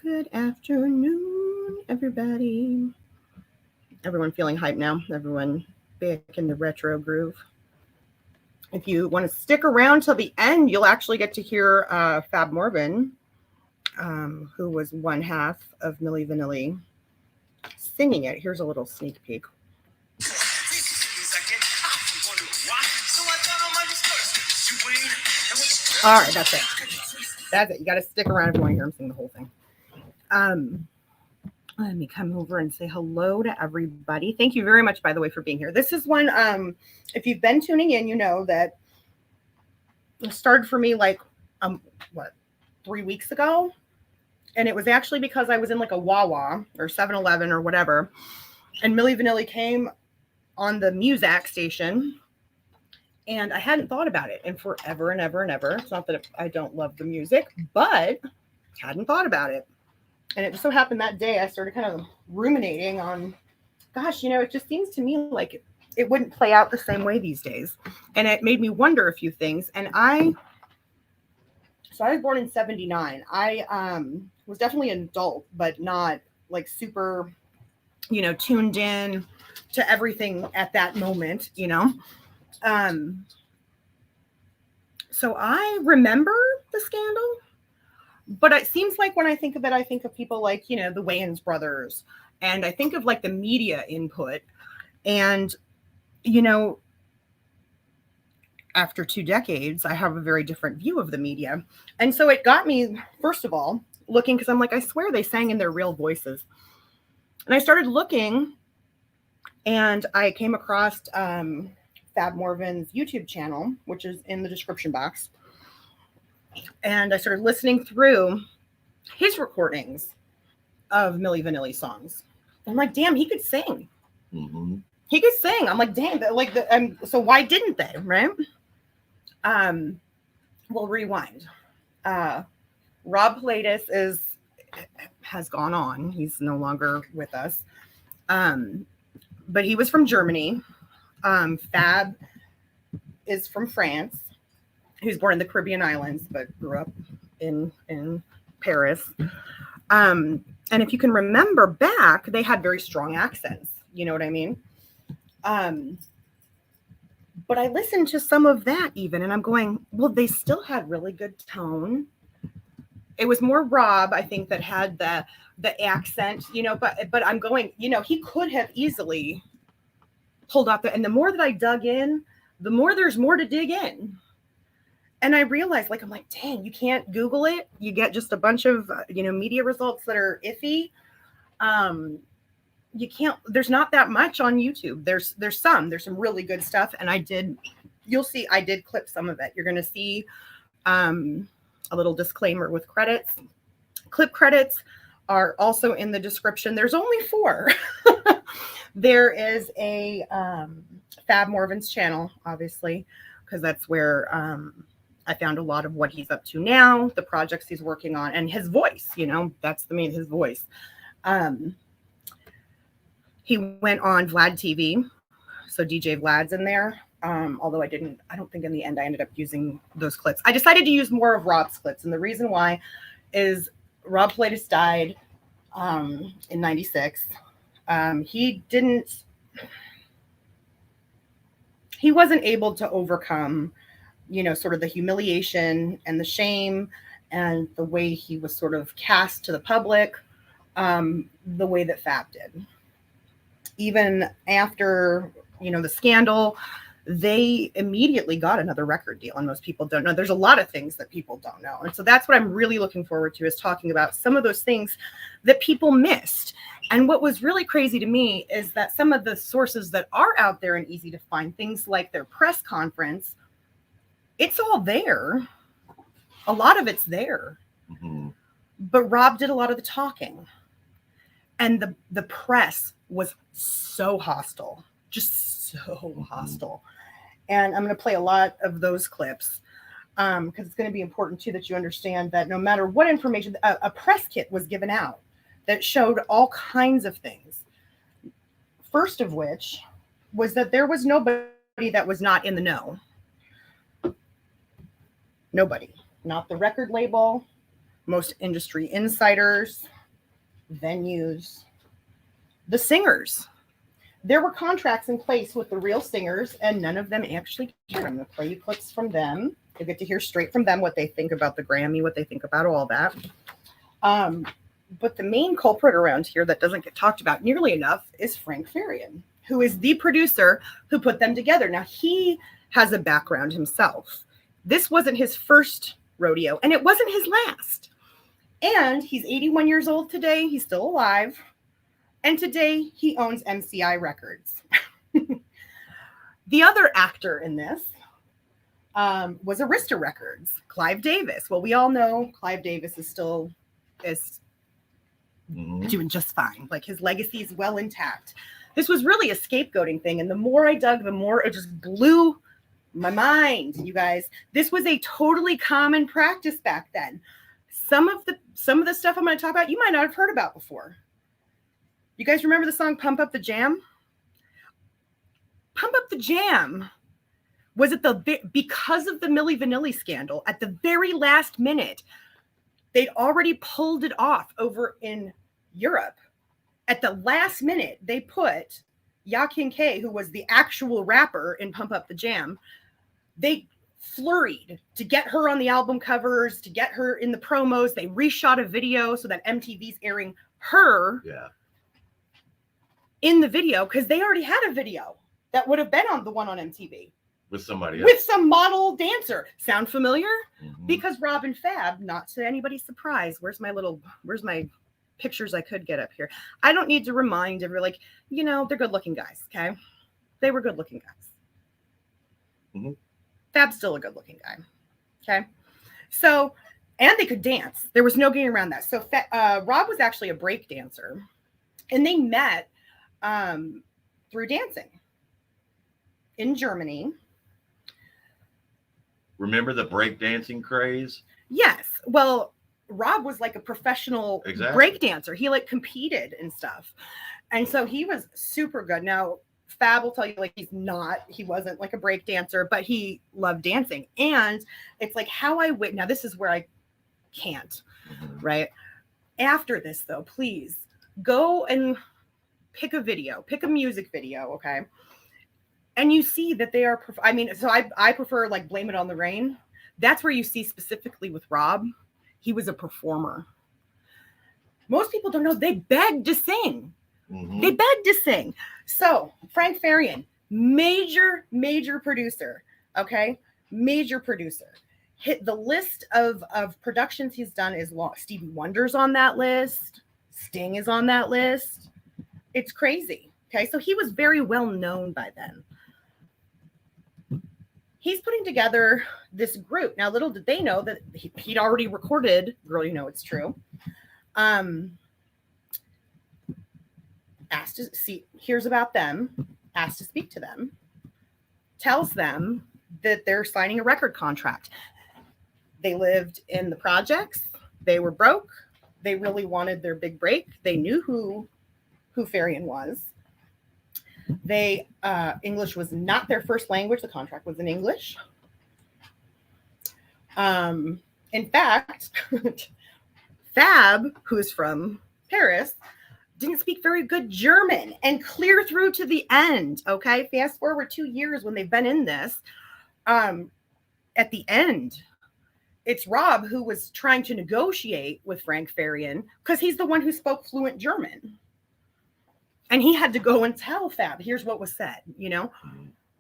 Good afternoon, everybody. Everyone feeling hype now? Everyone back in the retro groove? If you want to stick around till the end, you'll actually get to hear Fab Morvan, who was one half of MilliVanilli, singing it. Here's a little sneak peek. All right, that's it. That's it. You got to stick around if you want to hear him sing the whole thing. Let me come over and say hello to everybody. Thank you very much, by the way, for being here. This is one, if you've been tuning in, you know that it started for me like, 3 weeks ago. And it was actually because I was in like a Wawa or 7-Eleven or whatever. And MilliVanilli came on the Muzak station. And I hadn't thought about it in forever and ever and ever. It's not that I don't love the music, but hadn't thought about it. And it just so happened that day I started kind of ruminating on, gosh, it just seems to me like it wouldn't play out the same way these days. And it made me wonder a few things. And I was born in 79. I was definitely an adult, but not like super, tuned in to everything at that moment, So I remember the scandal. But it seems like when I think of it, I think of people like, the Wayans brothers, and I think of like the media input. And, after 2 decades, I have a very different view of the media. And so it got me, first of all, looking, because I'm like, I swear they sang in their real voices. And I started looking, and I came across Fab Morvan's YouTube channel, which is in the description box. And I started listening through his recordings of MilliVanilli songs. I'm like, damn, he could sing. Mm-hmm. He could sing. I'm like, damn, so why didn't they, right? We'll rewind. Rob Pilatus has gone on. He's no longer with us. But he was from Germany. Fab is from France. He was born in the Caribbean islands, but grew up in Paris. And if you can remember back, they had very strong accents. You know what I mean? But I listened to some of that even, and I'm going, well, they still had really good tone. It was more Rob, I think, that had the accent, but I'm going, he could have easily pulled out and the more that I dug in, the more there's more to dig in. And I realized, I'm like, dang, you can't Google it. You get just a bunch of, media results that are iffy. You can't, there's not that much on YouTube. There's some really good stuff. And you'll see, I did clip some of it. You're going to see a little disclaimer with credits. Clip credits are also in the description. There's only 4. There is a Fab Morvan's channel, obviously, because that's where I found a lot of what he's up to now, the projects he's working on, and his voice, that's his voice. He went on Vlad TV. So DJ Vlad's in there. Although I don't think in the end I ended up using those clips. I decided to use more of Rob's clips. And the reason why is Rob Pilatus died in 96. He wasn't able to overcome sort of the humiliation and the shame and the way he was sort of cast to the public, the way that Fab did. Even after, the scandal, they immediately got another record deal, and most people don't know. There's a lot of things that people don't know. And so that's what I'm really looking forward to, is talking about some of those things that people missed. And what was really crazy to me is that some of the sources that are out there and easy to find, things like their press conference, it's all there. A lot of it's there. Mm-hmm. But Rob did a lot of the talking. And the press was so hostile, just so hostile. And I'm going to play a lot of those clips because it's going to be important, too, that you understand that no matter what information, a press kit was given out that showed all kinds of things. First of which was that there was nobody that was not in the know. Nobody. Not the record label, most industry insiders, venues, the singers. There were contracts in place with the real singers, and none of them actually cared. I'm going to play you clips from them. You get to hear straight from them what they think about the Grammy, what they think about all that. But the main culprit around here that doesn't get talked about nearly enough is Frank Farian, who is the producer who put them together. Now, he has a background himself. This wasn't his first rodeo, and it wasn't his last. And he's 81 years old today. He's still alive. And today he owns MCI Records. The other actor in this was Arista Records, Clive Davis. Well, we all know Clive Davis is still doing just fine. Like, his legacy is well intact. This was really a scapegoating thing. And the more I dug, the more it just blew my mind, you guys. This was a totally common practice back then. Some of the stuff I'm going to talk about, you might not have heard about before. You guys remember the song Pump Up the Jam? Pump Up the Jam was because of the Milli Vanilli scandal, at the very last minute, they'd already pulled it off over in Europe. At the last minute, they put Yakin K, who was the actual rapper in Pump Up the Jam, they flurried to get her on the album covers, to get her in the promos. They reshot a video so that MTV's airing her in the video, because they already had a video that would have been on the one on MTV. With somebody else. With some model dancer. Sound familiar? Mm-hmm. Because Rob and Fab, not to anybody's surprise, where's my pictures I could get up here? I don't need to remind everyone, like, you know, they're good looking guys, okay? They were good looking guys. Mm-hmm. Fab's still a good looking guy, okay? So, and they could dance. There was no getting around that. So Rob was actually a break dancer, and they met through dancing in Germany. Remember the breakdancing craze? Yes. Well, Rob was like a professional break dancer. He like competed and stuff. And so he was super good. Now, Fab will tell you, like, he wasn't like a break dancer, but he loved dancing. And it's like how now this is where I can't, right? After this though, please go and pick a music video, okay? And you see that they are, so I prefer like Blame It on the Rain. That's where you see specifically with Rob, he was a performer. Most people don't know they begged to sing. Mm-hmm. They begged to sing. So Frank Farian, major producer, okay? Major producer. Hit the list of productions he's done is long. Stevie Wonder's on that list. Sting is on that list. It's crazy. Okay, so he was very well known by then. He's putting together this group. Now, little did they know that he'd already recorded Girl, You Know It's True. Asked to see, hears about them, asked to speak to them, tells them that they're signing a record contract. They lived in the projects. They were broke. They really wanted their big break. They knew who Farian was. They English was not their first language. The contract was in English. In fact, Fab, who's from Paris, didn't speak very good German, and clear through to the end. Okay, fast forward 2 years when they've been in this. At the end, it's Rob who was trying to negotiate with Frank Farian because he's the one who spoke fluent German. And he had to go and tell Fab, here's what was said, you know?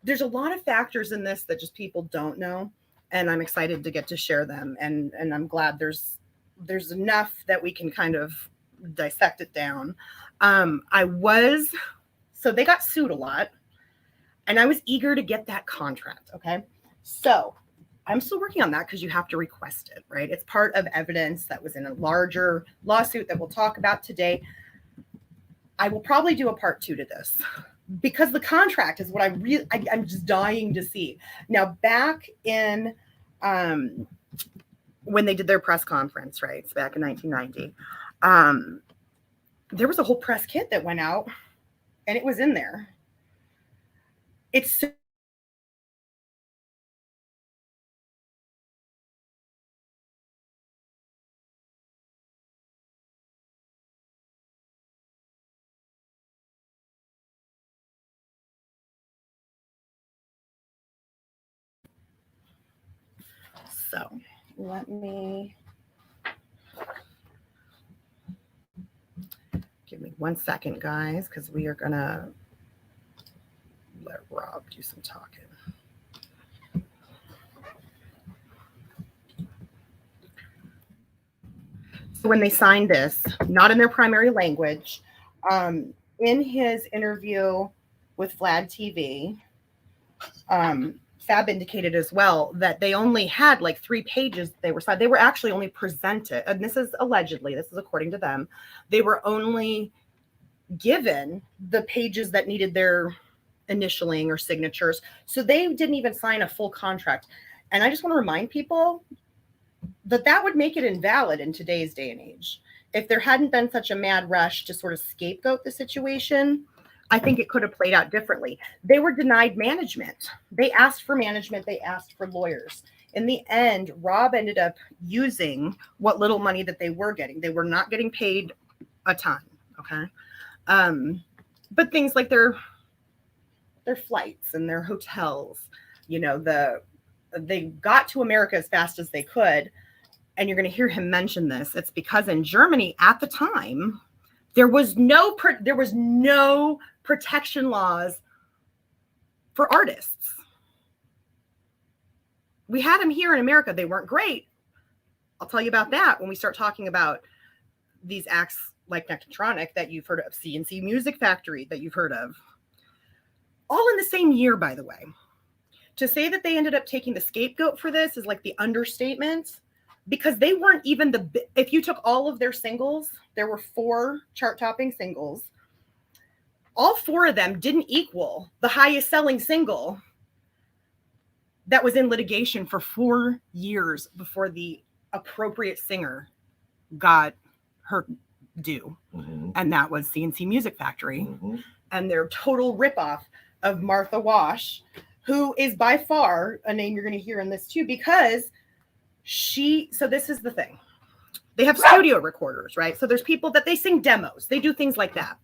There's a lot of factors in this that just people don't know. And I'm excited to get to share them. And I'm glad there's enough that we can kind of dissect it down. So they got sued a lot. And I was eager to get that contract, okay? So I'm still working on that because you have to request it, right? It's part of evidence that was in a larger lawsuit that we'll talk about today. I will probably do a part 2 to this because the contract is what I'm just dying to see. Now, back in when they did their press conference, right? It's back in 1990. There was a whole press kit that went out, and it was in there. It's So let me give me 1 second, guys, because we are gonna let Rob do some talking. So when they signed this, not in their primary language, in his interview with Vlad TV, Fab indicated as well that they only had like 3 pages they were signed. They were actually only presented, and this is allegedly, this is according to them, they were only given the pages that needed their initialing or signatures. So they didn't even sign a full contract. And I just want to remind people that that would make it invalid in today's day and age. If there hadn't been such a mad rush to sort of scapegoat the situation, I think it could have played out differently. They were denied management. They asked for management. They asked for lawyers. In the end, Rob ended up using what little money that they were getting. They were not getting paid a ton, okay? But things like their flights and their hotels, you know, they got to America as fast as they could. And you're going to hear him mention this. It's because in Germany at the time, there was no protection laws for artists. We had them here in America. They weren't great. I'll tell you about that when we start talking about these acts like Nectatronic that you've heard of, CNC Music Factory that you've heard of. All in the same year, by the way. To say that they ended up taking the scapegoat for this is like the understatement, because they weren't even if you took all of their singles, there were 4 chart-topping singles. All 4 of them didn't equal the highest selling single that was in litigation for 4 years before the appropriate singer got her due. Mm-hmm. And that was CNC Music Factory. Mm-hmm. And their total ripoff of Martha Wash, who is by far a name you're going to hear in this too, because so this is the thing. They have studio recorders, right? So there's people that they sing demos. They do things like that.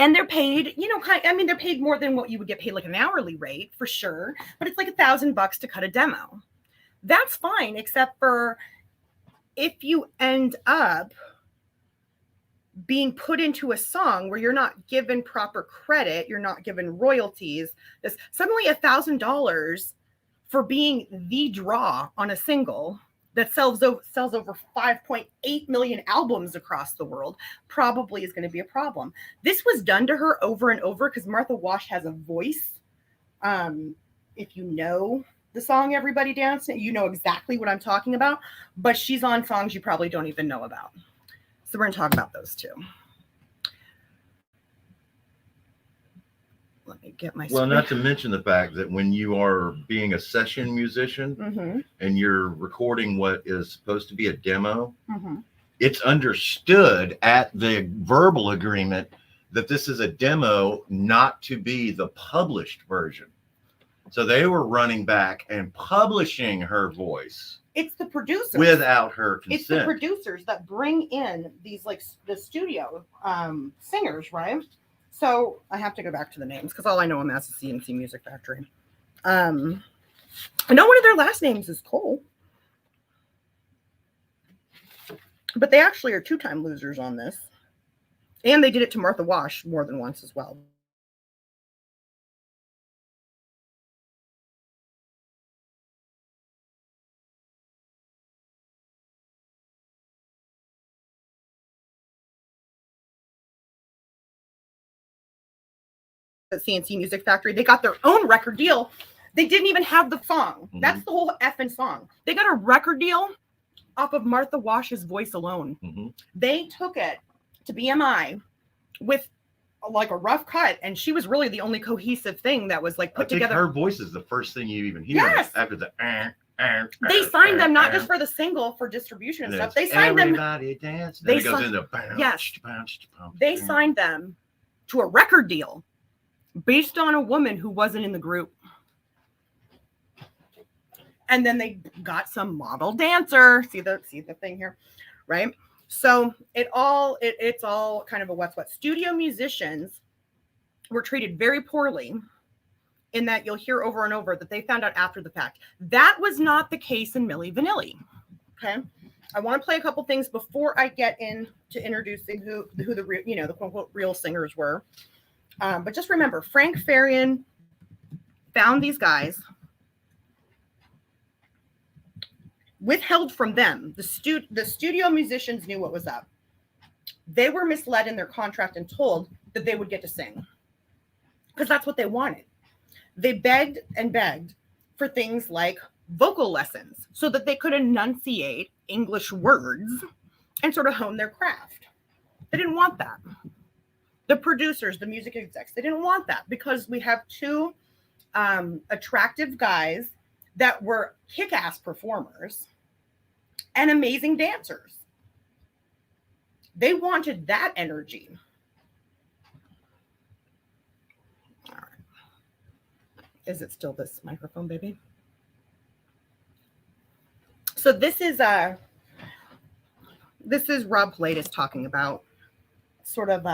And they're paid, you know, they're paid more than what you would get paid like an hourly rate for sure, but it's like $1,000 to cut a demo. That's fine, except for if you end up being put into a song where you're not given proper credit, you're not given royalties, this suddenly $1,000 for being the draw on a single that sells over 5.8 million albums across the world probably is going to be a problem. This was done to her over and over because Martha Wash has a voice. If you know the song Everybody Dance, you know exactly what I'm talking about, but she's on songs you probably don't even know about. So we're going to talk about those too. Let me get my Well, screen. not to mention the fact that when you are being a session musician Mm-hmm. and you're recording what is supposed to be a demo, Mm-hmm. it's understood at the verbal agreement that this is a demo, not to be the published version. So they were running back and publishing her voice. It's the producers without her consent. It's the producers that bring in these like the studio singers, right? So I have to go back to the names because all I know them as is CNC Music Factory. I know one of their last names is Cole, but they actually are 2-time losers on this, and they did it to Martha Wash more than once as well. CNC Music Factory, they got their own record deal. They didn't even have the song. Mm-hmm. That's the whole effing song. They got a record deal off of Martha Wash's voice alone. Mm-hmm. They took it to BMI with like a rough cut, and she was really the only cohesive thing that was like put together. Her voice is the first thing you even hear. Yes. After the they signed them not just for the single, for distribution and stuff. They signed them. Everybody dance. Then it goes into yes. They signed them to a record deal based on a woman who wasn't in the group. And then they got some model dancer. See the thing here, right? So it's all kind of a what's what. Studio musicians were treated very poorly in that you'll hear over and over that they found out after the fact. That was not the case in MilliVanilli. Okay. I want to play a couple things before I get into introducing who the real, the quote unquote real singers were. But just remember, Frank Farian found these guys, withheld from them. The studio musicians knew what was up. They were misled in their contract and told that they would get to sing because that's what they wanted. They begged and begged for things like vocal lessons so that they could enunciate English words and sort of hone their craft. They didn't want that. The producers, the music execs, they didn't want that because we have two attractive guys that were kick-ass performers and amazing dancers. They wanted that energy. All right. Is it still this microphone, baby? So this is Rob Pilatus talking about sort of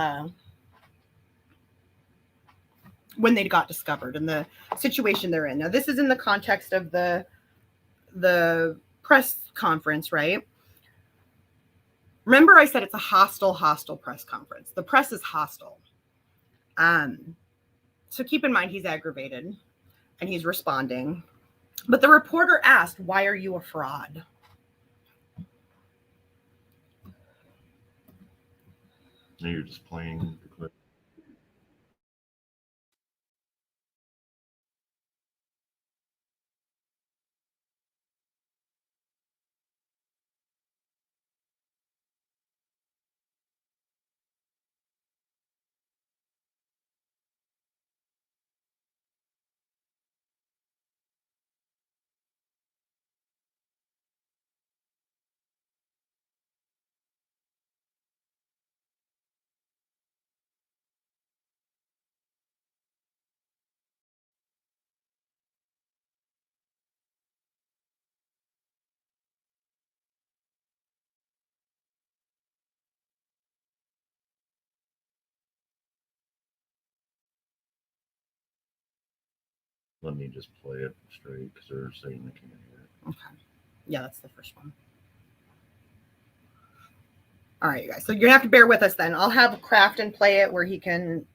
when they got discovered and the situation they're in. Now, this is in the context of the press conference, right? Remember I said it's a hostile press conference. The press is hostile. So keep in mind he's aggravated and he's responding. But the reporter asked, "Why are you a fraud?" Now you're just playing the clip. Let me just play it straight because they're saying they can't hear it. Okay. Yeah, that's the first one. All right, you guys. So you're gonna have to bear with us then. I'll have Crafton play it where he can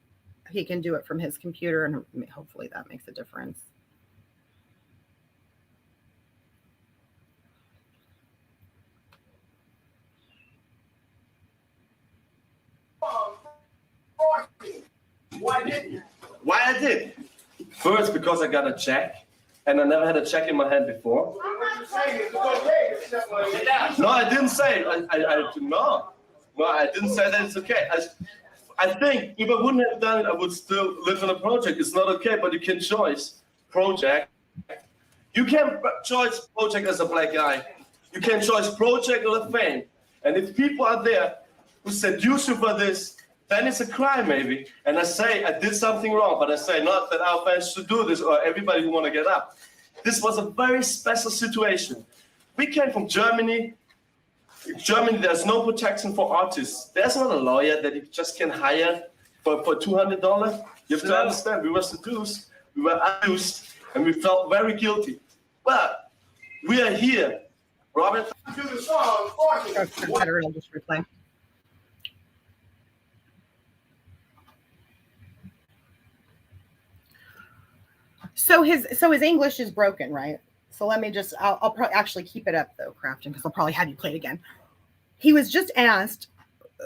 do it from his computer, and hopefully that makes a difference. Why didn't you? Why I did? First, because I got a check, and I never had a check in my hand before. No, I didn't say. No, I didn't say that it's okay. I think if I wouldn't have done it, I would still live in a project. It's not okay, but you can choose project. You can choose project as a black guy. You can choose project or a fame. And if people are there who seduce you for this, then it's a crime maybe. And I say I did something wrong, but I say not that our fans should do this or everybody who want to get up. This was a very special situation. We came from Germany. In Germany, there's no protection for artists. There's not a lawyer that you just can hire for $200. You have to understand, we were seduced, we were abused, and we felt very guilty. But we are here. Robin, do the song. Better, I'll just replay. So his English is broken, right? So let me just, I'll probably actually keep it up though, Crafton, because I'll probably have you play it again. He was just asked,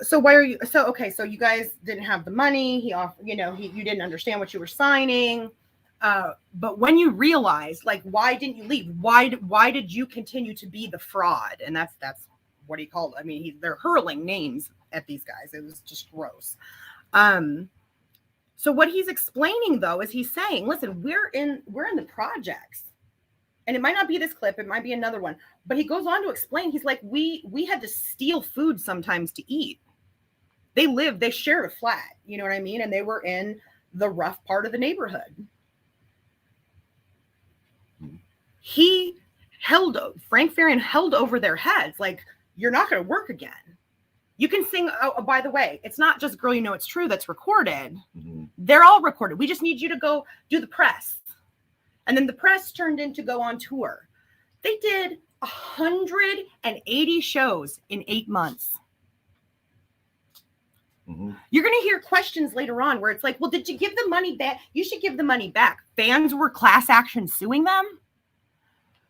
so why are you, so, okay, so you guys didn't have the money. He offered, you didn't understand what you were signing. But when you realized, like, why didn't you leave? Why did you continue to be the fraud? And that's what he called it. I mean, they're hurling names at these guys. It was just gross. So what he's explaining though, is he's saying, listen, we're in the projects. And it might not be this clip, it might be another one. But he goes on to explain, he's like, we had to steal food sometimes to eat. They shared a flat, you know what I mean? And they were in the rough part of the neighborhood. Frank Farian held over their heads, like, you're not going to work again. You can sing, oh, by the way, it's not just Girl You Know It's True that's recorded. Mm-hmm. They're all recorded. We just need you to go do the press. And then the press turned in to go on tour. They did 180 shows in 8 months. Mm-hmm. You're going to hear questions later on where it's like, well, did you give the money back? You should give the money back. Fans were class action suing them.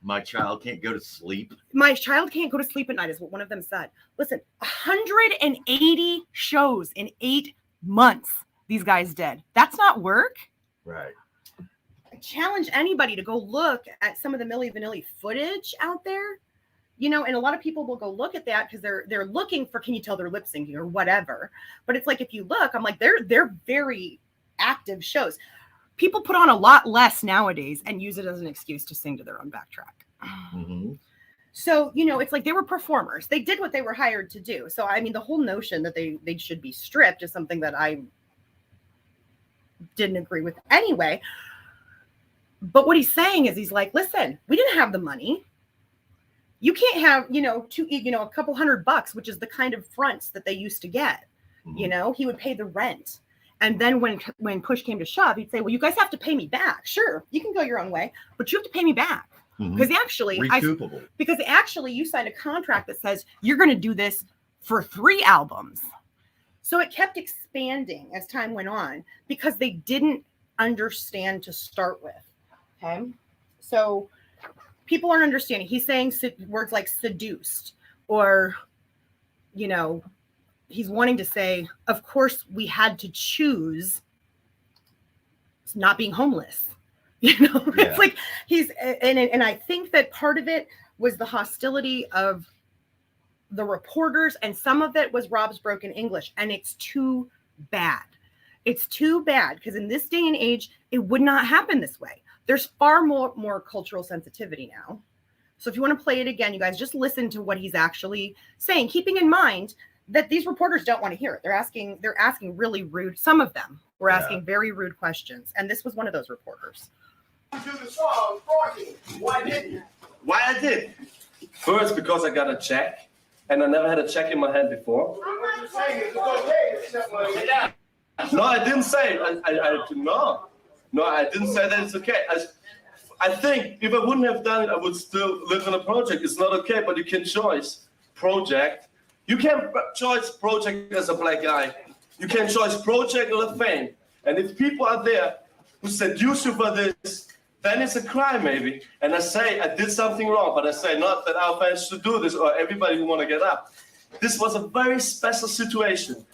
My child can't go to sleep. My child can't go to sleep at night is what one of them said. Listen, 180 shows in 8 months these guys did. That's not work. Right. I challenge anybody to go look at some of the MilliVanilli footage out there. You know, and a lot of people will go look at that because they're looking for, can you tell they're lip syncing or whatever. But it's like, if you look, I'm like, they're very active shows. People put on a lot less nowadays and use it as an excuse to sing to their own backtrack. Mm-hmm. So, you know, it's like they were performers. They did what they were hired to do. So, I mean, the whole notion that they should be stripped is something that I didn't agree with anyway. But what he's saying is, he's like, listen, we didn't have the money. You can't have, a couple $100, which is the kind of fronts that they used to get. Mm-hmm. You know, he would pay the rent. And then when push came to shove, he'd say, well, you guys have to pay me back. Sure, you can go your own way, but you have to pay me back. Because actually, recoupable. Because you signed a contract that says you're going to do this for 3 albums. So it kept expanding as time went on because they didn't understand to start with. Okay. So people aren't understanding. He's saying words like seduced, or, you know, he's wanting to say, of course, we had to choose not being homeless. You know, Yeah. It's like and I think that part of it was the hostility of the reporters, and some of it was Rob's broken English. And it's too bad. It's too bad because in this day and age, it would not happen this way. There's far more cultural sensitivity now. So if you want to play it again, you guys just listen to what he's actually saying, keeping in mind that these reporters don't want to hear it. They're asking really rude. Some of them were asking very rude questions. And this was one of those reporters. Do the song, why didn't you? Why I did? First, because I got a check, and I never had a check in my hand before. What you're saying is it's okay, except when No, I didn't say it. No, I didn't say that it's okay. I think if I wouldn't have done it, I would still live in a project. It's not okay, but you can choose project. You can choose project as a black guy. You can choose project or fame. And if people are there who seduce you for this, then it's a crime maybe. And I say I did something wrong, but I say not that our fans should do this or everybody who want to get up. This was a very special situation.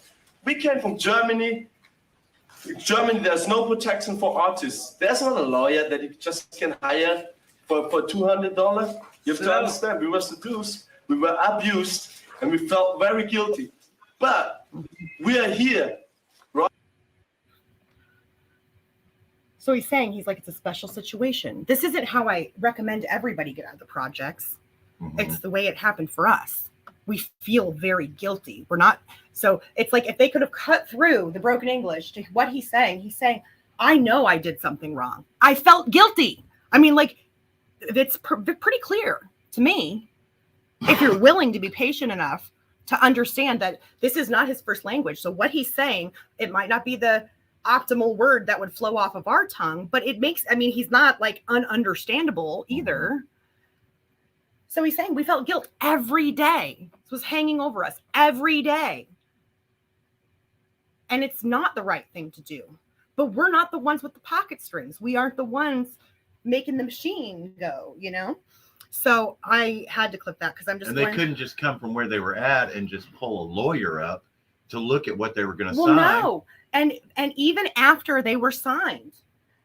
We came from Germany. In Germany, there's no protection for artists. There's not a lawyer that you just can hire for $200. You have to understand, we were seduced, we were abused, and we felt very guilty. But we are here, right? So he's saying, he's like, it's a special situation. This isn't how I recommend everybody get out of the projects. Mm-hmm. It's the way it happened for us. We feel very guilty. We're not. So it's like if they could have cut through the broken English to what he's saying, I know I did something wrong. I felt guilty. I mean, like, it's pretty clear to me if you're willing to be patient enough to understand that this is not his first language. So what he's saying, it might not be the optimal word that would flow off of our tongue, but it makes, I mean, he's not like ununderstandable either. So he's saying we felt guilt every day. This was hanging over us every day. And it's not the right thing to do. But we're not the ones with the pocket strings. We aren't the ones making the machine go, you know? So I had to clip that because I'm just. And they couldn't just come from where they were at and just pull a lawyer up to look at what they were going to sign. No. And even after they were signed,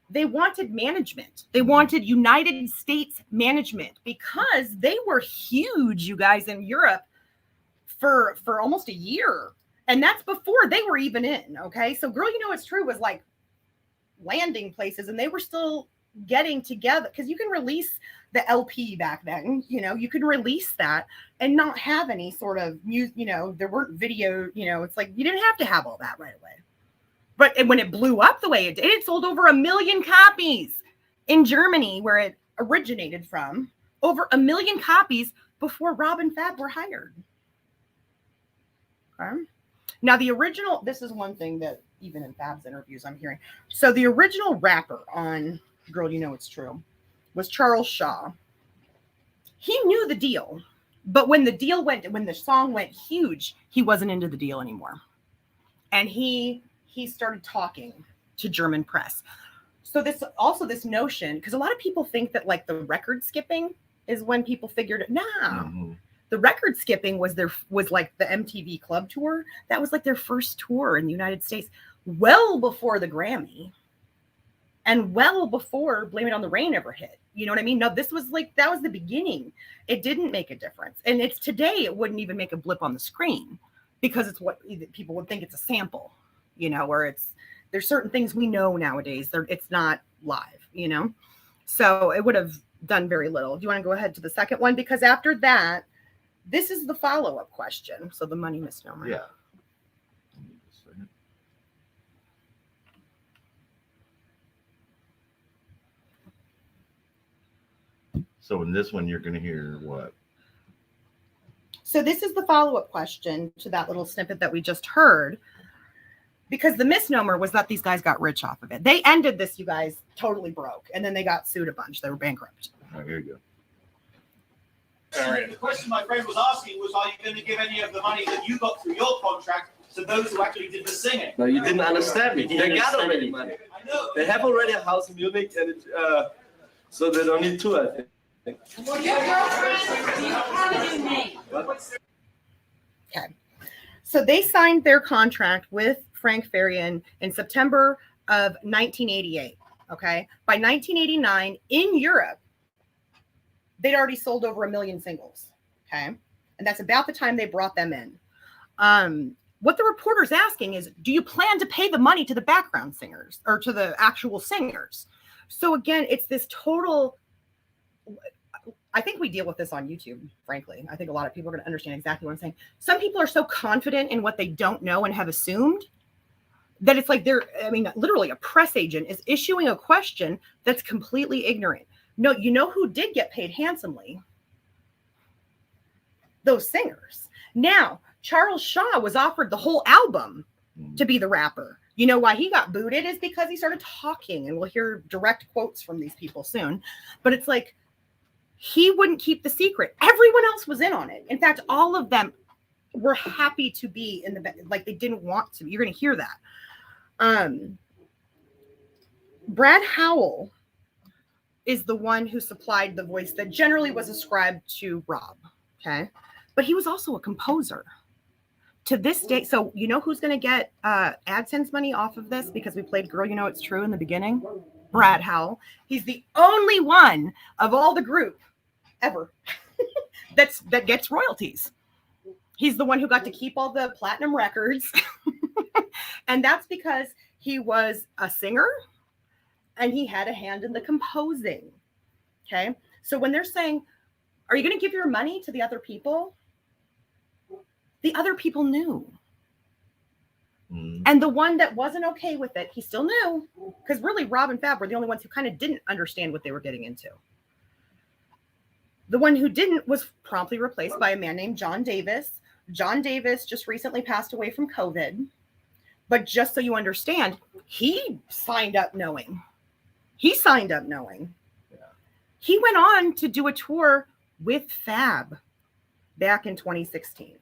they wanted management. They wanted United States management because they were huge, you guys, in Europe for almost a year. And that's before they were even in. Okay. So Girl, You Know It's True was like landing places, and they were still getting together because you can release the LP back then. You know, you could release that and not have any sort of there weren't video, it's like you didn't have to have all that right away. But when it blew up the way it did, it sold over 1 million copies in Germany, where it originated from. Over 1 million copies before Rob and Fab were hired. Okay. Now, the original, this is one thing that even in Fab's interviews I'm hearing. So the original rapper on Girl, You Know It's True, was Charles Shaw. He knew the deal, but when the song went huge, he wasn't into the deal anymore. And he started talking to German press. So this notion, because a lot of people think that like the record skipping is when people figured it. No, the record skipping was like the MTV Club tour. That was like their first tour in the United States, well before the Grammy, and well before Blame It on the Rain ever hit. You know what I mean? No, that was the beginning. It didn't make a difference, and it's today it wouldn't even make a blip on the screen because it's what people would think it's a sample. You know, where there's certain things we know nowadays. It's not live, you know? So it would have done very little. Do you want to go ahead to the second one? Because after that, this is the follow-up question. So the money misnomer. Yeah. So in this one, you're going to hear what? So this is the follow-up question to that little snippet that we just heard. Because the misnomer was that these guys got rich off of it. They ended this, you guys, totally broke. And then they got sued a bunch. They were bankrupt. Oh, here you go. The question my friend was asking was, are you going to give any of the money that you got through your contract to those who actually did the singing? No, you didn't understand me. They got already money. I know. They have already a house in Munich, and so they don't need two, I think. Okay. So they signed their contract with Frank Farian in September of 1988. Okay. By 1989, in Europe, they'd already sold over 1 million singles. Okay. And that's about the time they brought them in. What the reporter's asking is, do you plan to pay the money to the background singers or to the actual singers? So again, it's this total, I think we deal with this on YouTube, frankly. I think a lot of people are going to understand exactly what I'm saying. Some people are so confident in what they don't know and have assumed that it's like literally a press agent is issuing a question that's completely ignorant. No, you know who did get paid handsomely? Those singers. Now, Charles Shaw was offered the whole album to be the rapper. You know why he got booted is because he started talking, and we'll hear direct quotes from these people soon. But it's like, he wouldn't keep the secret. Everyone else was in on it. In fact, all of them were happy to be in the, like they didn't want to. You're going to hear that. Brad Howell is the one who supplied the voice that generally was ascribed to Rob. Okay. But he was also a composer. To this day, so you know who's going to get AdSense money off of this because we played Girl, You Know It's True in the beginning? Brad Howell. He's the only one of all the group ever that gets royalties. He's the one who got to keep all the platinum records. And that's because he was a singer and he had a hand in the composing. Okay. So when they're saying, are you going to give your money to the other people? The other people knew. And the one that wasn't okay with it, he still knew. Because really, Rob and Fab were the only ones who kind of didn't understand what they were getting into. The one who didn't was promptly replaced by a man named John Davis. John Davis just recently passed away from COVID. But just so you understand, he signed up knowing. He signed up knowing. Yeah. He went on to do a tour with Fab back in 2016.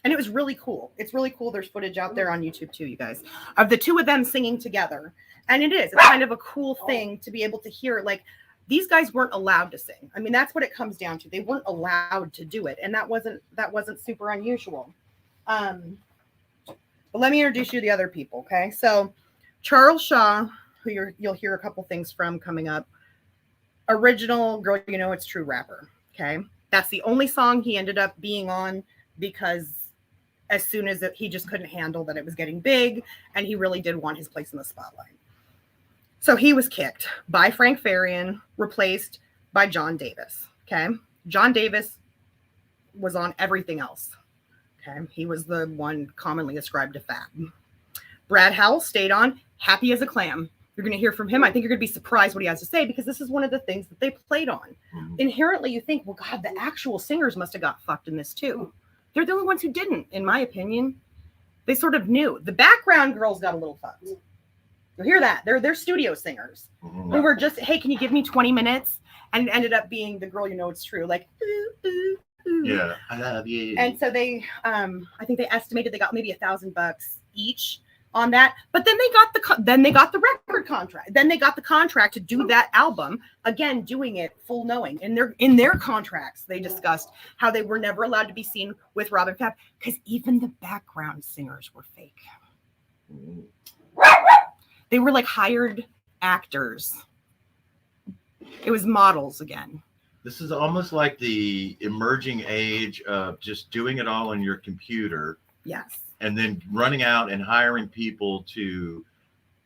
And it was really cool. It's really cool. There's footage out there on YouTube too, you guys, of the two of them singing together. And it's kind of a cool thing to be able to hear. Like, these guys weren't allowed to sing. I mean, that's what it comes down to. They weren't allowed to do it. And that wasn't super unusual. But let me introduce you to the other people. Okay. So Charles Shaw, who you'll hear a couple things from coming up. Original Girl, You Know It's True rapper. Okay. That's the only song he ended up being on because as soon as he just couldn't handle that it was getting big and he really did want his place in the spotlight. So he was kicked by Frank Farian, replaced by John Davis. Okay. John Davis was on everything else. Okay. He was the one commonly ascribed to Fab. Brad Howell stayed on, happy as a clam. You're going to hear from him. I think you're going to be surprised what he has to say because this is one of the things that they played on. Inherently, you think, well, God, the actual singers must have got fucked in this too. They're the only ones who didn't, in my opinion. They sort of knew. The background girls got a little fucked. You'll hear that. They're studio singers. Mhm. We were just, hey, can you give me 20 minutes? And it ended up being the girl, you know, it's true. Like, ooh, ooh, ooh. Yeah, I love you. And so they, I think they estimated they got maybe $1,000 each on that. But then they got the record contract. Then they got the contract to do that album. Again, doing it full knowing. And in their contracts, they discussed how they were never allowed to be seen with Rob and Fab because even the background singers were fake. Mhm. They were like hired actors. It was models again. This is almost like the emerging age of just doing it all on your computer Yes. and then running out and hiring people to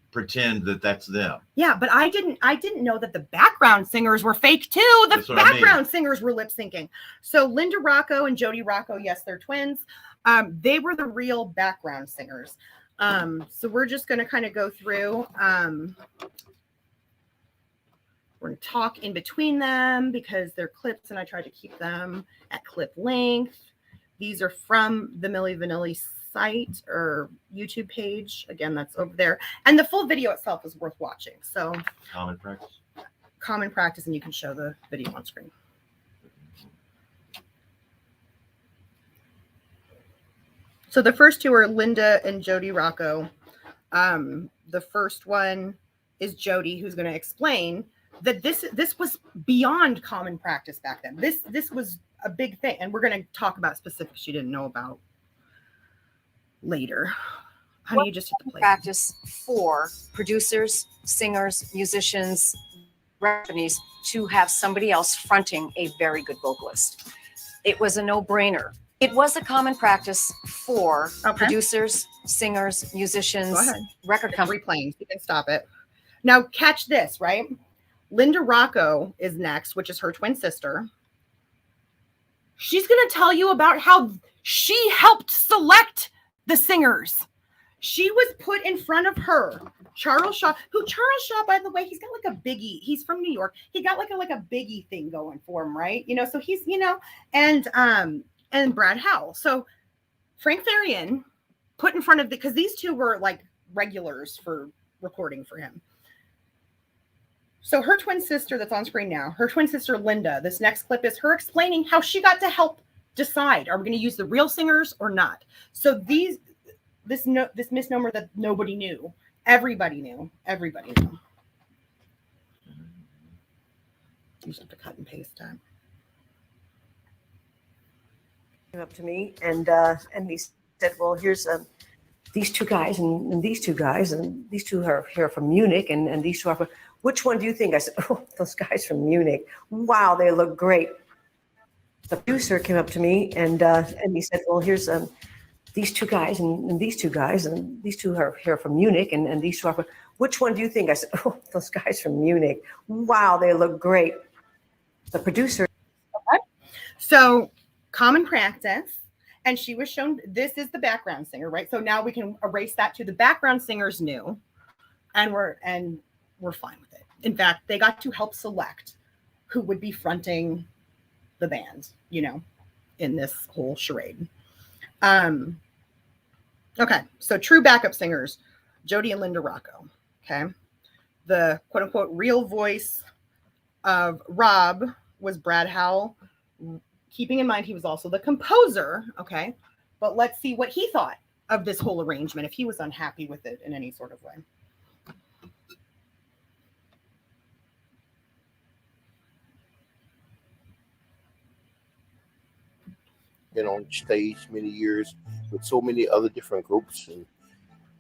pretend that that's them. Yeah, but I didn't know that the background singers were fake too. The That's what I mean. background singers were lip syncing. So Linda Rocco and Jody Rocco, yes, they're twins. They were the real background singers. So we're just going to kind of go through. We're going to talk in between them because they're clips and I tried to keep them at clip length. These are from the MilliVanilli site or YouTube page. Again, that's over there. And the full video itself is worth watching. So Common practice. common practice, and you can show the video on screen. So the first two are Linda and Jody Rocco. The first one is Jody, who's going to explain that this was beyond common practice back then. This was a big thing, and we're going to talk about specifics she didn't know about later. Honey, you just hit the play. Practice for producers, singers, musicians, companies to have somebody else fronting a very good vocalist. It was a no-brainer. It was a common practice for producers, singers, musicians, record companies. Replaying. You can stop it. Now catch this, right? Linda Rocco is next, which is her twin sister. She's going to tell you about how she helped select the singers. She was put in front of her, Charles Shaw, by the way, he's got like a biggie. He's from New York. He got like a biggie thing going for him, right? You know, so he's, you know, and Brad Howell. So Frank Farian put in front of because these two were like regulars for recording for him. So her twin sister that's on screen now, her twin sister, Linda, this next clip is her explaining how she got to help decide, are we going to use the real singers or not? So this misnomer that nobody knew, everybody knew. You just have to cut and paste time. Came up to me and he said, well, here's these two guys and these two guys and these two are here from Munich and these two are from, which one do you think? I said, oh, those guys from Munich. Wow, they look great. The producer came up to me and he said, well, here's these two guys and these two guys and these two are here from Munich and these two are from, which one do you think? I said, oh, those guys from Munich. Wow, they look great. The producer. Okay. So common practice. And she was shown, this is the background singer, right? So now we can erase that to the background singers knew, and we're fine with it. In fact, they got to help select who would be fronting the band, you know, in this whole charade. Okay, so true backup singers, Jody and Linda Rocco. Okay, the quote unquote real voice of Rob was Brad Howell. Keeping in mind he was also the composer, okay? But let's see what he thought of this whole arrangement, if he was unhappy with it in any sort of way. Been on stage many years with so many other different groups,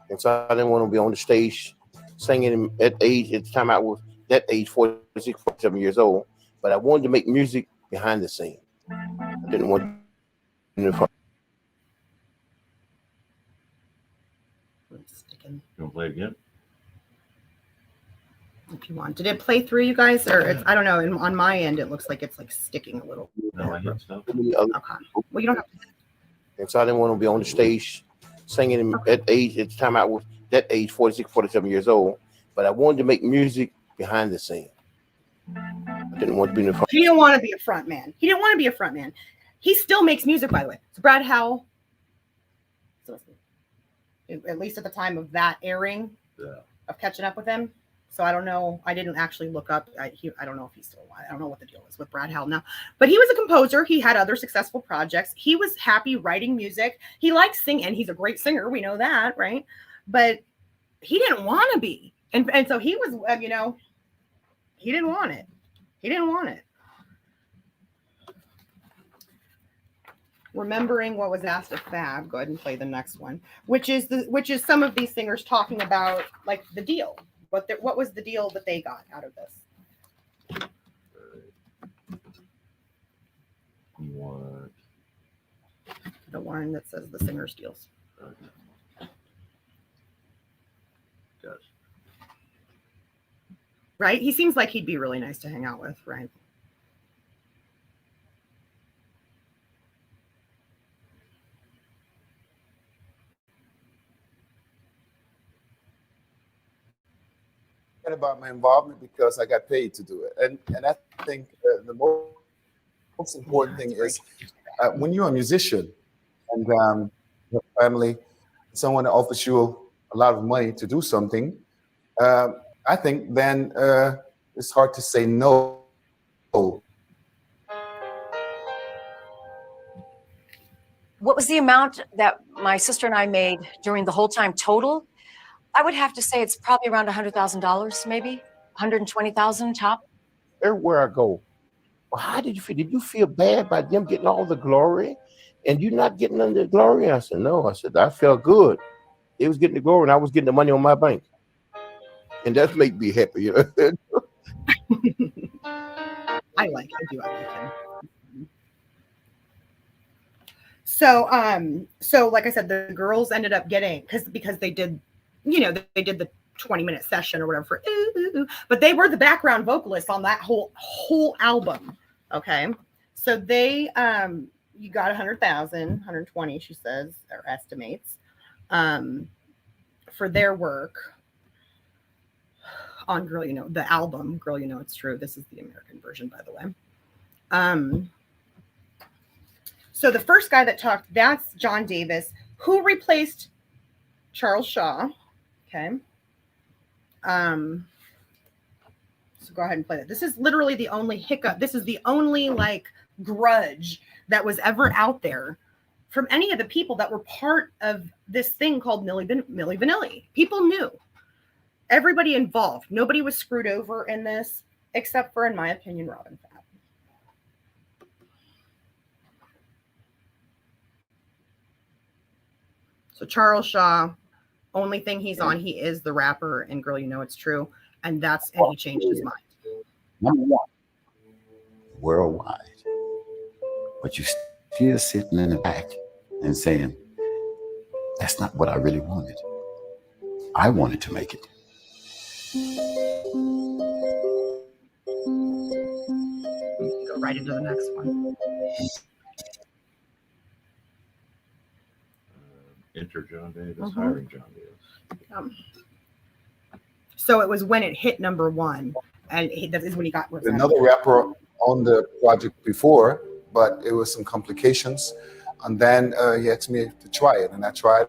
and so I didn't want to be on the stage singing at the time I was that age, 46, 47 years old, but I wanted to make music behind the scene. I didn't want You want to play again? If you want. Did it play through, you guys? Or it's, I don't know. On my end, it looks like it's like sticking a little. No, I hit stuff. so many other, Okay. Well, you don't have to. and so I didn't want to be on the stage singing at the time I was that age, 46, 47 years old, but I wanted to make music behind the scene. I didn't want to be in the front. He didn't want to be a front man. He still makes music, by the way. It's Brad Howell. So at least at the time of that airing. Yeah. of catching up with him. So I don't know. I didn't actually look up. I don't know if he's still alive. I don't know what the deal is with Brad Howell now. But he was a composer. He had other successful projects. He was happy writing music. He likes singing, and he's a great singer. We know that, right? But he didn't want to be. And so he was, he didn't want it. He didn't want it. Remembering what was asked of Fab, go ahead and play the next one, which is some of these singers talking about like the deal. What was the deal that they got out of this? What? The one that says the singers deals. Yes. Right? He seems like he'd be really nice to hang out with, right? About my involvement because I got paid to do it, and I think the most important thing is when you're a musician and your family, someone offers you a lot of money to do something, I think then it's hard to say no. What was the amount that my sister and I made during the whole time total? I would have to say it's probably around $100,000, maybe $120,000 top. Everywhere I go, well, how did you feel? Did you feel bad by them getting all the glory and you not getting none of the glory? I said, no. I said, I felt good. They was getting the glory and I was getting the money on my bank. And that made me happy. You know? I like him. So like I said, the girls ended up getting because they did, they did the 20-minute session or whatever for but they were the background vocalists on that whole album. Okay. So they you got 100,000, 120, she says, or estimates, for their work on Girl, the album Girl, It's True. This is the American version, by the way. So the first guy that talked, that's John Davis, who replaced Charles Shaw. Okay. So go ahead and play that. This is literally the only hiccup. This is the only like grudge that was ever out there from any of the people that were part of this thing called MilliVanilli. People knew. Everybody involved. Nobody was screwed over in this, except for, in my opinion, Robin Fab. So Charles Shaw, only thing he's on, he is the rapper in Girl, It's True. And he changed his mind. Number one, worldwide. But you still sitting in the back and saying, that's not what I really wanted. I wanted to make it. Go right into the next one. Enter John Davis, hiring John Davis. So it was when it hit number one, and that is when he got another rapper on the project before, but it was some complications, and then he asked me to try it, and I tried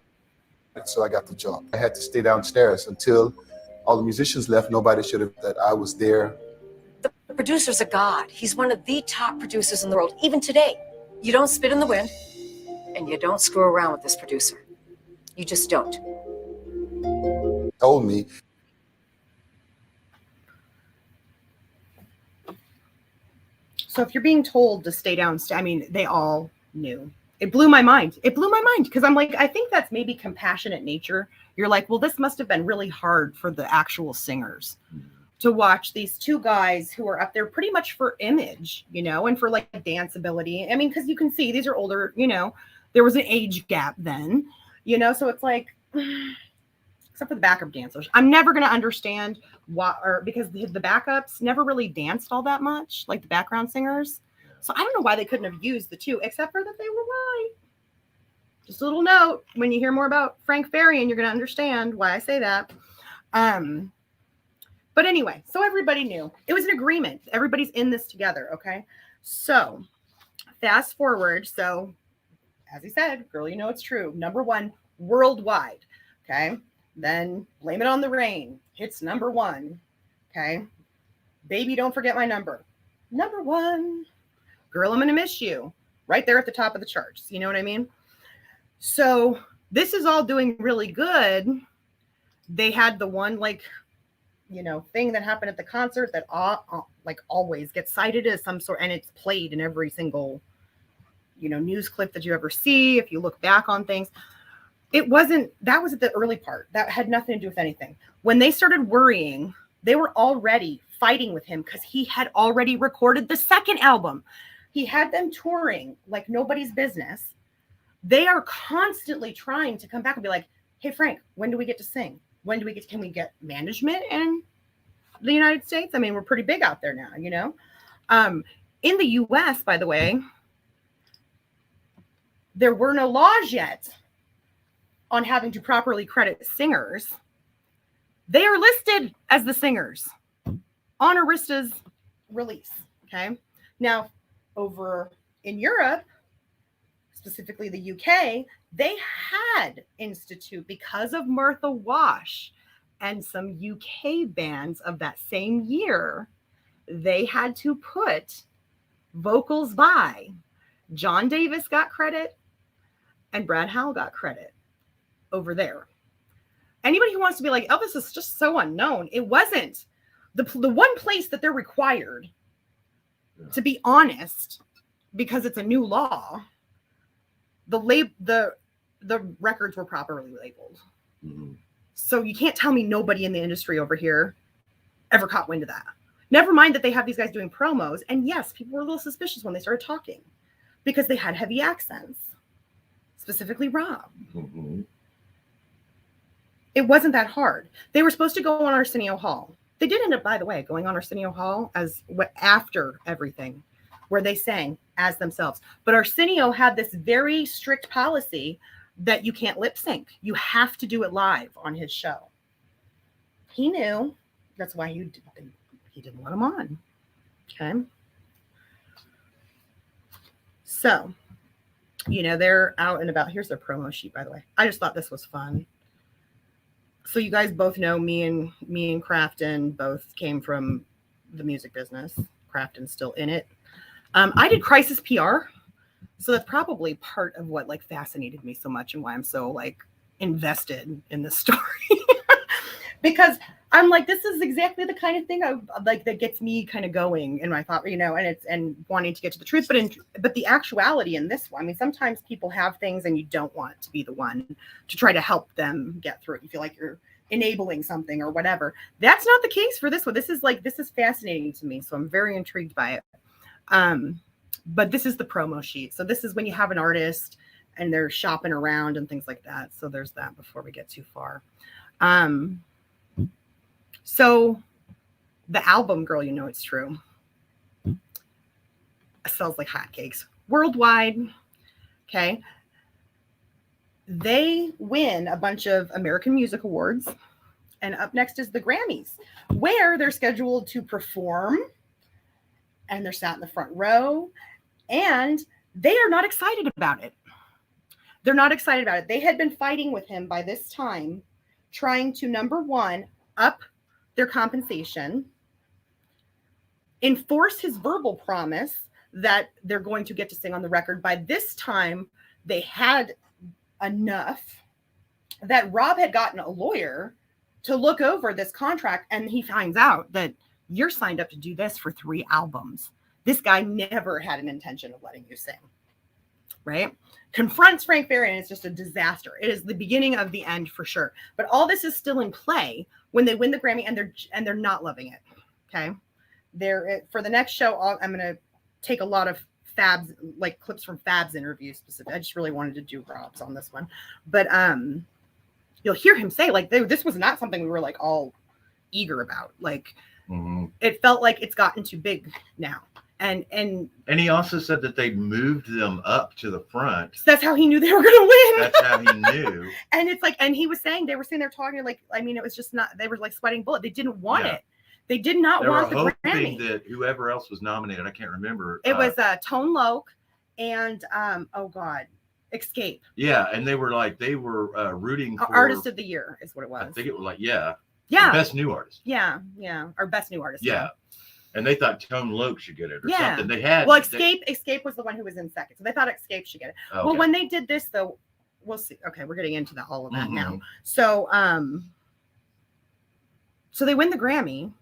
it, so I got the job. I had to stay downstairs until all the musicians left. Nobody should have that I was there. The producer's a god. He's one of the top producers in the world, even today. You don't spit in the wind, and you don't screw around with this producer. You just don't. Told me. So if you're being told to stay down, they all knew. It blew my mind. Because I'm like, I think that's maybe compassionate nature. You're like, well, this must have been really hard for the actual singers to watch these two guys who are up there pretty much for image, and for like dance ability. I mean, because you can see these are older, there was an age gap then, so it's like, except for the backup dancers, I'm never going to understand because the backups never really danced all that much, like the background singers. So I don't know why they couldn't have used the two, except for that they were white. Just a little note, when you hear more about Frank Farian, you're going to understand why I say that. But anyway, so everybody knew. It was an agreement. Everybody's in this together, okay? So fast forward. So as he said, Girl, It's True. Number one worldwide, okay? Then Blame It on the Rain hits number 1. Okay. Baby, Don't Forget My Number. Number 1. Girl, I'm Gonna Miss You. Right there at the top of the charts. You know what I mean? So this is all doing really good. They had the one thing that happened at the concert that always gets cited as some sort, and it's played in every single, news clip that you ever see. If you look back on things, that was at the early part. That had nothing to do with anything. When they started worrying, they were already fighting with him because he had already recorded the second album. He had them touring like nobody's business. They are constantly trying to come back and be like, hey, Frank, when do we get to sing? Can we get management in the United States? I mean, we're pretty big out there now, in the US, by the way, there were no laws yet on having to properly credit singers. They are listed as the singers on Arista's release. Okay. Now, over in Europe, specifically the UK, they had institute, because of Martha Wash and some UK bands of that same year, they had to put vocals by John Davis got credit and Brad Howell got credit over there. Anybody who wants to be like, Elvis is just so unknown, it wasn't. The one place that they're required to be honest, because it's a new law, the records were properly labeled. Mm-hmm. So you can't tell me nobody in the industry over here ever caught wind of that. Never mind that they have these guys doing promos. And yes, people were a little suspicious when they started talking because they had heavy accents, specifically Rob. Mm-hmm. It wasn't that hard. They were supposed to go on Arsenio Hall. They did end up, by the way, going on Arsenio Hall after everything, where they sang as themselves. But Arsenio had this very strict policy that you can't lip sync. You have to do it live on his show. He knew. That's why he didn't let him on. Okay. So, they're out and about. Here's their promo sheet, by the way. I just thought this was fun. So you guys both know me and Crafton both came from the music business. Crafton's still in it. I did crisis PR. So that's probably part of what fascinated me so much and why I'm so invested in this story. Because I'm like, this is exactly the kind of thing that gets me kind of going in my thought, and wanting to get to the truth. But the actuality in this one, I mean, sometimes people have things and you don't want to be the one to try to help them get through it. You feel like you're enabling something or whatever. That's not the case for this one. This is fascinating to me. So I'm very intrigued by it. But this is the promo sheet. So this is when you have an artist and they're shopping around and things like that. So there's that before we get too far. So the album, Girl, You Know It's True, sells like hotcakes worldwide. Okay. They win a bunch of American Music Awards. And up next is the Grammys, where they're scheduled to perform. And they're sat in the front row. And they are not excited about it. They're not excited about it. They had been fighting with him by this time, trying to, number one, up their compensation, enforce his verbal promise that they're going to get to sing on the record. By this time, they had enough that Rob had gotten a lawyer to look over this contract, and he finds out that you're signed up to do this for 3 albums. This guy never had an intention of letting you sing, right? Confronts Frank Farian. It's just a disaster. It is the beginning of the end for sure. But all this is still in play when they win the Grammy, and they're not loving it. Okay, for the next show, I'm gonna take a lot of Fab's clips from Fab's interviews specifically. I just really wanted to do Rob's on this one, but you'll hear him say this was not something we were all eager about. It felt like it's gotten too big now. And he also said that they moved them up to the front. So that's how he knew they were going to win. That's how he knew. And it's and he was saying, they were sitting there talking it was just not, they were sweating bullets. They didn't want it. They did not want the Grammy. They were hoping that whoever else was nominated, I can't remember. It was Tone Loc and, Escape. Yeah, and they were rooting for Artist of the Year is what it was. I think it was yeah, best new artist. Yeah, or best new artist. Yeah. And they thought Tone Loc should get it or Yeah. something. They had Escape was the one who was in second, so they thought Escape should get it. Okay. Well, when they did this, though, we'll see. Okay, we're getting into all of that Mm-hmm. now. So, so they win the Grammy.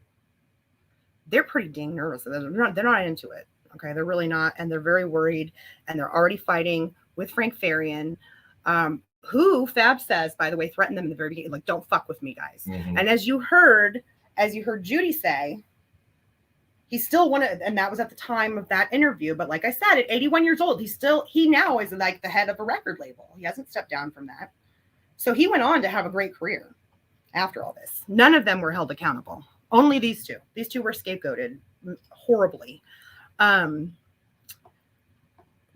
They're pretty dang nervous. They're not into it. Okay, they're really not, and they're very worried, and they're already fighting with Frank Farian, who Fab says, by the way, threatened them in the very beginning, like, "Don't fuck with me, guys." Mm-hmm. And as you heard Judy say, he still wanted, and that was at the time of that interview. But like I said, at 81 years old, he now is like the head of a record label. He hasn't stepped down from that. So he went on to have a great career after all this. None of them were held accountable. Only these two. These two were scapegoated horribly.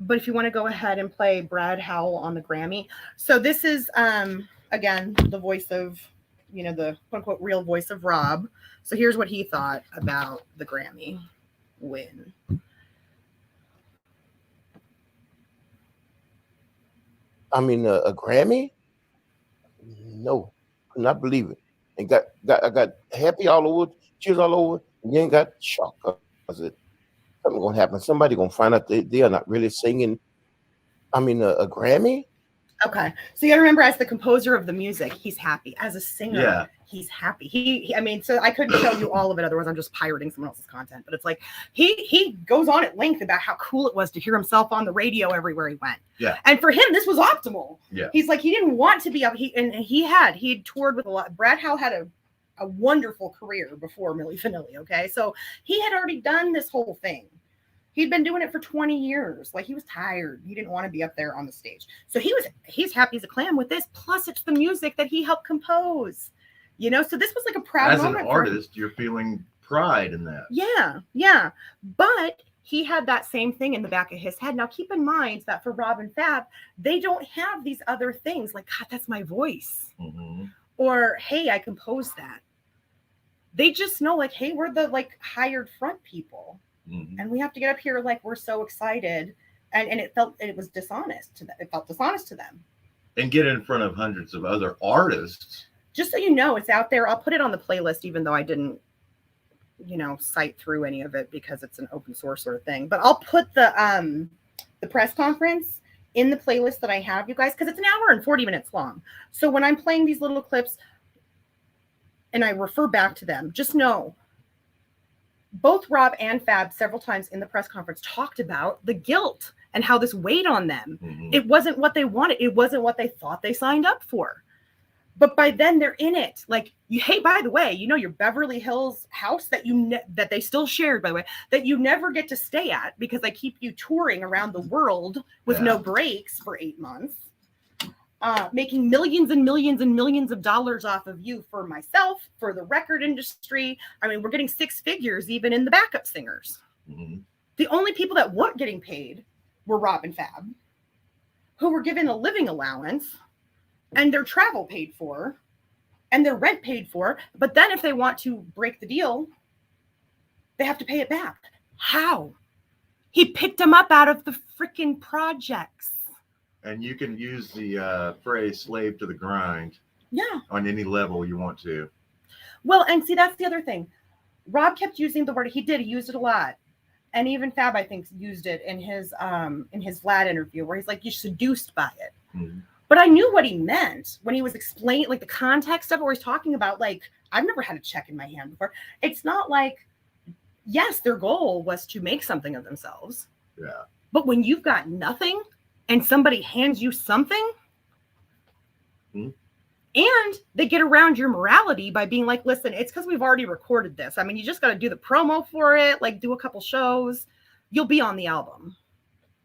But if you want to go ahead and play Brad Howell on the Grammy. So this is, again, the voice of, the quote unquote real voice of Rob. So here's what he thought about the Grammy win. I mean, a Grammy? No, could not believe it. And I got happy all over, cheers all over, and then got shocked. I said, something gonna happen. Somebody gonna find out they are not really singing. I mean, a Grammy? Okay, so you gotta remember, as the composer of the music, he's happy. As a singer, he's happy. He I mean, so I couldn't show you all of it, otherwise I'm just pirating someone else's content. But it's like he goes on at length about how cool it was to hear himself on the radio everywhere he went. Yeah, and for him, this was optimal. Yeah, he's like, he didn't want to be up. He'd toured with a lot. Brad Howell had a wonderful career before MilliVanilli. Okay, so he had already done this whole thing. He'd been doing it for 20 years. Like, he was tired. He didn't want to be up there on the stage. So he's happy as a clam with this. Plus, it's the music that he helped compose. So this was like a proud moment. As an artist, you're feeling pride in that. Yeah. But he had that same thing in the back of his head. Now, keep in mind that for Rob and Fab, they don't have these other things like, God, that's my voice. Mm-hmm. Or, hey, I composed that. They just know, like, hey, we're the hired front people. Mm-hmm. And we have to get up here like we're so excited, and it was dishonest to them. It felt dishonest to them. And get in front of hundreds of other artists. Just so you know, it's out there. I'll put it on the playlist, even though I didn't, cite through any of it because it's an open source sort of thing. But I'll put the press conference in the playlist that I have, you guys, because it's an hour and 40 minutes long. So when I'm playing these little clips and I refer back to them, just know. Both Rob and Fab several times in the press conference talked about the guilt and how this weighed on them. Mm-hmm. It wasn't what they wanted. It wasn't what they thought they signed up for. But by then they're in it. Like, hey, by the way, your Beverly Hills house that that they still shared, by the way, that you never get to stay at because they keep you touring around the world with no breaks for 8 months. Making millions and millions and millions of dollars off of you for myself, for the record industry. I mean, we're getting 6 figures even in the backup singers. Mm-hmm. The only people that weren't getting paid were Rob and Fab, who were given a living allowance and their travel paid for and their rent paid for. But then if they want to break the deal, they have to pay it back. How? He picked them up out of the freaking projects. And you can use the phrase slave to the grind on any level you want to. Well, and see, that's the other thing. Rob kept using the word. He used it a lot. And even Fab, I think, used it in his Vlad interview where he's like, you're seduced by it. Mm-hmm. But I knew what he meant when he was explaining, like, the context of it, where he's talking about, like, I've never had a check in my hand before. It's not like, yes, their goal was to make something of themselves. Yeah. But when you've got nothing, and somebody hands you something, and they get around your morality by being like, listen, it's because we've already recorded this. I mean, you just got to do the promo for it, like do a couple shows. You'll be on the album.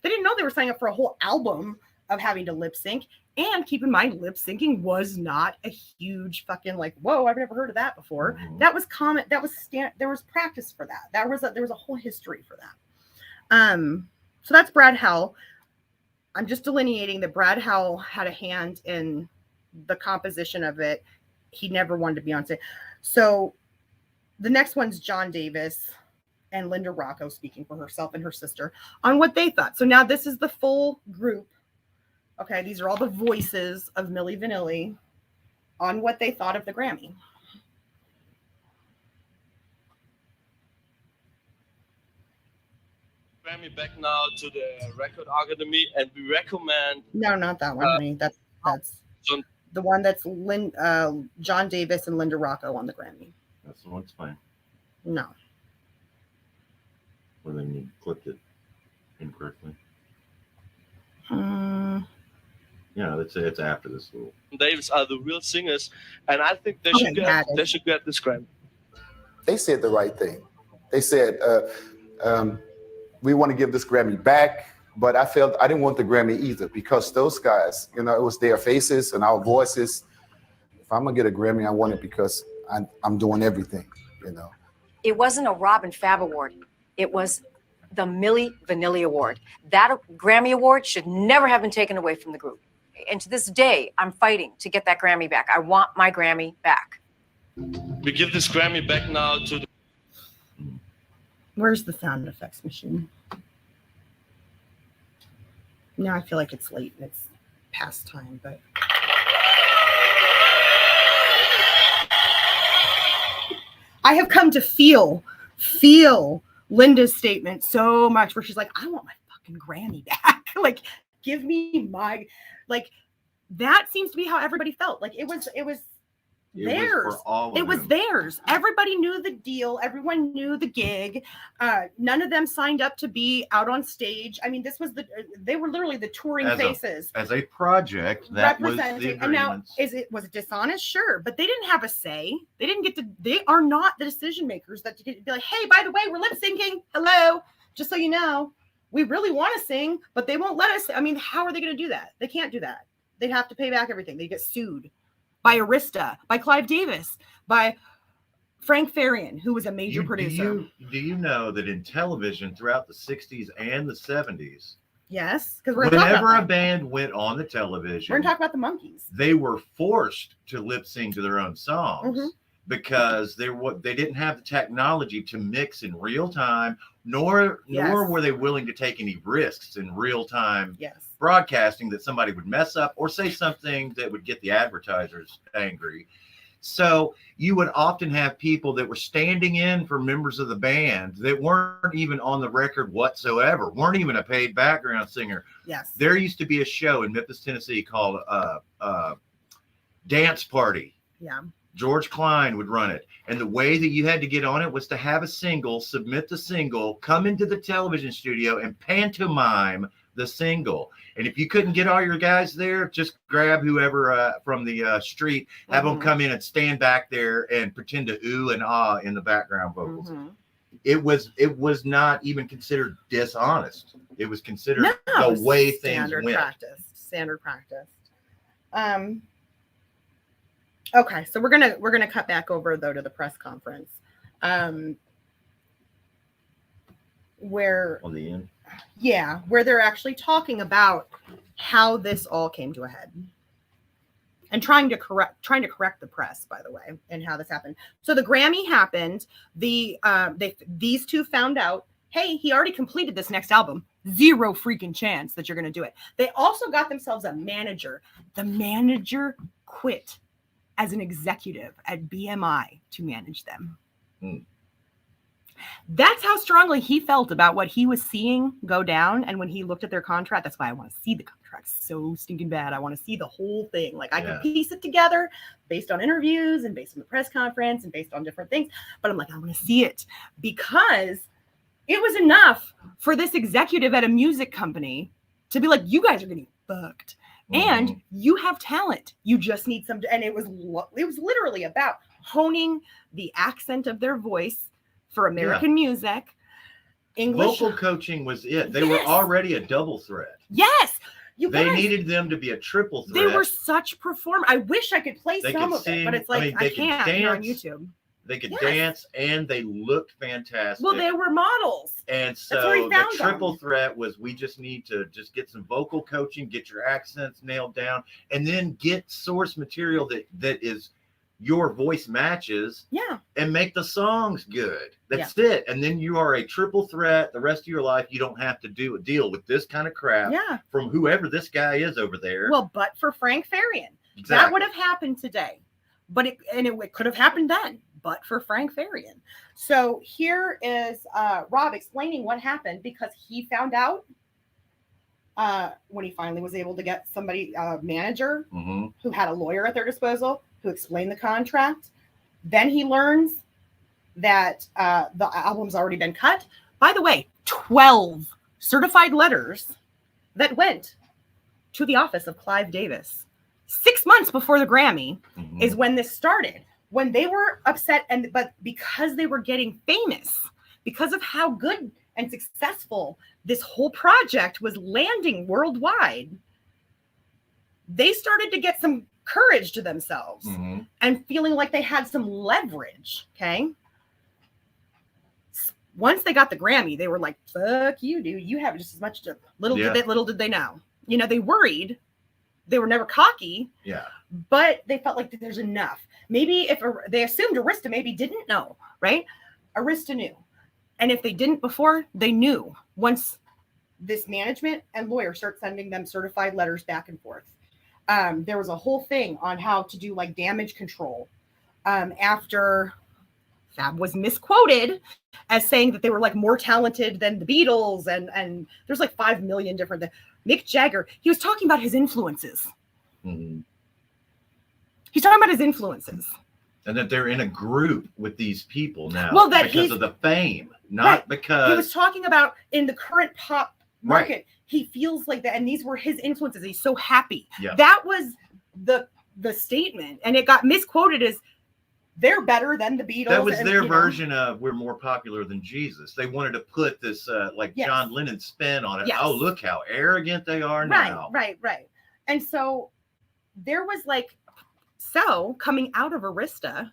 They didn't know they were signing up for a whole album of having to lip sync. And keep in mind, lip syncing was not a huge fucking like, whoa, I've never heard of that before. Mm-hmm. That was common. That was there was practice for that. There was a whole history for that. So that's Brad Howell. I'm just delineating that Brad Howell had a hand in the composition of it. He never wanted to be on stage. So the next one's John Davis and Linda Rocco speaking for herself and her sister on what they thought. So now this is the full group Okay, these are all the voices of Milli Vanilli on what they thought of the Grammy. Grammy back now to the Record Academy, and we recommend. No, not that one, honey. That's John- the one that's John Davis and Linda Rocco on the Grammy. That's the one that's fine. No. Well, then you clicked it incorrectly. Yeah, it's after this little. Davis are the real singers, and I think they Okay, should got it. get this Grammy. They said the right thing. They said, we want to give this Grammy back, but I felt I didn't want the Grammy either because those guys, you know, it was their faces and our voices. If I'm gonna get a Grammy, I want it because I'm doing everything, you know. It wasn't a Rob and Fab award. It was the Milli Vanilli Award. That Grammy Award should never have been taken away from the group. And to this day, I'm fighting to get that Grammy back. I want my Grammy back. We give this Grammy back now to the. Where's the sound effects machine? Now I feel like it's late and it's past time, but I have come to feel Linda's statement so much where she's like, I want my fucking Grammy back. Like, give me my, like, that seems to be how everybody felt. Like it was theirs. It was theirs. Everybody knew the deal. Everyone knew the gig. None of them signed up to be out on stage. I mean, they were literally the touring faces. As a project, that was the agreement. And now, was it dishonest? Sure. But they didn't have a say. They are not the decision makers that could be like, hey, by the way, we're lip syncing. Hello. Just so you know, we really want to sing, but they won't let us. I mean, how are they going to do that? They can't do that. They'd have to pay back everything. They get sued by Arista, by Clive Davis, by Frank Farian, who was a major producer. Do you know that in television throughout the 60s and the 70s, yes, because whenever a band went on the television, we're going to talk about the Monkees. They were forced to lip sync to their own songs because they didn't have the technology to mix in real time, nor were they willing to take any risks in real time. Broadcasting that somebody would mess up or say something that would get the advertisers angry. So you would often have people that were standing in for members of the band that weren't even on the record whatsoever, weren't even a paid background singer. Yes. There used to be a show in Memphis, Tennessee called Dance Party. Yeah. George Klein would run it. And the way that you had to get on it was to have a single, submit the single, come into the television studio and pantomime the single. And if you couldn't get all your guys there, just grab whoever from the street, have them come in and stand back there and pretend to ooh and ah in the background vocals. It was not even considered dishonest. It was considered the way things went. Standard practice. Okay, so we're gonna cut back over though to the press conference, where on the end. Yeah, where they're actually talking about how this all came to a head and trying to correct the press, by the way, and how this happened. So the Grammy happened. These two found out, hey, he already completed this next album. Zero freaking chance that you're going to do it. They also got themselves a manager. The manager quit as an executive at BMI to manage them. That's how strongly he felt about what he was seeing go down. And when he looked at their contract, that's why I want to see the contract so stinking bad. I want to see the whole thing. Like I can piece it together based on interviews and based on the press conference and based on different things. But I'm like, I want to see it because it was enough for this executive at a music company to be like, you guys are getting fucked. And you have talent. You just need some. And it was literally about honing the accent of their voice for American music. English vocal coaching was it. They were already a double threat. Yes. They needed them to be a triple threat. They were such performers. I wish I could play some of it, but it's like I can't here on YouTube. They could dance and they looked fantastic. Well, they were models. And so the triple threat was we just need to just get some vocal coaching, get your accents nailed down, and then get source material that is your voice matches and make the songs good. That's it. And then you are a triple threat the rest of your life. You don't have to deal with this kind of crap from whoever this guy is over there. Well, but for Frank Farian, that would have happened today. But it could have happened then, but for Frank Farian. So here is Rob explaining what happened, because he found out when he finally was able to get somebody, manager who had a lawyer at their disposal, who explained the contract. Then he learns that the album's already been cut. By the way, 12 certified letters that went to the office of Clive Davis 6 months before the Grammy is when this started. When they were upset, but because they were getting famous, because of how good and successful this whole project was landing worldwide, they started to get some courage to themselves and feeling like they had some leverage. Okay. Once they got the Grammy, they were like, fuck you, dude. You have just as much to little did they know. You know, they worried. They were never cocky. Yeah. But they felt like there's enough. Maybe if they assumed Arista maybe didn't know, right? Arista knew. And if they didn't before, they knew once this management and lawyer start sending them certified letters back and forth. There was a whole thing on how to do like damage control after Fab was misquoted as saying that they were like more talented than the Beatles. And there's like 5 million different things. Mick Jagger, he was talking about his influences. He's talking about his influences. And that they're in a group with these people now. Well, that because of the fame, not because he was talking about in the current pop market. He feels like that, and these were his influences. He's so happy. Yeah. That was the statement, and it got misquoted as they're better than the Beatles. That was their version of we're more popular than Jesus. They wanted to put this John Lennon spin on it. Yes. Oh, look how arrogant they are now. Right. And so there was coming out of Arista,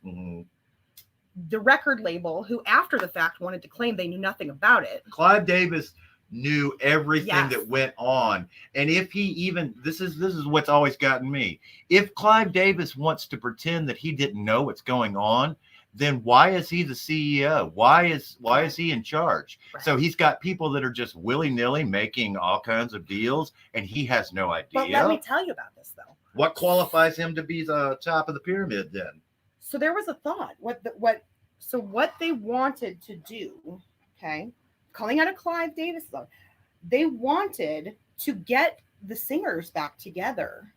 the record label, who after the fact wanted to claim they knew nothing about it. Clive Davis knew everything that went on. And if he even, this is what's always gotten me. If Clive Davis wants to pretend that he didn't know what's going on, then why is he the CEO? Why is he in charge? Right. So he's got people that are just willy-nilly making all kinds of deals, and he has no idea. But let me tell you about this, though. What qualifies him to be the top of the pyramid then? So there was a thought. What they wanted to do, okay, calling out of Clive Davis, though, they wanted to get the singers back together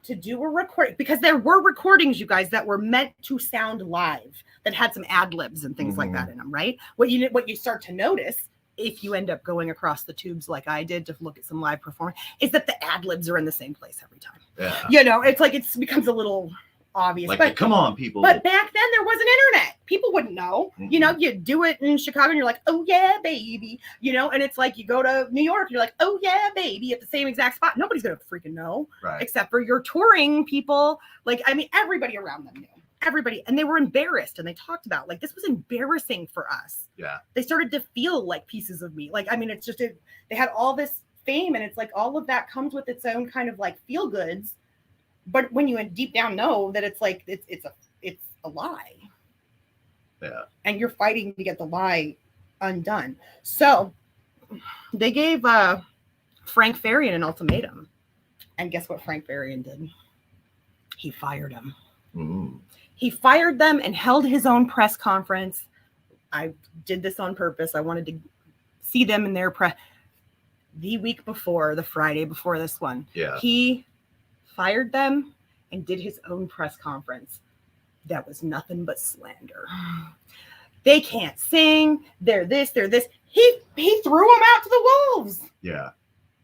to do a recording, because there were recordings, you guys, that were meant to sound live, that had some ad libs and things like that in them, right? What you start to notice if you end up going across the tubes like I did to look at some live performance is that the ad libs are in the same place every time. Yeah. You know, it's like it becomes a little obvious. Like, come on, people. But back then there wasn't internet. People wouldn't know. You know, you do it in Chicago and you're like, oh yeah, baby. You know, and it's like you go to New York, you're like, oh yeah, baby, at the same exact spot. Nobody's gonna freaking know. Right. Except for your touring people. Like, I mean, everybody around them knew. Everybody. And they were embarrassed, and they talked about like this was embarrassing for us. Yeah. They started to feel like pieces of me. Like, I mean, it's just they had all this fame, and it's like all of that comes with its own kind of like feel goods. But when you deep down know that it's like it's a lie. Yeah. And you're fighting to get the lie undone. So they gave Frank Farian an ultimatum. And guess what Frank Farian did? He fired him. He fired them and held his own press conference. I did this on purpose. I wanted to see them in their press the week before, the Friday before this one. Yeah. He fired them and did his own press conference. That was nothing but slander. They can't sing. They're this, they're this. He threw them out to the wolves. Yeah.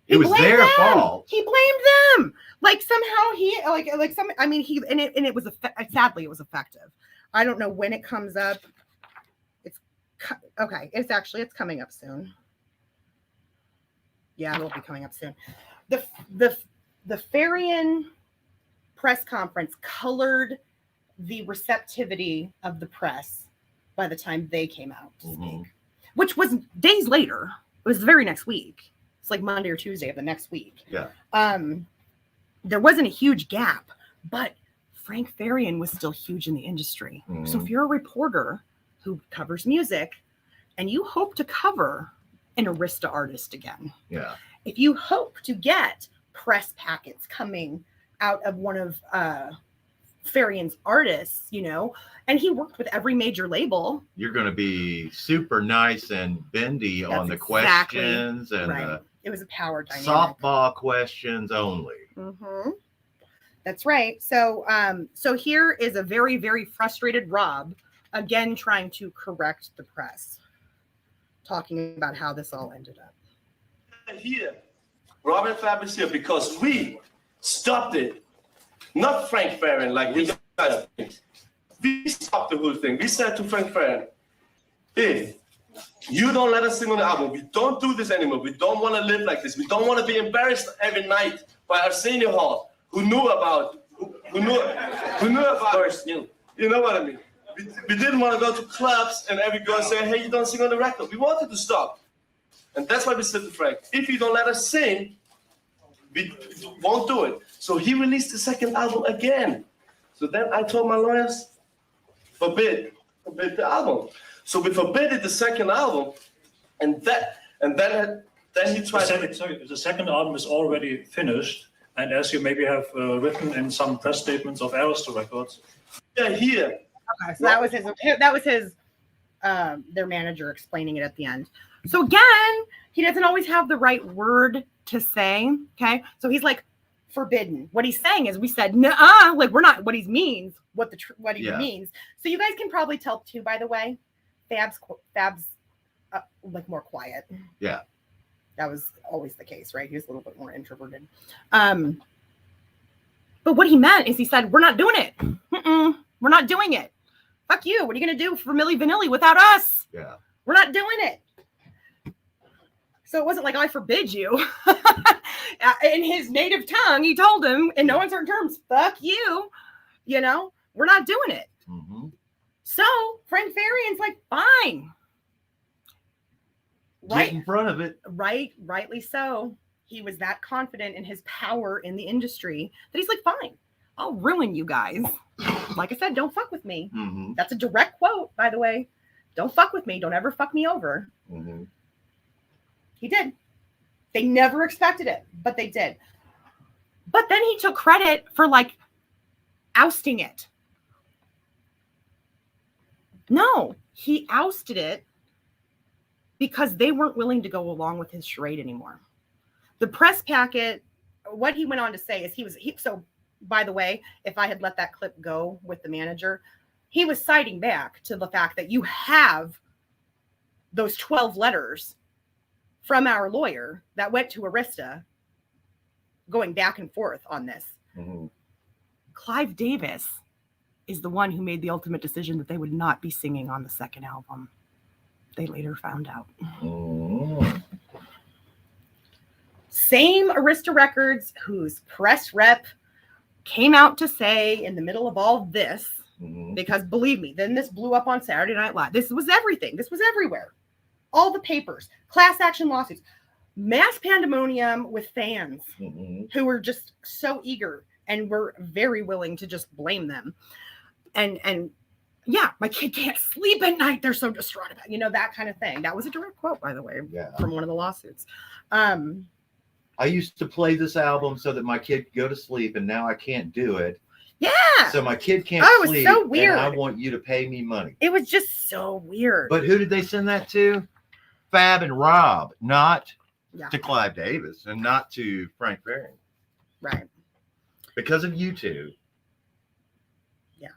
It was their fault. He blamed them. Like somehow it was sadly it was effective. I don't know when it comes up. It's coming up soon. Yeah, it'll be coming up soon. The Farian press conference colored the receptivity of the press by the time they came out to speak, which was days later. It was the very next week. It's like Monday or Tuesday of the next week. Yeah. There wasn't a huge gap, but Frank Farian was still huge in the industry. So if you're a reporter who covers music and you hope to cover an Arista artist again, if you hope to get press packets coming out of one of Farian's artists, you know, and he worked with every major label. You're going to be super nice and bendy on the questions and it was a power dynamic. Softball questions only. That's right. So, so here is a very, very frustrated Rob, again trying to correct the press, talking about how this all ended up. Here, Robert Fab is here because we stopped it. Not Frank Farian, like we guys think. We stopped the whole thing. We said to Frank Farian, if you don't let us sing on the album, we don't do this anymore. We don't want to live like this. We don't want to be embarrassed every night by our senior hall who knew about, you know what I mean? We didn't want to go to clubs and every girl say, hey, you don't sing on the record. We wanted to stop. And that's why we said to Frank, if you don't let us sing, we won't do it. So he released the second album again. So then I told my lawyers, forbid the album. So we forbid the second album, and then he tried. The second album is already finished, and as you maybe have written in some press statements of Arista Records. Yeah, here. Okay, so that was his their manager explaining it at the end. So again, he doesn't always have the right word to say. Okay, so he's like forbidden. What he's saying is, we said nuh-uh, like we're not. What he means, what he means. So you guys can probably tell too. By the way, Fab's like more quiet. Yeah, that was always the case, right? He was a little bit more introverted. But what he meant is, he said, "We're not doing it. We're not doing it. Fuck you. What are you gonna do for MilliVanilli without us? Yeah, we're not doing it." So it wasn't like, I forbid you. In his native tongue, he told him in no uncertain terms, fuck you. You know, we're not doing it. So Frank Farian's like, fine. Get in front of it. Rightly so. He was that confident in his power in the industry that he's like, fine, I'll ruin you guys. Like I said, don't fuck with me. That's a direct quote, by the way. Don't fuck with me. Don't ever fuck me over. He did. They never expected it, but they did. But then he took credit for like ousting it. No, he ousted it because they weren't willing to go along with his charade anymore. The press packet, what he went on to say is so by the way, if I had let that clip go with the manager, he was citing back to the fact that you have those 12 letters from our lawyer that went to Arista going back and forth on this. Clive Davis is the one who made the ultimate decision that they would not be singing on the second album. They later found out. Same Arista Records, whose press rep came out to say in the middle of all this, because believe me, then this blew up on Saturday Night Live. This was everything. This was everywhere. All the papers, class action lawsuits, mass pandemonium with fans who were just so eager and were very willing to just blame them. And yeah, my kid can't sleep at night. They're so distraught about, that kind of thing. That was a direct quote, by the way, from one of the lawsuits. I used to play this album so that my kid could go to sleep, and now I can't do it. Yeah. So my kid can't sleep. So weird. And I want you to pay me money. It was just so weird. But who did they send that to? Fab and Rob, not to Clive Davis and not to Frank Farian. Right. Because of you two. Yeah.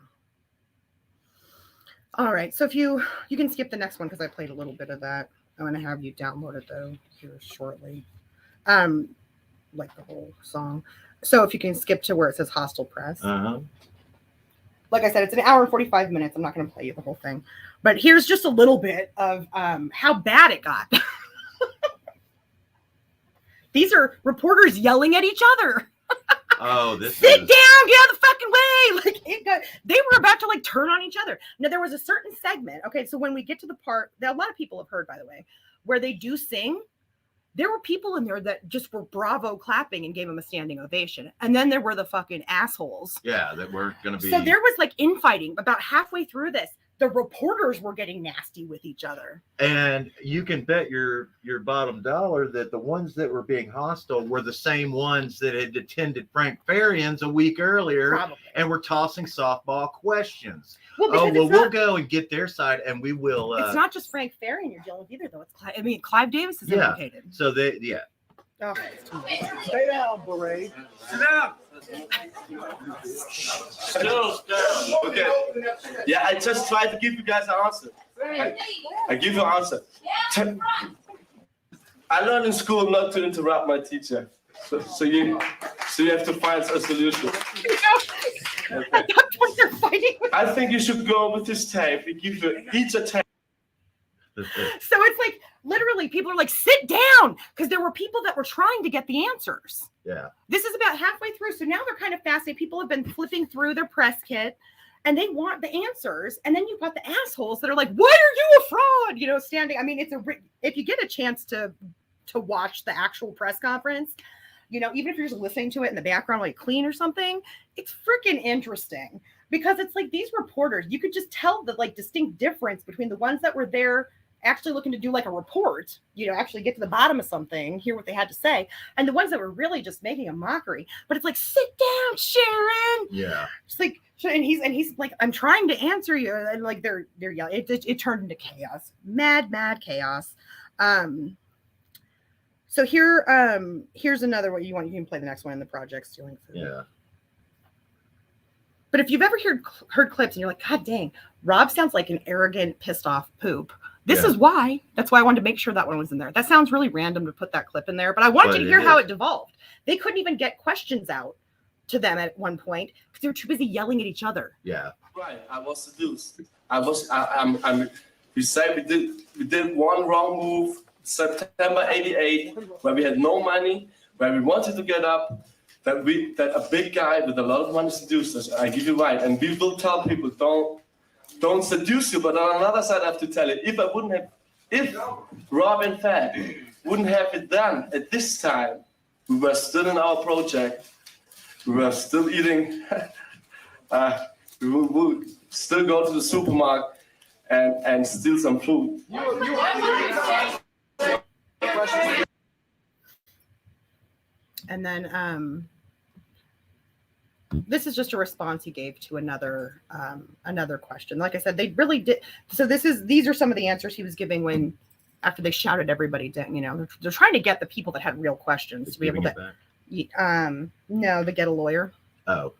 All right. So if you can skip the next one because I played a little bit of that. I'm going to have you download it though here shortly. Like the whole song. So if you can skip to where it says hostile press. Like I said, it's an hour and 45 minutes. I'm not going to play you the whole thing. But here's just a little bit of how bad it got. These are reporters yelling at each other. Sit down, get out of the fucking way. They were about to turn on each other. Now there was a certain segment. Okay, so when we get to the part that a lot of people have heard, by the way, where they do sing, there were people in there that just were bravo clapping and gave him a standing ovation. And then there were the fucking assholes. Yeah, that we're going to be. So there was like infighting about halfway through this. The reporters were getting nasty with each other. And you can bet your bottom dollar that the ones that were being hostile were the same ones that had attended Frank Farian's a week earlier. Probably. And were tossing softball questions. Well, we'll go and get their side, and we will. It's not just Frank Farian you're dealing with either, though. It's Clive Davis is implicated. So Okay. Stay down, Beret. Sit down. Still down. Okay. Yeah, I just tried to give you guys an answer. I give you an answer. I learned in school not to interrupt my teacher. So you have to find a solution. Okay. At that point, they're fighting. I think you should go with this tape. We give you each a tape. So it's like literally people are like, sit down, because there were people that were trying to get the answers. Yeah. This is about halfway through. So now they're kind of fascinated. People have been flipping through their press kit and they want the answers. And then you've got the assholes that are like, why are you a fraud? You know, standing. I mean, if you get a chance to watch the actual press conference, you know, even if you're just listening to it in the background, like clean or something, it's freaking interesting because it's like these reporters, you could just tell the like distinct difference between the ones that were there actually looking to do like a report, you know, actually get to the bottom of something, hear what they had to say, and the ones that were really just making a mockery. But it's like, sit down, Sharon. Yeah. It's like, and he's like, I'm trying to answer you, and like they're yelling. It turned into chaos, mad chaos. So here's another one you want. You can play the next one in the project, stealing food. Yeah. But if you've ever heard clips and you're like, God dang, Rob sounds like an arrogant, pissed off poop. This is why. That's why I wanted to make sure that one was in there. That sounds really random to put that clip in there, but I wanted you to hear how it devolved. They couldn't even get questions out to them at one point because they were too busy yelling at each other. Yeah. Right. I was seduced. We say we did one wrong move, September '88, where we had no money, where we wanted to get up, that a big guy with a lot of money seduced us. I give you right. And we will tell people, don't seduce you, but on another side, I have to tell you, if Rob and Fat wouldn't have it done at this time, we were still in our project, we were still eating, we would still go to the supermarket and steal some food. And then this is just a response he gave to another question. Like I said, they really did. So these are some of the answers he was giving after they shouted everybody down. You know, they're trying to get the people that had real questions to be able to. No, to get a lawyer. Oh.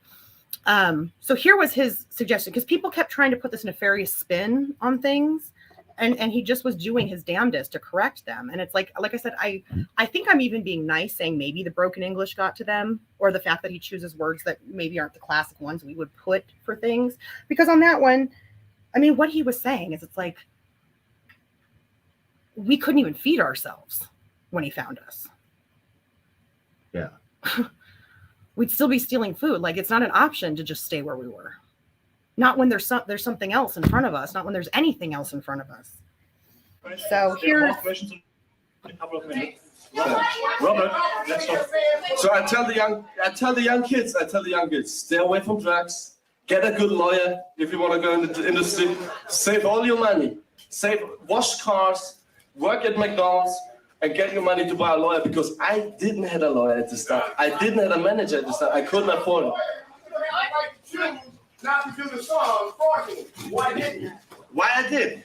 So here was his suggestion, because people kept trying to put this nefarious spin on things, and he just was doing his damnedest to correct them. And it's like I said, I think I'm even being nice, saying maybe the broken English got to them, or the fact that he chooses words that maybe aren't the classic ones we would put for things. Because on that one, I mean, what he was saying is, it's like we couldn't even feed ourselves when he found us. Yeah. We'd still be stealing food. Like, it's not an option to just stay where we were. Not when there's something else in front of us. Not when there's anything else in front of us. So here's questions in a couple of minutes. Robert, let's talk. So I tell the young kids, stay away from drugs. Get a good lawyer if you want to go into the industry. Save all your money. Wash cars, work at McDonald's, and get your money to buy a lawyer, because I didn't have a lawyer at the start. I didn't have a manager at the start. I couldn't afford it. Not to do the song, why didn't you? Why I did?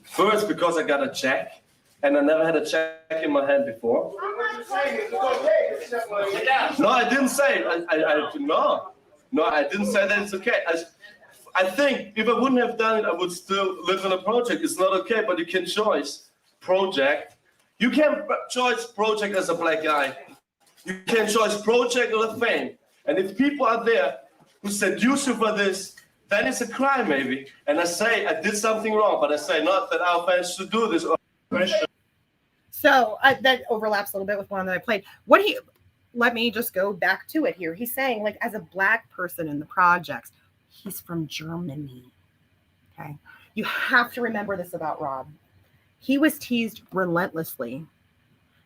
First, because I got a check, and I never had a check in my hand before. No, I didn't say it. No, I didn't say that it's okay. I think if I wouldn't have done it, I would still live in a project. It's not okay, but you can choose project. You can choose project as a black guy. You can choose project or fame. And if people are there who seduce you for this, then it's a crime maybe. And I say I did something wrong, but I say not that our fans should do this. So that overlaps a little bit with one that I played. Let me just go back to it here. He's saying, like, as a black person in the projects, he's from Germany. Okay. You have to remember this about Rob. He was teased relentlessly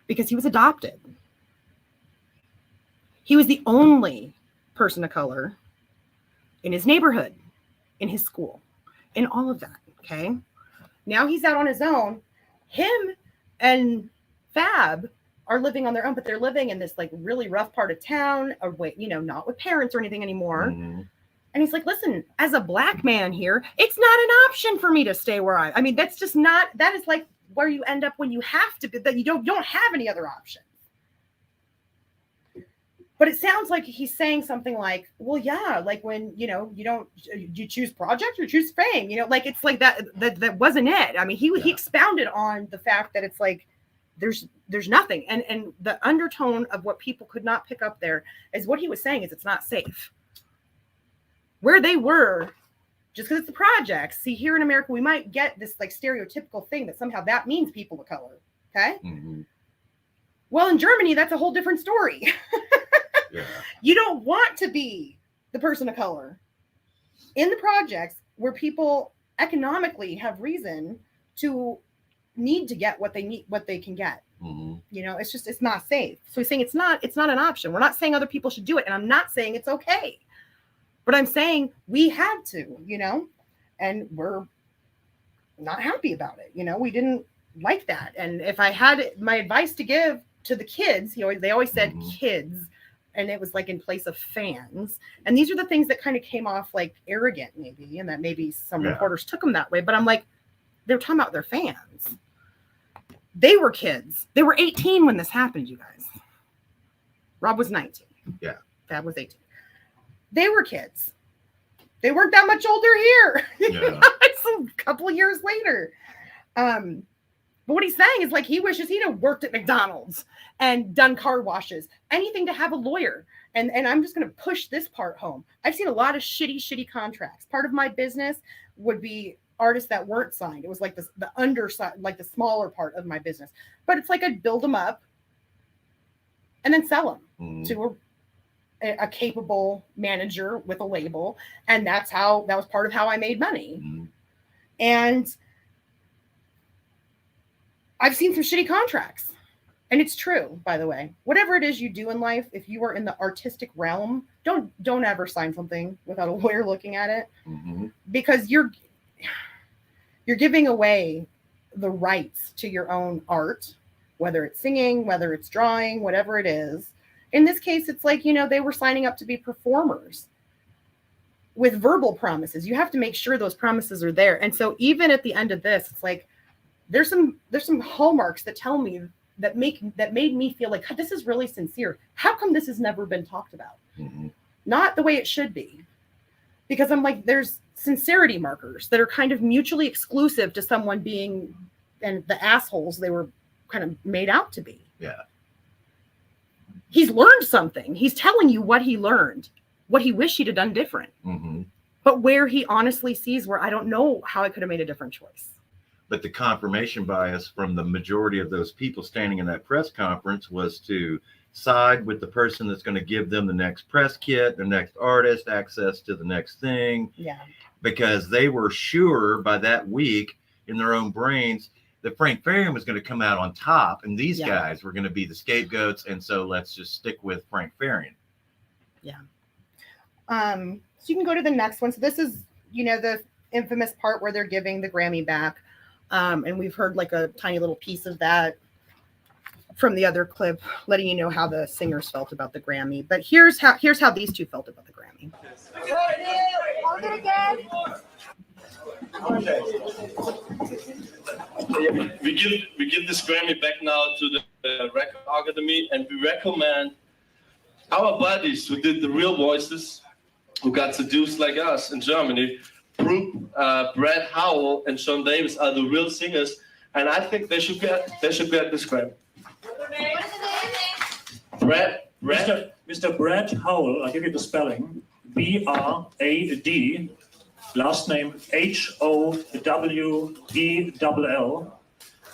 because he was adopted. He was the only person of color in his neighborhood, in his school, in all of that. Okay. Now he's out on his own. Him and Fab are living on their own, but they're living in this like really rough part of town, away, you know, not with parents or anything anymore. Mm-hmm. And he's like, listen, as a black man here, it's not an option for me to stay where I mean, that's just not, that is like where you end up when you have to be, that you don't have any other option. But it sounds like he's saying something like, well, yeah, like when, you know, you choose project or choose fame, you know, like it's like that wasn't it. I mean, he expounded on the fact that it's like, there's nothing. And the undertone of what people could not pick up there is what he was saying is it's not safe. Where they were, just because it's the projects. See, here in America, we might get this like stereotypical thing that somehow that means people of color. Okay. Mm-hmm. Well, in Germany, that's a whole different story. Yeah. You don't want to be the person of color in the projects where people economically have reason to need to get what they need, what they can get. Mm-hmm. You know, it's not safe. So he's saying it's not an option. We're not saying other people should do it. And I'm not saying it's okay, but I'm saying we had to, you know, and we're not happy about it. You know, we didn't like that. And if I had my advice to give to the kids, they always said Mm-hmm. kids, and it was like in place of fans. And these are the things that kind of came off like arrogant maybe, and that maybe some reporters took them that way. But I'm like, they're talking about their fans. They were kids. They were 18 when this happened, you guys. Rob was 19. Yeah. Fab was 18. They were kids. They weren't that much older here. Yeah. It's a couple of years later. But what he's saying is like he wishes he'd have worked at McDonald's and done car washes, anything to have a lawyer. And I'm just going to push this part home. I've seen a lot of shitty contracts. Part of my business would be artists that weren't signed. It was like the underside, like the smaller part of my business. But it's like I'd build them up and then sell them to a capable manager with a label. And that was part of how I made money. Mm-hmm. And I've seen some shitty contracts, and it's true, by the way. Whatever it is you do in life, if you are in the artistic realm, don't ever sign something without a lawyer looking at it, because you're giving away the rights to your own art, whether it's singing, whether it's drawing, whatever it is. In this case, it's like, they were signing up to be performers with verbal promises. You have to make sure those promises are there. And so even at the end of this, it's like, there's some hallmarks that tell me that made me feel like this is really sincere. How come this has never been talked about? Mm-hmm. Not the way it should be, because I'm like, there's sincerity markers that are kind of mutually exclusive to someone being and the assholes they were kind of made out to be. Yeah. He's learned something. He's telling you what he learned, what he wished he'd have done different, but where he honestly sees where I don't know how I could have made a different choice. But the confirmation bias from the majority of those people standing in that press conference was to side with the person that's going to give them the next press kit, the next artist, access to the next thing. Yeah. Because they were sure by that week in their own brains that Frank Farian was going to come out on top, and these guys were going to be the scapegoats. And so let's just stick with Frank Farian. Yeah. So you can go to the next one. So this is, the infamous part where they're giving the Grammy back. And we've heard like a tiny little piece of that from the other clip, letting you know how the singers felt about the Grammy. But here's how these two felt about the Grammy. Hold it again. We give this Grammy back now to the Record Academy, and we recommend our buddies who did the real voices, who got seduced like us in Germany. Brad Howell and Sean Davis are the real singers, and I think they should get this Grammy. Mr. Brad Howell, I'll give you the spelling. B-R-A-D, last name H-O-W-E-L-L,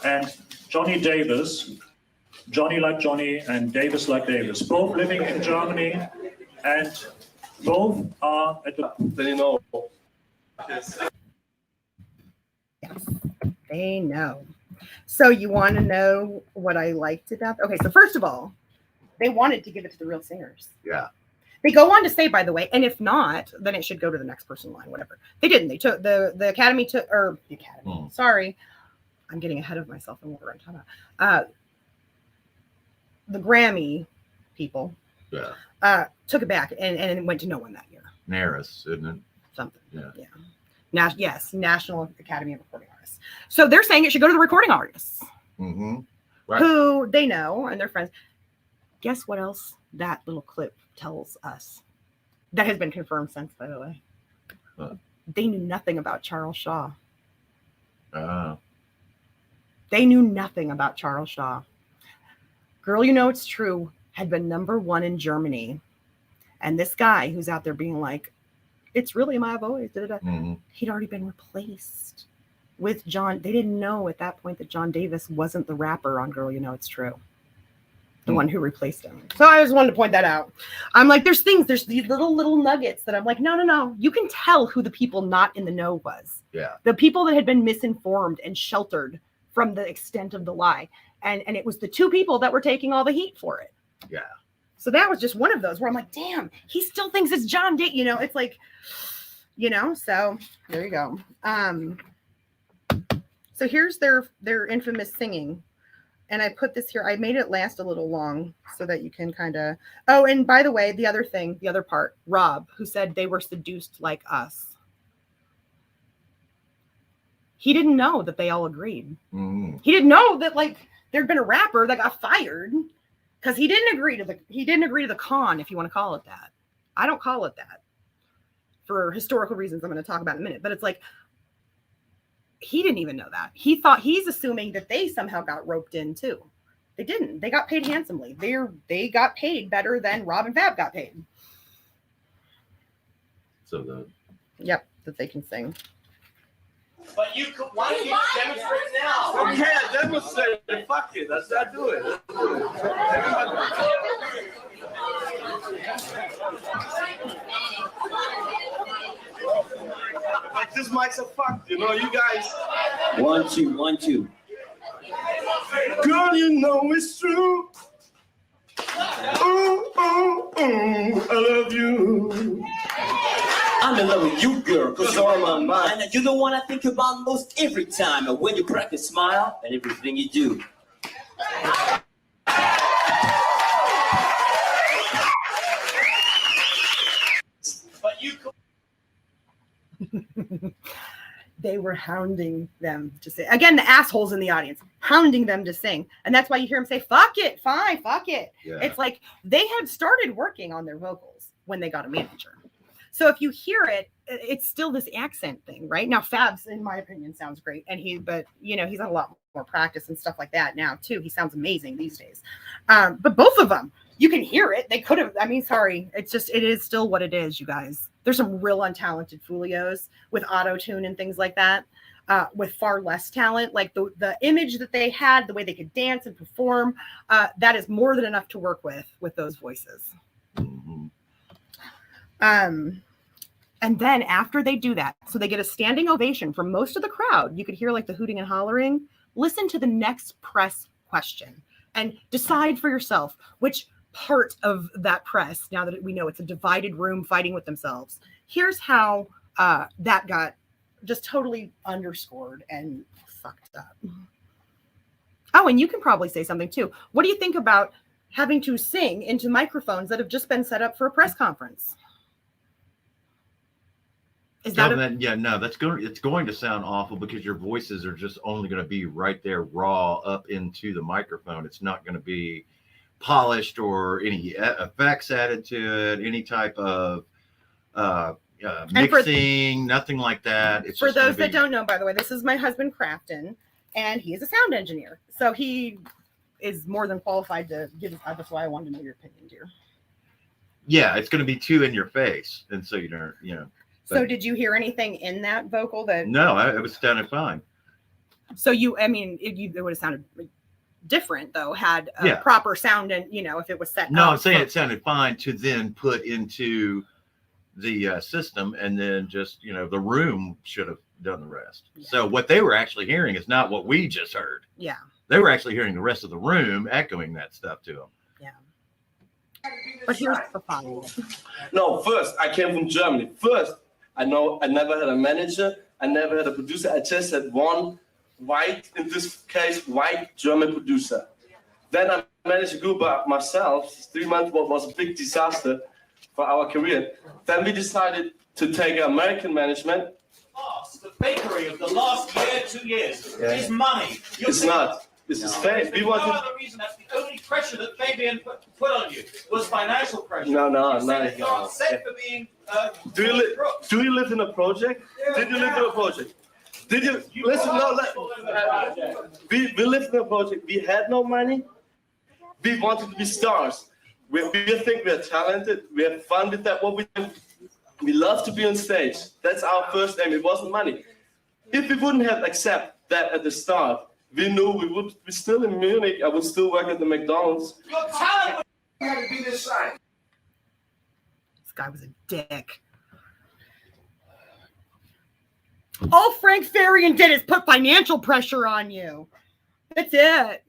and Johnny Davis, Johnny like Johnny and Davis like Davis, both living in Germany, and both are at the... Yes, they know. So you want to know what I liked about? Okay, so first of all, they wanted to give it to the real singers. Yeah. They go on to say, by the way, and if not, then it should go to the next person in line, whatever. They didn't. They took the Academy took, or the Academy. Sorry, I'm getting ahead of myself in what we're talking about. The Grammy people took it back and it went to no one that year. NARAS, isn't it? Something. Yeah. Yes, National Academy of Recording Artists. So they're saying it should go to the recording artists, Right. who they know and their friends. Guess what else that little clip tells us? That has been confirmed since, by the way. They knew nothing about Charles Shaw. They knew nothing about Charles Shaw. Girl, You Know It's True had been #1 in Germany. And this guy who's out there being like, it's really my voice. He'd already been replaced with John. They didn't know at that point that John Davis wasn't the rapper on Girl, You Know It's True. The one who replaced him. So I just wanted to point that out. I'm like, there's these little nuggets that I'm like, no. You can tell who the people not in the know was. Yeah. The people that had been misinformed and sheltered from the extent of the lie. And it was the two people that were taking all the heat for it. Yeah. So that was just one of those where I'm like, damn, he still thinks it's John Davis. It's like, so there you go. So here's their infamous singing. And I put this here. I made it last a little long so that you can kind of. Oh, and by the way, the other part, Rob, who said they were seduced like us. He didn't know that they all agreed. He didn't know that there'd been a rapper that got fired because he didn't agree to the con, if you want to call it that. I don't call it that for historical reasons I'm going to talk about in a minute. But it's like, he didn't even know that. He's assuming that they somehow got roped in too. They didn't. They got paid handsomely. They got paid better than Rob and Fab got paid. So that they can sing. But why don't you demonstrate now? Okay, demonstrate. Fuck it. Let's not do it. Like this mic's a fuck, you guys. 1, 2, 1, 2. Girl, you know it's true. Ooh, ooh, ooh, I love you. I'm in love with you, girl, because you're on my mind. And you're the one I think about most every time. And when you crack a smile and everything you do. But you. They were hounding them to sing. Again, the assholes in the audience, hounding them to sing. And that's why you hear them say, fuck it, fine, fuck it. Yeah. It's like they had started working on their vocals when they got a manager. So if you hear it, it's still this accent thing, right? Now, Fab's, in my opinion, sounds great. And he's had a lot more practice and stuff like that now, too. He sounds amazing these days. But both of them, you can hear it. They could have, sorry. It is still what it is, you guys. There's some real untalented Fulios with auto-tune and things like that, with far less talent. Like the image that they had, the way they could dance and perform, that is more than enough to work with those voices. And then after they do that, so they get a standing ovation from most of the crowd. You could hear the hooting and hollering. Listen to the next press question and decide for yourself which part of that press, now that we know it's a divided room fighting with themselves. Here's how that got just totally underscored and fucked up. Oh, and you can probably say something too. What do you think about having to sing into microphones that have just been set up for a press conference? It's going to sound awful because your voices are just only going to be right there raw up into the microphone. It's not going to be polished or any effects added to it, any type of mixing, nothing like that. It's for those that don't know, by the way, this is my husband Crafton, and he is a sound engineer, so he is more than qualified to give. That's why I wanted to know your opinion, dear. Yeah, it's going to be too in your face, and so you don't, So did you hear anything in that vocal that? No, it was sounded fine. So it would have sounded different though, had a proper sound and if it was set. No, I'm saying it sounded fine to then put into the system, and then just, the room should have done the rest. Yeah. So what they were actually hearing is not what we just heard. Yeah. They were actually hearing the rest of the room echoing that stuff to them. Yeah. But here's the problem. No, first, I came from Germany. First, I never had a manager. I never had a producer. I just had one white, in this case, white German producer. Then I managed a group by myself. 3 months was a big disaster for our career. Then we decided to take American management. The bakery of the last year, 2 years is money. It's not. This is fake. We wanted. No other reason. That's the only pressure that Fabian put on you was financial pressure. No. Set for being. Do you live in a project? Did you live in a project? Did you listen? No. We lived in a project. We had no money. We wanted to be stars. We think we are talented. We have fun with that. What we do. We love to be on stage. That's our first aim. It wasn't money. If we wouldn't have accepted that at the start, we knew we would be still in Munich. I would still work at the McDonald's. Your talent had to be this side. This guy was a dick. All Frank Farian did is put financial pressure on you. That's it.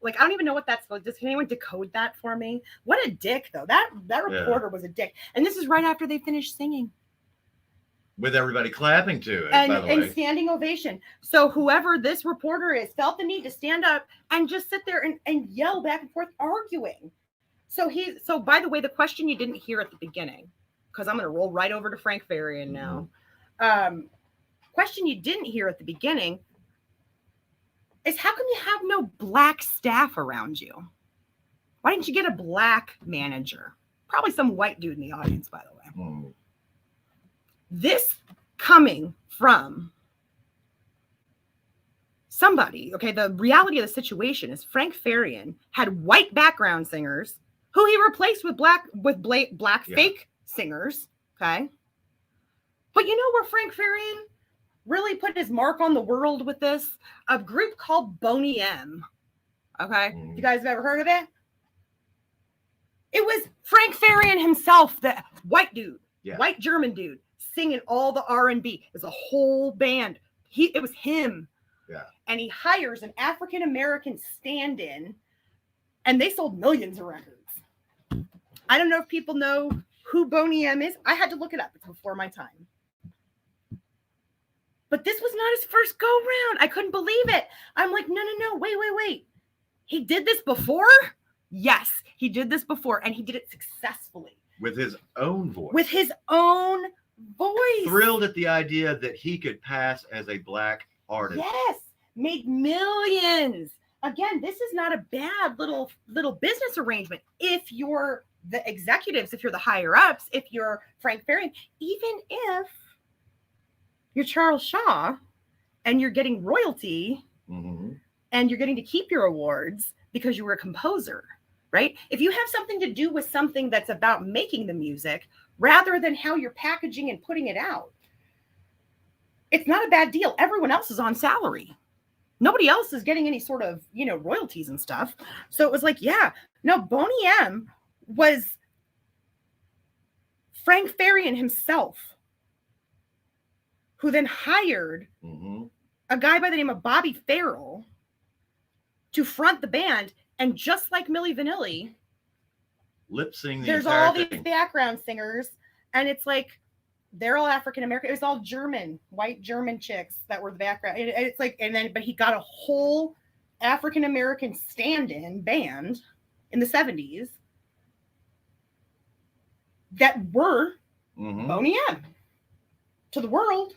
Like, I don't even know what that's called. Can anyone decode that for me? What a dick, though. That reporter was a dick. And this is right after they finished singing. With everybody clapping to it, by the way. And standing ovation. So whoever this reporter is felt the need to stand up and just sit there and yell back and forth, arguing. So by the way, the question you didn't hear at the beginning, because I'm going to roll right over to Frank Farian now. Question you didn't hear at the beginning is, how come you have no black staff around you? Why didn't you get a black manager? Probably some white dude in the audience, by the way. This coming from somebody, okay, the reality of the situation is Frank Farian had white background singers who he replaced with black fake singers, okay? But you know where Frank Farian really put his mark on the world with this? A group called Boney M. Okay, you guys have ever heard of it? It was Frank Farian himself, the white dude, white German dude, singing all the R&B. It was a whole band. It was him. Yeah. And he hires an African American stand-in, and they sold millions of records. I don't know if people know who Boney M is. I had to look it up. It's before my time. But this was not his first go round. I couldn't believe it. I'm like, no, wait. He did this before? Yes, he did this before, and he did it successfully. With his own voice. With his own voice. Thrilled at the idea that he could pass as a black artist. Yes, made millions. Again, this is not a bad little business arrangement. If you're the executives, if you're the higher ups, if you're Frank Farian, even if you're Charles Shaw and you're getting royalty and you're getting to keep your awards because you were a composer, right? If you have something to do with something that's about making the music rather than how you're packaging and putting it out, it's not a bad deal. Everyone else is on salary. Nobody else is getting any sort of, royalties and stuff. So it was like, Boney M was Frank Farian himself, who then hired a guy by the name of Bobby Farrell to front the band. And just like Milli Vanilli, lip sync. There's all these background singers, and it's like they're all African American. It was all German, white German chicks that were the background. And it's like, but he got a whole African American stand-in band in the 70s that were Boney M to the world,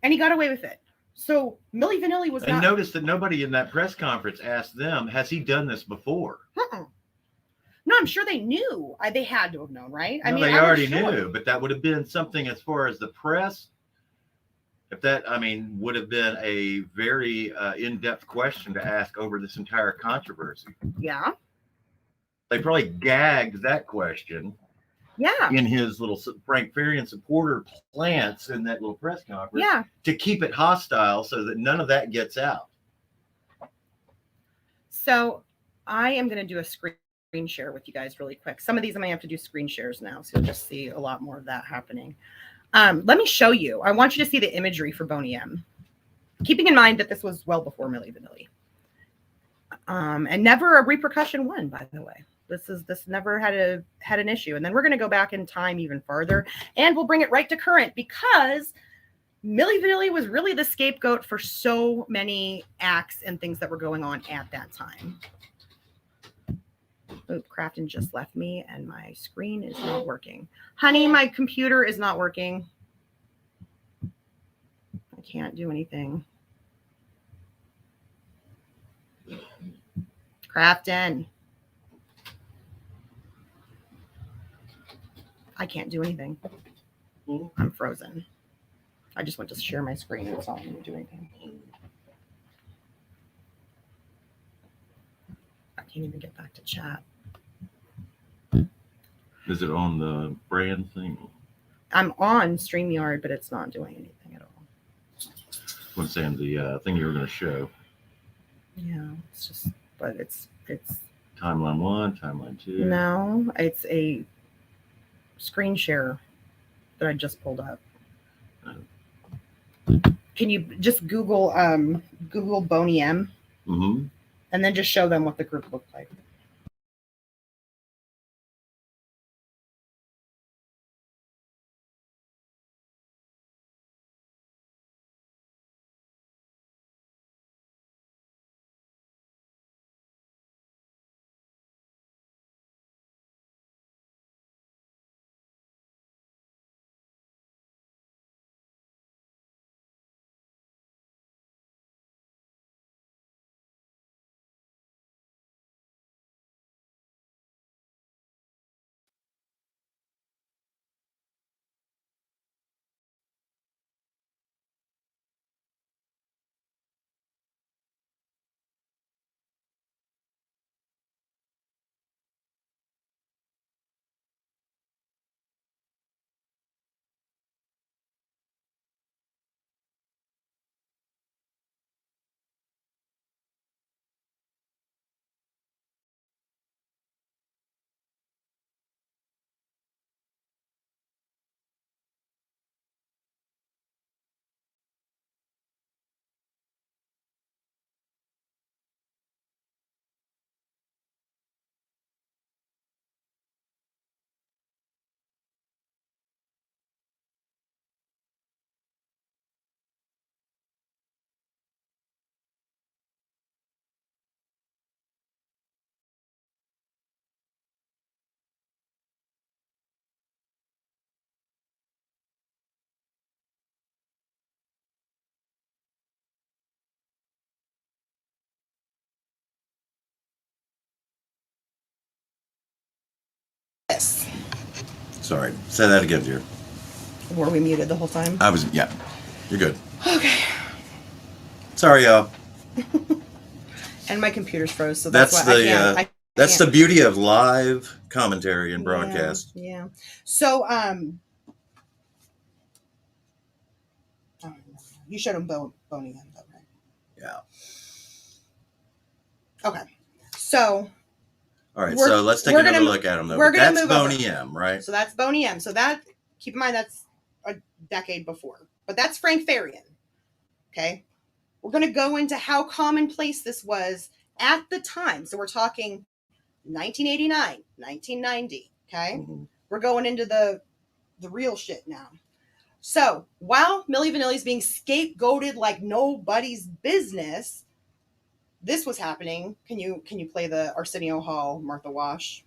and he got away with it. So Milli Vanilli was and notice that nobody in that press conference asked them, has he done this before? No, I'm sure they knew. They had to have known, right? No, they already knew, but that would have been something as far as the press. If that, would have been a very in-depth question to ask over this entire controversy. Yeah. They probably gagged that question. Yeah. In his little Frank Farian supporter plants in that little press conference. Yeah. To keep it hostile so that none of that gets out. So I am going to do a screen screen share with you guys really quick. Some of these I might have to do screen shares now, so you'll just see a lot more of that happening. Let me show you. I want you to see the imagery for Boney M. Keeping in mind that this was well before MilliVanilli. And never a repercussion one, by the way. This never had an issue. And then we're going to go back in time even farther, and we'll bring it right to current, because MilliVanilli was really the scapegoat for so many acts and things that were going on at that time. Oh, Crafton just left me and my screen is not working. Honey, my computer is not working. I can't do anything. Crafton. I can't do anything. I'm frozen. I just went to share my screen. It's not going to do anything. I can't even get back to chat. Is it on the brand thing? I'm on StreamYard, but it's not doing anything at all. I'm saying the thing you were going to show. Yeah, it's just, but it's Timeline 1, timeline 2. no, it's a screen share that I just pulled up. Can you just Google Boney M, Mm-hmm. and then just show them what the group looked like? Yes. Sorry. Say that again, dear. Were we muted the whole time? I was, yeah. You're good. Okay. Sorry, y'all. And my computer's froze, so That's why the that's the beauty of live commentary and broadcast. Yeah. So you showed him Boney M, though, right? Yeah. Okay. So. All right. So let's take another look at them, though. That's Boney M, right? So that's Boney M. So that, keep in mind, that's a decade before. But that's Frank Farian. Okay. We're going to go into how commonplace this was at the time. So we're talking 1989, 1990. Okay. Mm-hmm. We're going into the real shit now. So while MilliVanilli is being scapegoated like nobody's business, this was happening. Can you play the Arsenio Hall Martha Wash?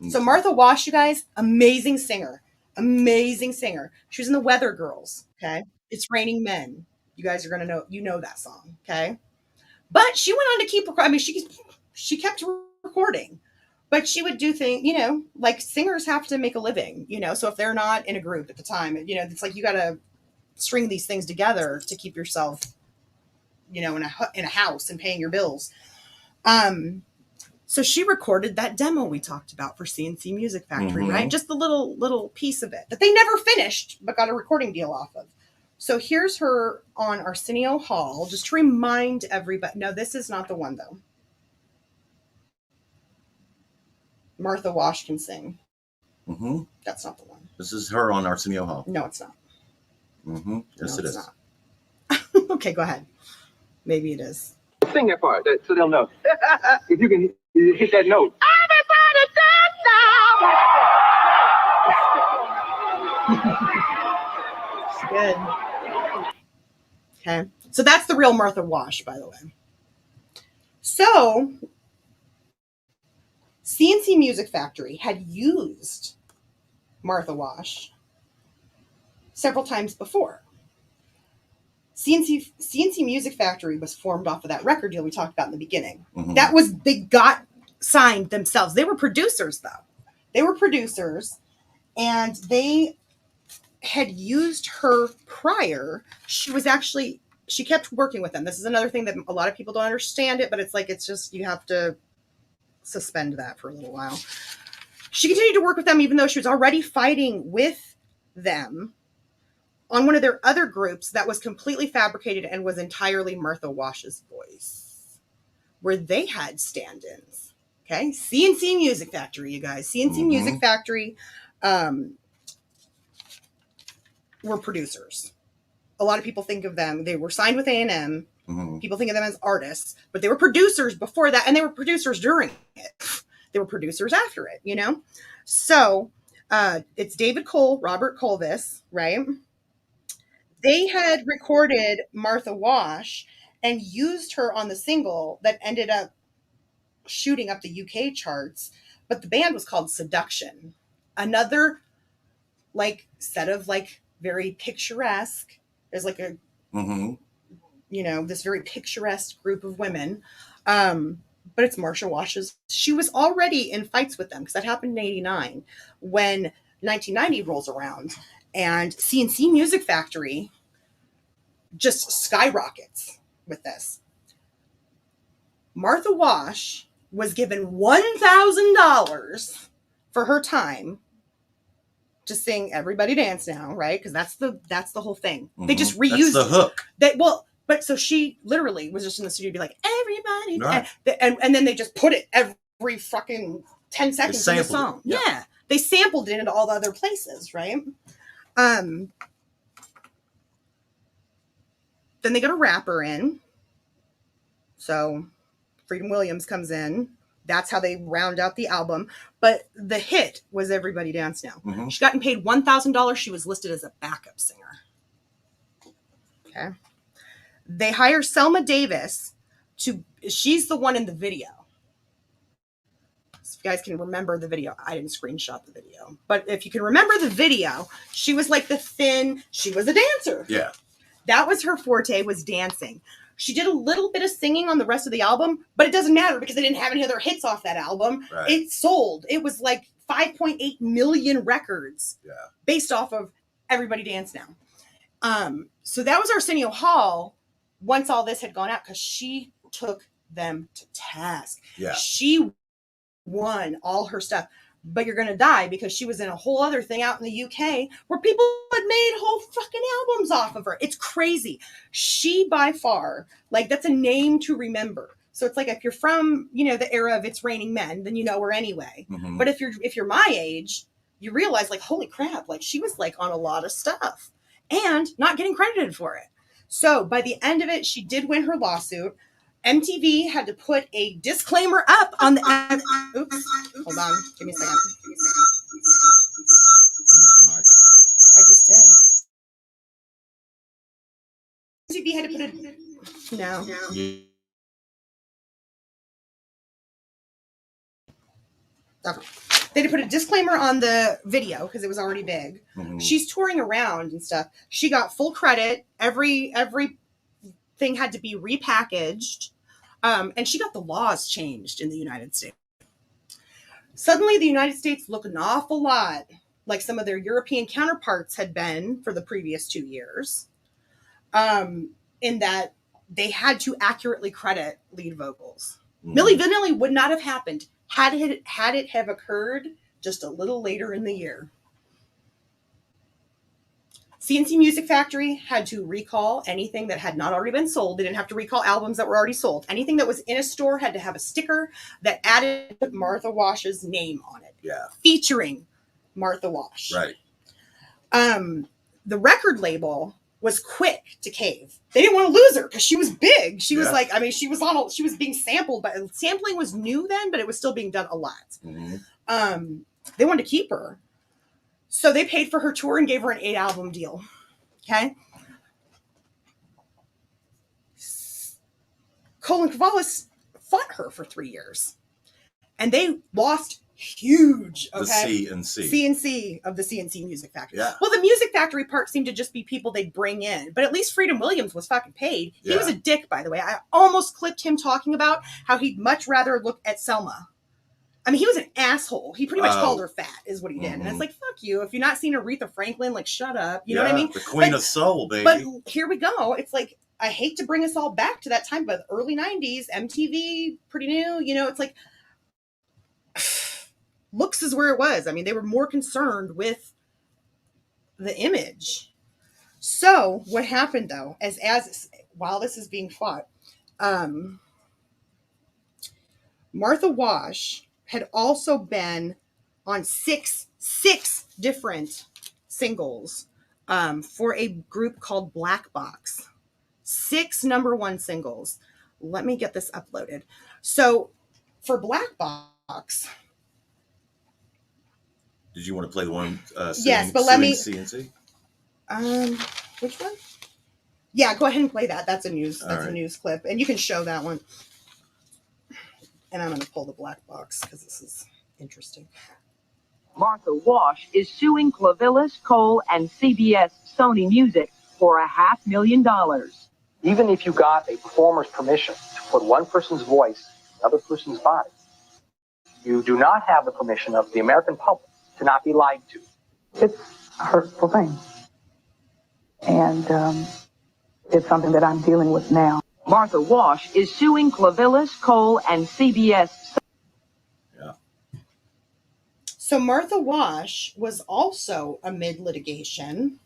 So Martha Wash, you guys, amazing singer. Amazing singer. She was in the Weather Girls. Okay. It's Raining Men. You guys are going to know that song. Okay. But she went on to keep, I mean, she kept recording, but she would do things, like singers have to make a living, so if they're not in a group at the time, it's like, you got to string these things together to keep yourself, in a house and paying your bills. So she recorded that demo we talked about for CNC Music Factory, right? Just the little piece of it that they never finished, but got a recording deal off of. So here's her on Arsenio Hall, just to remind everybody. No, this is not the one, though. Martha Wash can sing. Mm-hmm. That's not the one. This is her on Arsenio Hall. No, it's not. Mm-hmm. Yes, No, it it's is. not. Okay, go ahead. Maybe it is. Sing that part so they'll know. If you can hit that note. It's good. Okay. So that's the real Martha Wash, by the way. So CNC Music Factory had used Martha Wash several times before. CNC Music Factory was formed off of that record deal we talked about in the beginning. Mm-hmm. They got signed themselves. They were producers, though. They were producers, and they had used her prior. She kept working with them. This is another thing that a lot of people don't understand it, but it's just, you have to suspend that for a little while. She continued to work with them even though she was already fighting with them on one of their other groups that was completely fabricated and was entirely Martha Wash's voice, where they had stand-ins. Okay, CNC Music Factory, you guys. CNC Music Factory were producers. A lot of people think of them, they were signed with A&M. People think of them as artists, but they were producers before that, and they were producers during it. They were producers after it, you know? So it's David Cole, Robert Colvis, right? They had recorded Martha Wash and used her on the single that ended up shooting up the UK charts, but the band was called Seduction. Another set of very picturesque. There's a this very picturesque group of women. But it's Martha Wash's. She was already in fights with them because that happened in 89 when 1990 rolls around and CNC Music Factory just skyrockets with this. Martha Wash was given $1,000 for her time to sing "Everybody Dance Now," right? Because that's the whole thing. They just reused the hook. But so she literally was just in the studio to be like, "Everybody," right. and then they just put it every fucking 10 seconds in the song. Yeah, they sampled it into all the other places, right? Then they got a rapper in. So Freedom Williams comes in. That's how they round out the album. But the hit was "Everybody Dance Now." She got paid $1,000. She was listed as a backup singer. Okay. They hire Selma Davis she's the one in the video. So if you guys can remember the video, I didn't screenshot the video, but if you can remember the video, she was she was a dancer. Yeah. That was her forte, was dancing. She did a little bit of singing on the rest of the album, but it doesn't matter because they didn't have any other hits off that album. Right. It sold. It was 5.8 million records based off of "Everybody Dance Now." So that was Arsenio Hall once all this had gone out, because she took them to task. Yeah. She won all her stuff. But you're going to die, because she was in a whole other thing out in the UK where people had made whole fucking albums off of her. It's crazy. She, by far, that's a name to remember. So it's if you're from, the era of It's Raining Men, then you know her anyway. But if you're my age, you realize holy crap, she was on a lot of stuff and not getting credited for it. So by the end of it, she did win her lawsuit. MTV had to put a disclaimer up on the. Oops, hold on, give me a second. I just did. MTV had to put a. No. Okay. They had to put a disclaimer on the video because it was already big. She's touring around and stuff. She got full credit. Every thing had to be repackaged. And she got the laws changed in the United States. Suddenly, the United States looked an awful lot like some of their European counterparts had been for the previous 2 years, in that they had to accurately credit lead vocals. MilliVanilli would not have happened had it have occurred just a little later in the year. CNC Music Factory had to recall anything that had not already been sold. They didn't have to recall albums that were already sold. Anything that was in a store had to have a sticker that added Martha Wash's name on it. Yeah. Featuring Martha Wash. Right. The record label was quick to cave. They didn't want to lose her because she was big. She was like, I mean, she was being sampled, but sampling was new then, but it was still being done a lot. Mm-hmm. They wanted to keep her. So they paid for her tour and gave her an 8-album deal. Okay. Cole and Cavallis fought her for 3 years. And they lost huge. Okay. The CNC. CNC of the CNC Music Factory. Yeah. Well, the Music Factory part seemed to just be people they'd bring in. But at least Freedom Williams was fucking paid. He was a dick, by the way. I almost clipped him talking about how he'd much rather look at Selma. I mean, he was an asshole. He pretty much called her fat, is what he did. And it's like, fuck you. If you're not seeing Aretha Franklin, like, shut up. You know what I mean? The Queen of Soul, baby. But here we go. It's like, I hate to bring us all back to that time, but early 90s, MTV, pretty new. You know, it's like, looks is where it was. I mean, they were more concerned with the image. So what happened, though, while this is being fought, Martha Wash had also been on six different singles for a group called Black Box. 6 #1 singles. Let me get this uploaded. So for Black Box. Did you want to play the one? Yes, but let me. CNC. Which one? Yeah, go ahead and play that. That's a news. All a news clip, and you can show that one. And I'm going to pull the Black Box because this is interesting. Martha Wash is suing Clavillis, Cole, and CBS Sony Music for $500,000. Even if you got a performer's permission to put one person's voice in another person's body, you do not have the permission of the American public to not be lied to. It's a hurtful thing. And it's something that I'm dealing with now. Martha Wash is suing Clavillis, Cole, and CBS. Yeah. So Martha Wash was also amid litigation.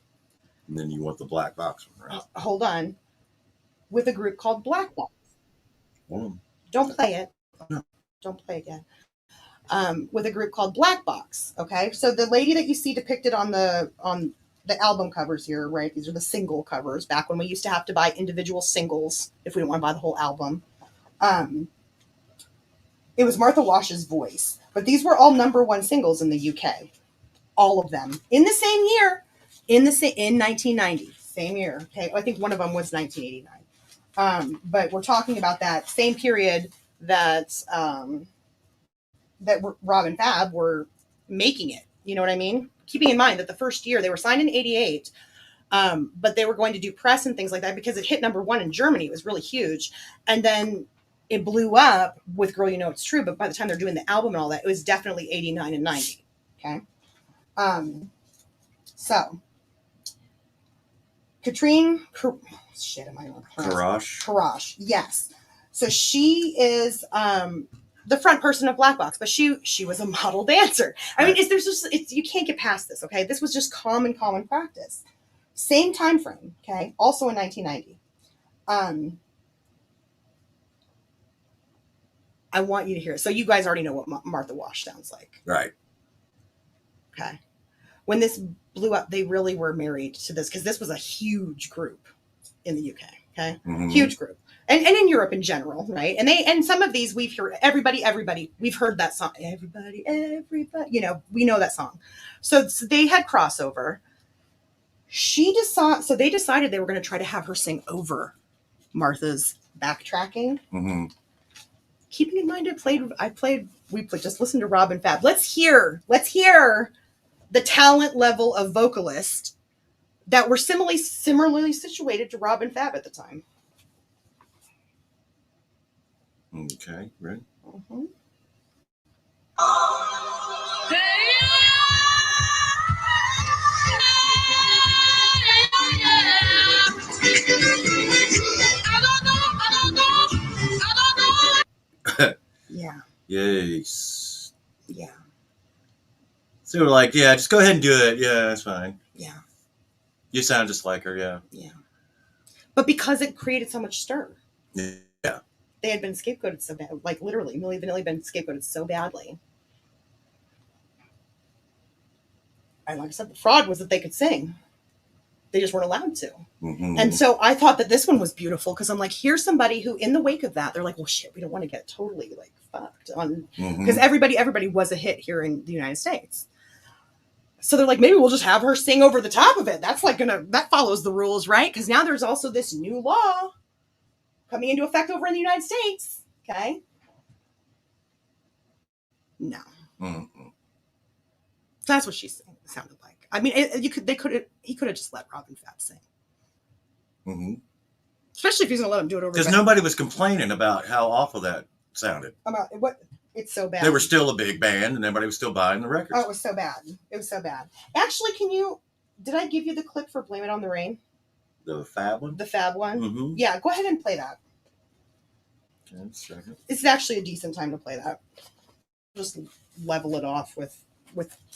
And then you want the Black Box one, right? Hold on. With a group called Black Box. One. Don't play it. No. Don't play again. With a group called Black Box. Okay. So the lady that you see depicted on the album covers here, right? These are the single covers back when we used to have to buy individual singles if we didn't want to buy the whole album. It was Martha Wash's voice, but these were all #1 singles in the UK. All of them in the same year, in 1990, same year. Okay. I think one of them was 1989. But we're talking about that same period that Rob and Fab were making it. You know what I mean? Keeping in mind that the first year they were signed in 88, but they were going to do press and things like that because it hit #1 in Germany. It was really huge. And then it blew up with Girl, You Know It's True. But by the time they're doing the album and all that, it was definitely 89 and 90. Okay. So Katrine, Karash. Yes. So she is the front person of Black Box, but she was a model dancer. I mean, you can't get past this. Okay, this was just common practice. Same time frame. Okay, also in 1990. I want you to hear it. So you guys already know what Martha Wash sounds like, right? Okay. When this blew up, they really were married to this because this was a huge group in the UK. Okay, huge group. And in Europe in general, right? And some of these we've heard everybody. We've heard that song. Everybody. You know, we know that song. So they had crossover. So they decided they were going to try to have her sing over Martha's backtracking. Mm-hmm. Keeping in mind, we just listened to Rob and Fab. Let's hear the talent level of vocalist that were similarly situated to Rob and Fab at the time. Okay, right. Mm-hmm. Yeah. Yes. Yeah. So we're like, yeah, just go ahead and do it. Yeah, that's fine. Yeah. You sound just like her, yeah. Yeah. But because it created so much stir. Yeah. They had been scapegoated so bad. Like literally, Milli Vanilli had been scapegoated so badly. And like I said, the fraud was that they could sing. They just weren't allowed to. Mm-hmm. And so I thought that this one was beautiful because I'm like, here's somebody who, in the wake of that, they're like, well, shit, we don't want to get totally like fucked on because everybody was a hit here in the United States. So they're like, maybe we'll just have her sing over the top of it. That's like that follows the rules, right? Because now there's also this new law coming into effect over in the United States. Okay. No. Mm-hmm. That's what she sounded like. I mean, he could have just let Robin Fab sing. Mm-hmm. Especially if he's going to let him do it over. Because nobody was complaining about how awful that sounded. About what? It's so bad. They were still a big band, and everybody was still buying the records. Oh, it was so bad. It was so bad. Actually, did I give you the clip for Blame It on the Rain? The Fab one? The Fab one? Mm-hmm. Yeah, go ahead and play that. It's actually a decent time to play that. Just level it off with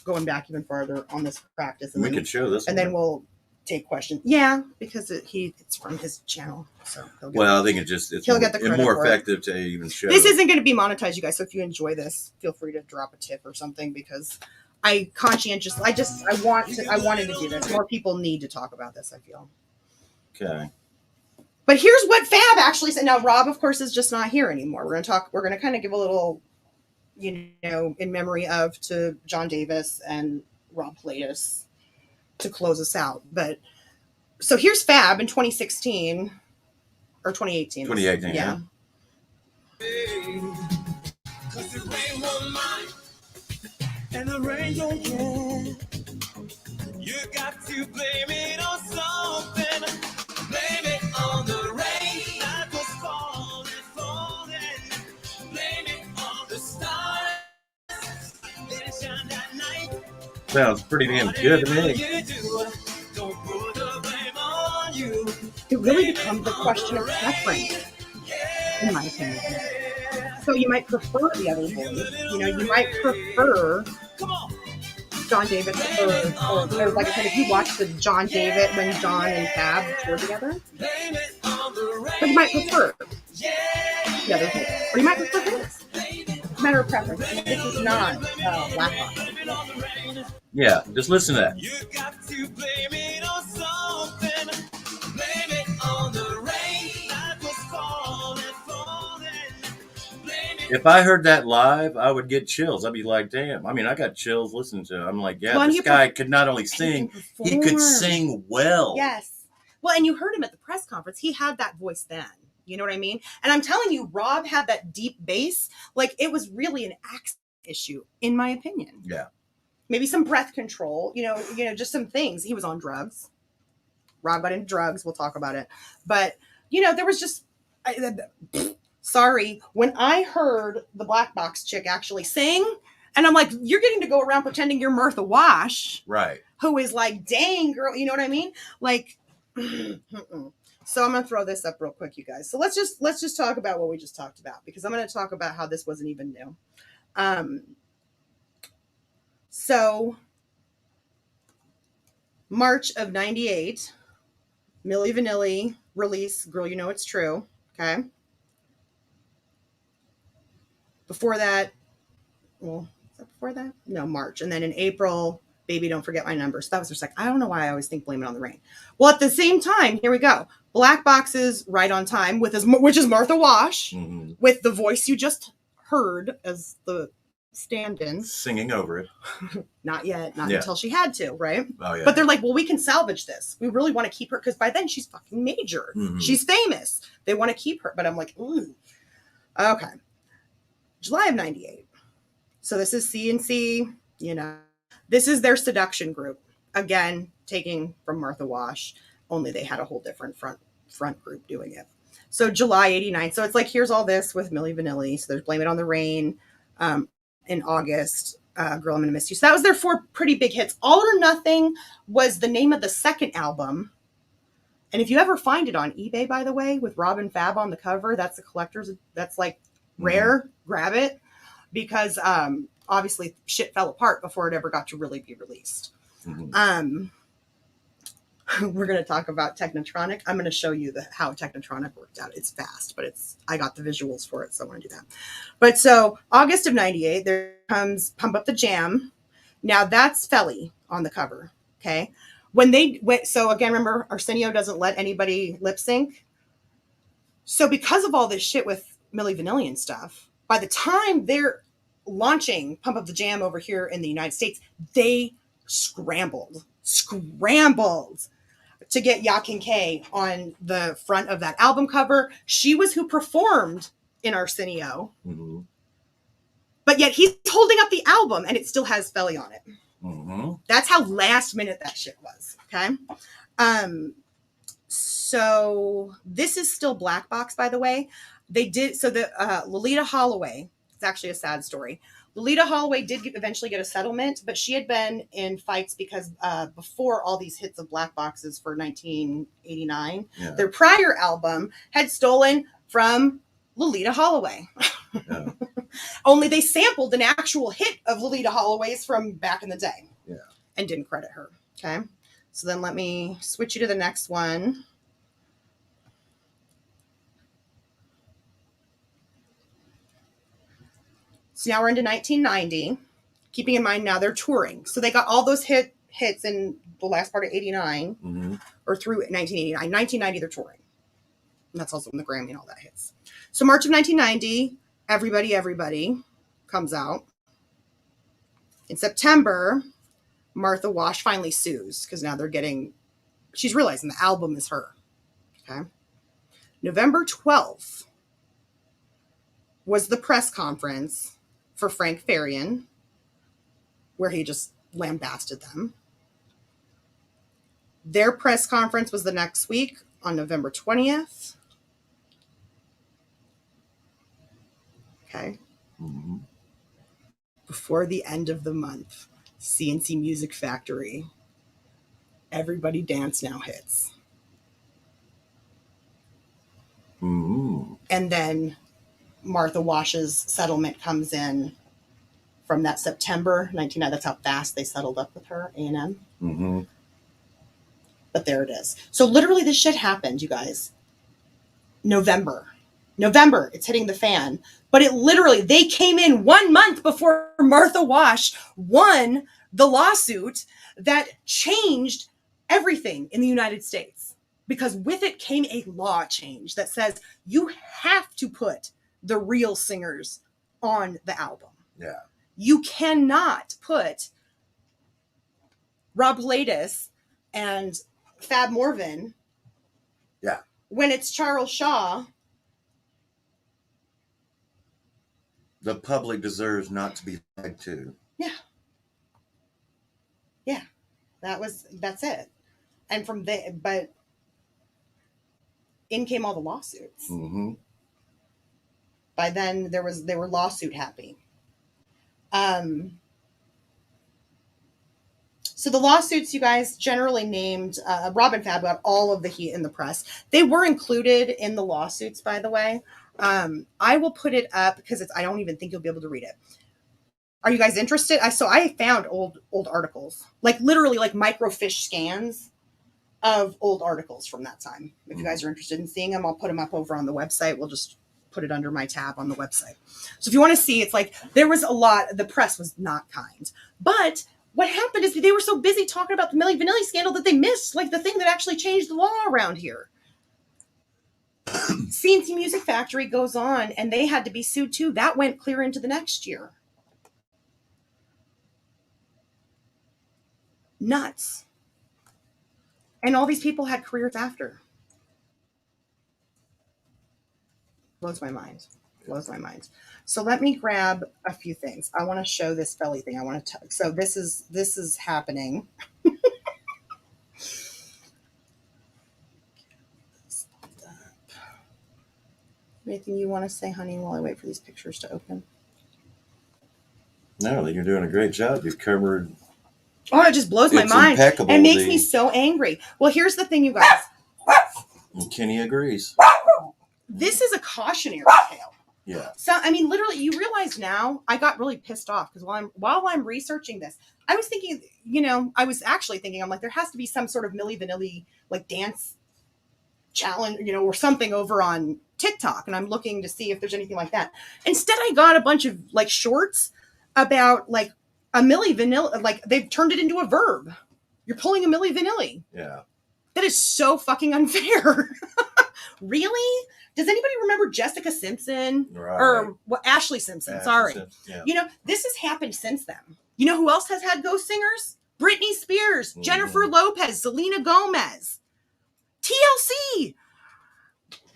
going back even farther on this practice. And we can show this and one. then we'll take questions. Yeah, because it's from his channel. So I think he'll get the credit more effective to even show. This isn't going to be monetized, you guys. So if you enjoy this, feel free to drop a tip or something because I wanted to do this. More people need to talk about this, I feel. Okay. But here's what Fab actually said. Now Rob, of course, is just not here anymore. We're going to kind of give a little, in memory of to John Davis and Rob Pilatus to close us out. But so here's Fab in 2016 or 2018. 2018, yeah. Cause the rain won't mind, and the rain don't care. You got to blame it on something. Blame it on the rain that was falling. Blame it on the stars that shine that night. Sounds pretty damn good to me. Don't put the blame on you. It really becomes a question of preference, in my opinion. So you might prefer the other voice. You might prefer John David or like I said, if you watch the John David when John and Fab toured together, but you might prefer the other voice, or you might prefer this. It's a matter of preference. This is not Black Box. Yeah, just listen to that. You got to blame it on something. Blame it on the rain that was falling. If I heard that live, I would get chills. I'd be like, damn. I mean, I got chills listening to it. I'm like, yeah, this guy could not only sing, he could sing well. Yes. Well, and you heard him at the press conference. He had that voice then. You know what I mean? And I'm telling you, Rob had that deep bass. Like, it was really an accent issue, in my opinion. Yeah. Maybe some breath control, just some things. He was on drugs. Rob got into drugs. We'll talk about it. But, there was just... Sorry, when I heard the Black Box chick actually sing, and I'm like, you're getting to go around pretending you're Martha Wash. Right. Who is like, dang, girl, you know what I mean? Like, so I'm going to throw this up real quick, you guys. So let's just talk about what we just talked about, because I'm going to talk about how this wasn't even new. So March of 98, Milli Vanilli release Girl You Know It's True. Okay. Before that, is that before that? No, March. And then in April, Baby Don't Forget My Number. So that was their second. I don't know why I always think Blame It on the Rain. Well, at the same time, here we go. Black Box's Right on Time, which is Martha Wash, with the voice you just heard as the stand-in. Singing over it. Not yet. Not until she had to, right? Oh, yeah. But they're like, well, we can salvage this. We really want to keep her, because by then she's fucking major. She's famous. They want to keep her. But I'm like, ooh. Okay. July of 98. So this is CNC, this is their seduction group. Again, taking from Martha Wash, only they had a whole different front group doing it. So July 89. So it's like, here's all this with Milli Vanilli. So there's Blame It on the Rain. In August, Girl, I'm Gonna Miss You. So that was their 4 pretty big hits. All or Nothing was the name of the second album. And if you ever find it on eBay, by the way, with Rob and Fab on the cover, that's a collector's, that's like rare, grab it, because obviously shit fell apart before it ever got to really be released. we're going to talk about Technotronic. I'm going to show you how Technotronic worked out. It's fast, but I got the visuals for it, so I want to do that. But so August of 98, there comes Pump Up the Jam. Now that's Felly on the cover. Okay. When they went, so again, remember Arsenio doesn't let anybody lip sync. So because of all this shit with MilliVanilli and stuff, by the time they're launching Pump Up the Jam over here in the United States, they scrambled to get Yakin K on the front of that album cover. She was who performed in Arsenio. Mm-hmm. But yet he's holding up the album and it still has Felly on it. Mm-hmm. That's how last minute that shit was. Okay. So this is still Black Box, by the way. They did. So the Lolita Holloway, it's actually a sad story. Lolita Holloway did eventually get a settlement, but she had been in fights because before all these hits of Black Boxes for 1989, their prior album had stolen from Lolita Holloway. Yeah. Only they sampled an actual hit of Lolita Holloway's from back in the day. Yeah. And didn't credit her. Okay. So then let me switch you to the next one. So now we're into 1990. Keeping in mind now they're touring. So they got all those hits in the last part of 89 mm-hmm. or through 1989. 1990 they're touring. And that's also when the Grammy and all that hits. So March of 1990, Everybody comes out. In September, Martha Wash finally sues because now she's realizing the album is her. Okay. November 12th was the press conference for Frank Farian, where he just lambasted them. Their press conference was the next week on November 20th. Okay. Mm-hmm. Before the end of the month, CNC Music Factory, Everybody Dance Now hits. Mm-hmm. And then Martha Wash's settlement comes in from that September 1990. That's how fast they settled up with her, A&M. Mm-hmm. But there it is. So literally this shit happened, you guys. November, it's hitting the fan. But it literally, they came in 1 month before Martha Wash won the lawsuit that changed everything in the United States. Because with it came a law change that says you have to put the real singers on the album. Yeah. You cannot put Rob Pilatus and Fab Morvan. Yeah. When it's Charles Shaw. The public deserves not to be lied to. Yeah. Yeah. That's it. And from there, but in came all the lawsuits. Mm-hmm. By then they were lawsuit happy. So the lawsuits, you guys, generally named Rob and Fab got all of the heat in the press. They were included in the lawsuits, by the way. I will put it up because I don't even think you'll be able to read it. Are you guys interested? I found old articles, like literally like microfiche scans of old articles from that time. If you guys are interested in seeing them, I'll put them up over on the website. We'll just put it under my tab on the website. So if you want to see, it's like there was a lot. The press was not kind, but what happened is they were so busy talking about the MilliVanilli scandal that they missed like the thing that actually changed the law around here. CNC Music Factory goes on and they had to be sued too. That went clear into the next year. Nuts. And all these people had careers after. Blows my mind. So let me grab a few things. I want to show this Felly thing. So this is happening. Anything you want to say, honey, while I wait for these pictures to open? No, you're doing a great job. You've covered. Oh, it just blows my mind. Impeccable. It makes me so angry. Well, here's the thing, you guys. Kenny agrees. This is a cautionary tale. Yeah. So I mean, literally, you realize now. I got really pissed off because while I'm researching this, I was thinking, I was actually thinking, I'm like, there has to be some sort of MilliVanilli like dance challenge, or something over on TikTok, and I'm looking to see if there's anything like that. Instead, I got a bunch of like shorts about like a MilliVanilli, like they've turned it into a verb. You're pulling a MilliVanilli. Yeah. That is so fucking unfair. Really? Does anybody remember Jessica Simpson? Right. Or Ashley Simpson? Ashley Sorry. Simpson, yeah. This has happened since then. You know who else has had ghost singers? Britney Spears, Jennifer Lopez, Selena Gomez, TLC.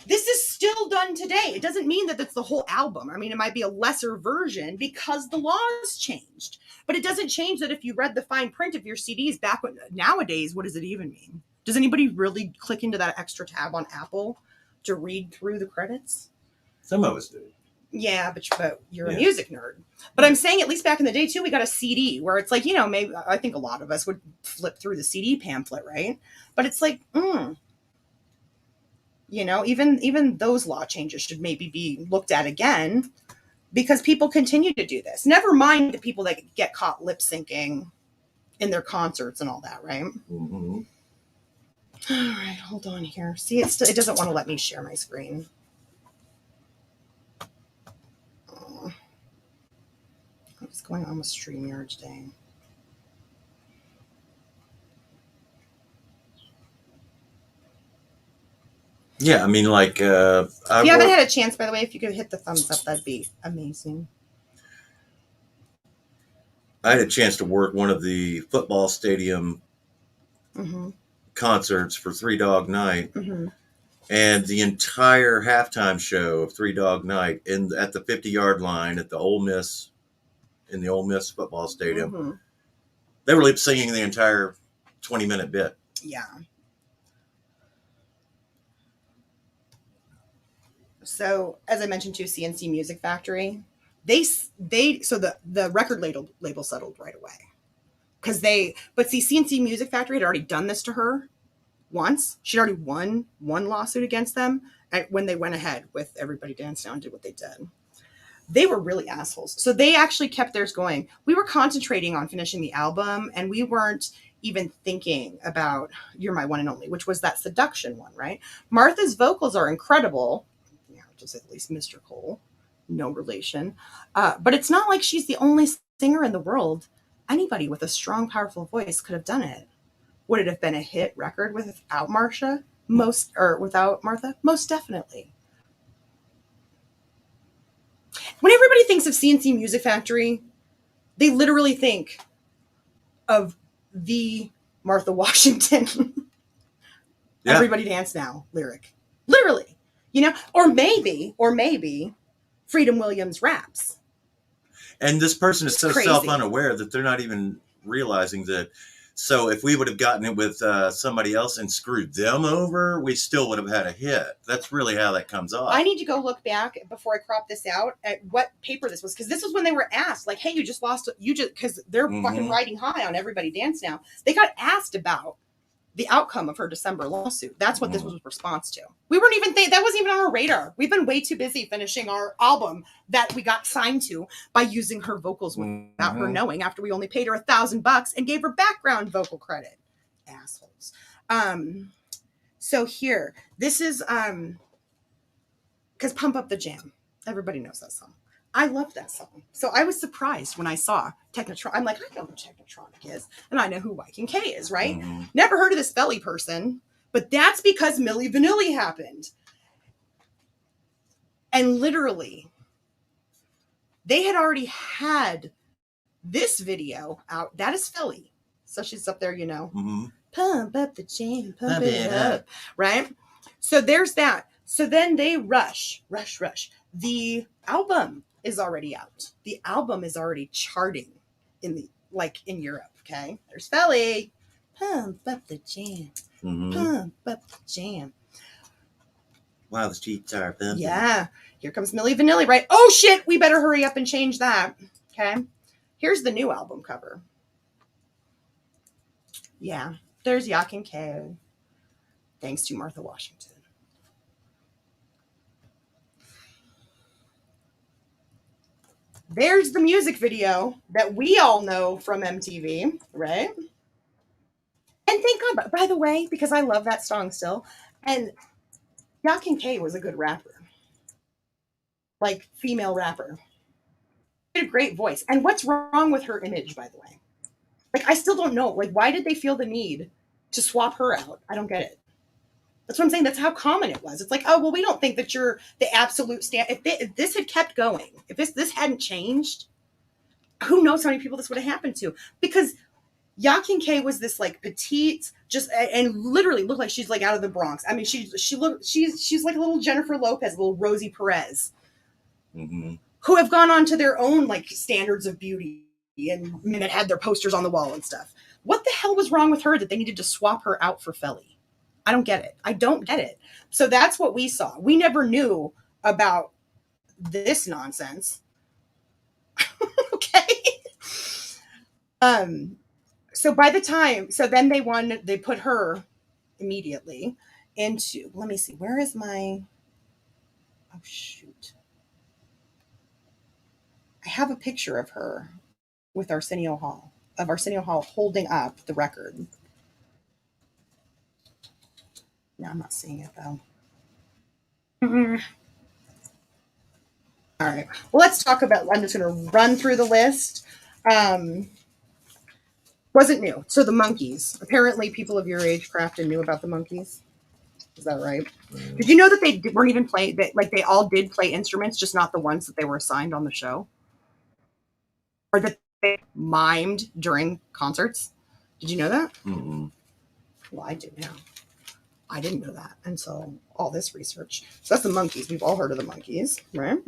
This is still done today. It doesn't mean that that's the whole album. I mean, it might be a lesser version because the laws changed. But it doesn't change that if you read the fine print of your CDs back when, nowadays, what does it even mean? Does anybody really click into that extra tab on Apple to read through the credits? Some of us do. Yeah, but you're a music nerd. But I'm saying at least back in the day, too, we got a CD where it's like, maybe I think a lot of us would flip through the CD pamphlet, right? But it's like, even those law changes should maybe be looked at again because people continue to do this. Never mind the people that get caught lip syncing in their concerts and all that, right? Mm-hmm. All right, hold on here. See, it doesn't want to let me share my screen. What's going on with StreamYard today? Yeah, I mean, like, if you haven't had a chance, by the way, if you could hit the thumbs up, that'd be amazing. I had a chance to work one of the football stadium concerts for Three Dog Night, and the entire halftime show of Three Dog Night at the 50-yard line at the Ole Miss football stadium. They were lip singing the entire 20-minute bit. Yeah. So, as I mentioned too, CNC Music Factory, so the record label settled right away. But see, CNC Music Factory had already done this to her once. She'd already won one lawsuit against them when they went ahead with Everybody Dance Now and did what they did. They were really assholes. So they actually kept theirs going. We were concentrating on finishing the album, and we weren't even thinking about You're My One and Only, which was that seduction one, right? Martha's vocals are incredible. To say at least Mr. Cole, no relation. But it's not like she's the only singer in the world. Anybody with a strong, powerful voice could have done it. Would it have been a hit record without Martha? Most definitely. When everybody thinks of CNC Music Factory, they literally think of the Martha Washington Everybody Dance Now lyric. Literally. Or maybe Freedom Williams raps. And this person is so self-unaware that they're not even realizing that. So if we would have gotten it with somebody else and screwed them over, we still would have had a hit. That's really how that comes off. I need to go look back before I crop this out at what paper this was. Because this was when they were asked, like, hey, you just lost, because they're fucking riding high on Everybody Dance Now. They got asked about the outcome of her December lawsuit. That's what this was a response to. We weren't even that wasn't even on our radar. We've been way too busy finishing our album that we got signed to by using her vocals without her knowing, after we only paid her $1,000 and gave her background vocal credit. Assholes. So here, this is because Pump Up the Jam. Everybody knows that song. I love that song. So I was surprised when I saw Technotronic. I'm like, I know who Technotronic is. And I know who YK is, right? Never heard of this Felly person. But that's because MilliVanilli happened. And literally, they had already had this video out. That is Felly. So she's up there, Pump up the jam, pump it up. Right? So there's that. So then they rush. The album is already out. The album is already charting in Europe. Okay, there's Felly. Pump up the jam. Pump up the jam. Wow, the streets are pumping. Yeah, here comes MilliVanilli. Right? Oh shit, we better hurry up and change that. Okay, here's the new album cover. Yeah, there's Yak and Ko. Thanks to Martha Washington. There's the music video that we all know from MTV, right? And thank God, by the way, because I love that song still. And Yakin K was a good rapper, like female rapper. She had a great voice. And what's wrong with her image, by the way? Like, I still don't know. Like, why did they feel the need to swap her out? I don't get it. That's what I'm saying. That's how common it was. It's like, oh, well, we don't think that you're the absolute stand. If this had kept going, if this hadn't changed, who knows how many people this would have happened to? Because Yakin K was this like petite, just and literally looked like she's like out of the Bronx. I mean, she's like a little Jennifer Lopez, a little Rosie Perez, who have gone on to their own like standards of beauty and that had their posters on the wall and stuff. What the hell was wrong with her that they needed to swap her out for Felly? I don't get it. I don't get it. So that's what we saw. We never knew about this nonsense. Okay. So by the time, so then they put her immediately into, let me see, where is my, oh shoot. I have a picture of her with Arsenio Hall, holding up the record. No, I'm not seeing it though. All right. Well, let's talk about, I'm just going to run through the list. Wasn't new. So the Monkees. Apparently people of your age, Crafton, knew about the Monkees. Is that right? Did you know that they weren't even playing, like they all did play instruments, just not the ones that they were assigned on the show? Or that they mimed during concerts? Did you know that? Mm-hmm. Well, I do now. I didn't know that until all this research. So that's the Monkees. We've all heard of the Monkees, right?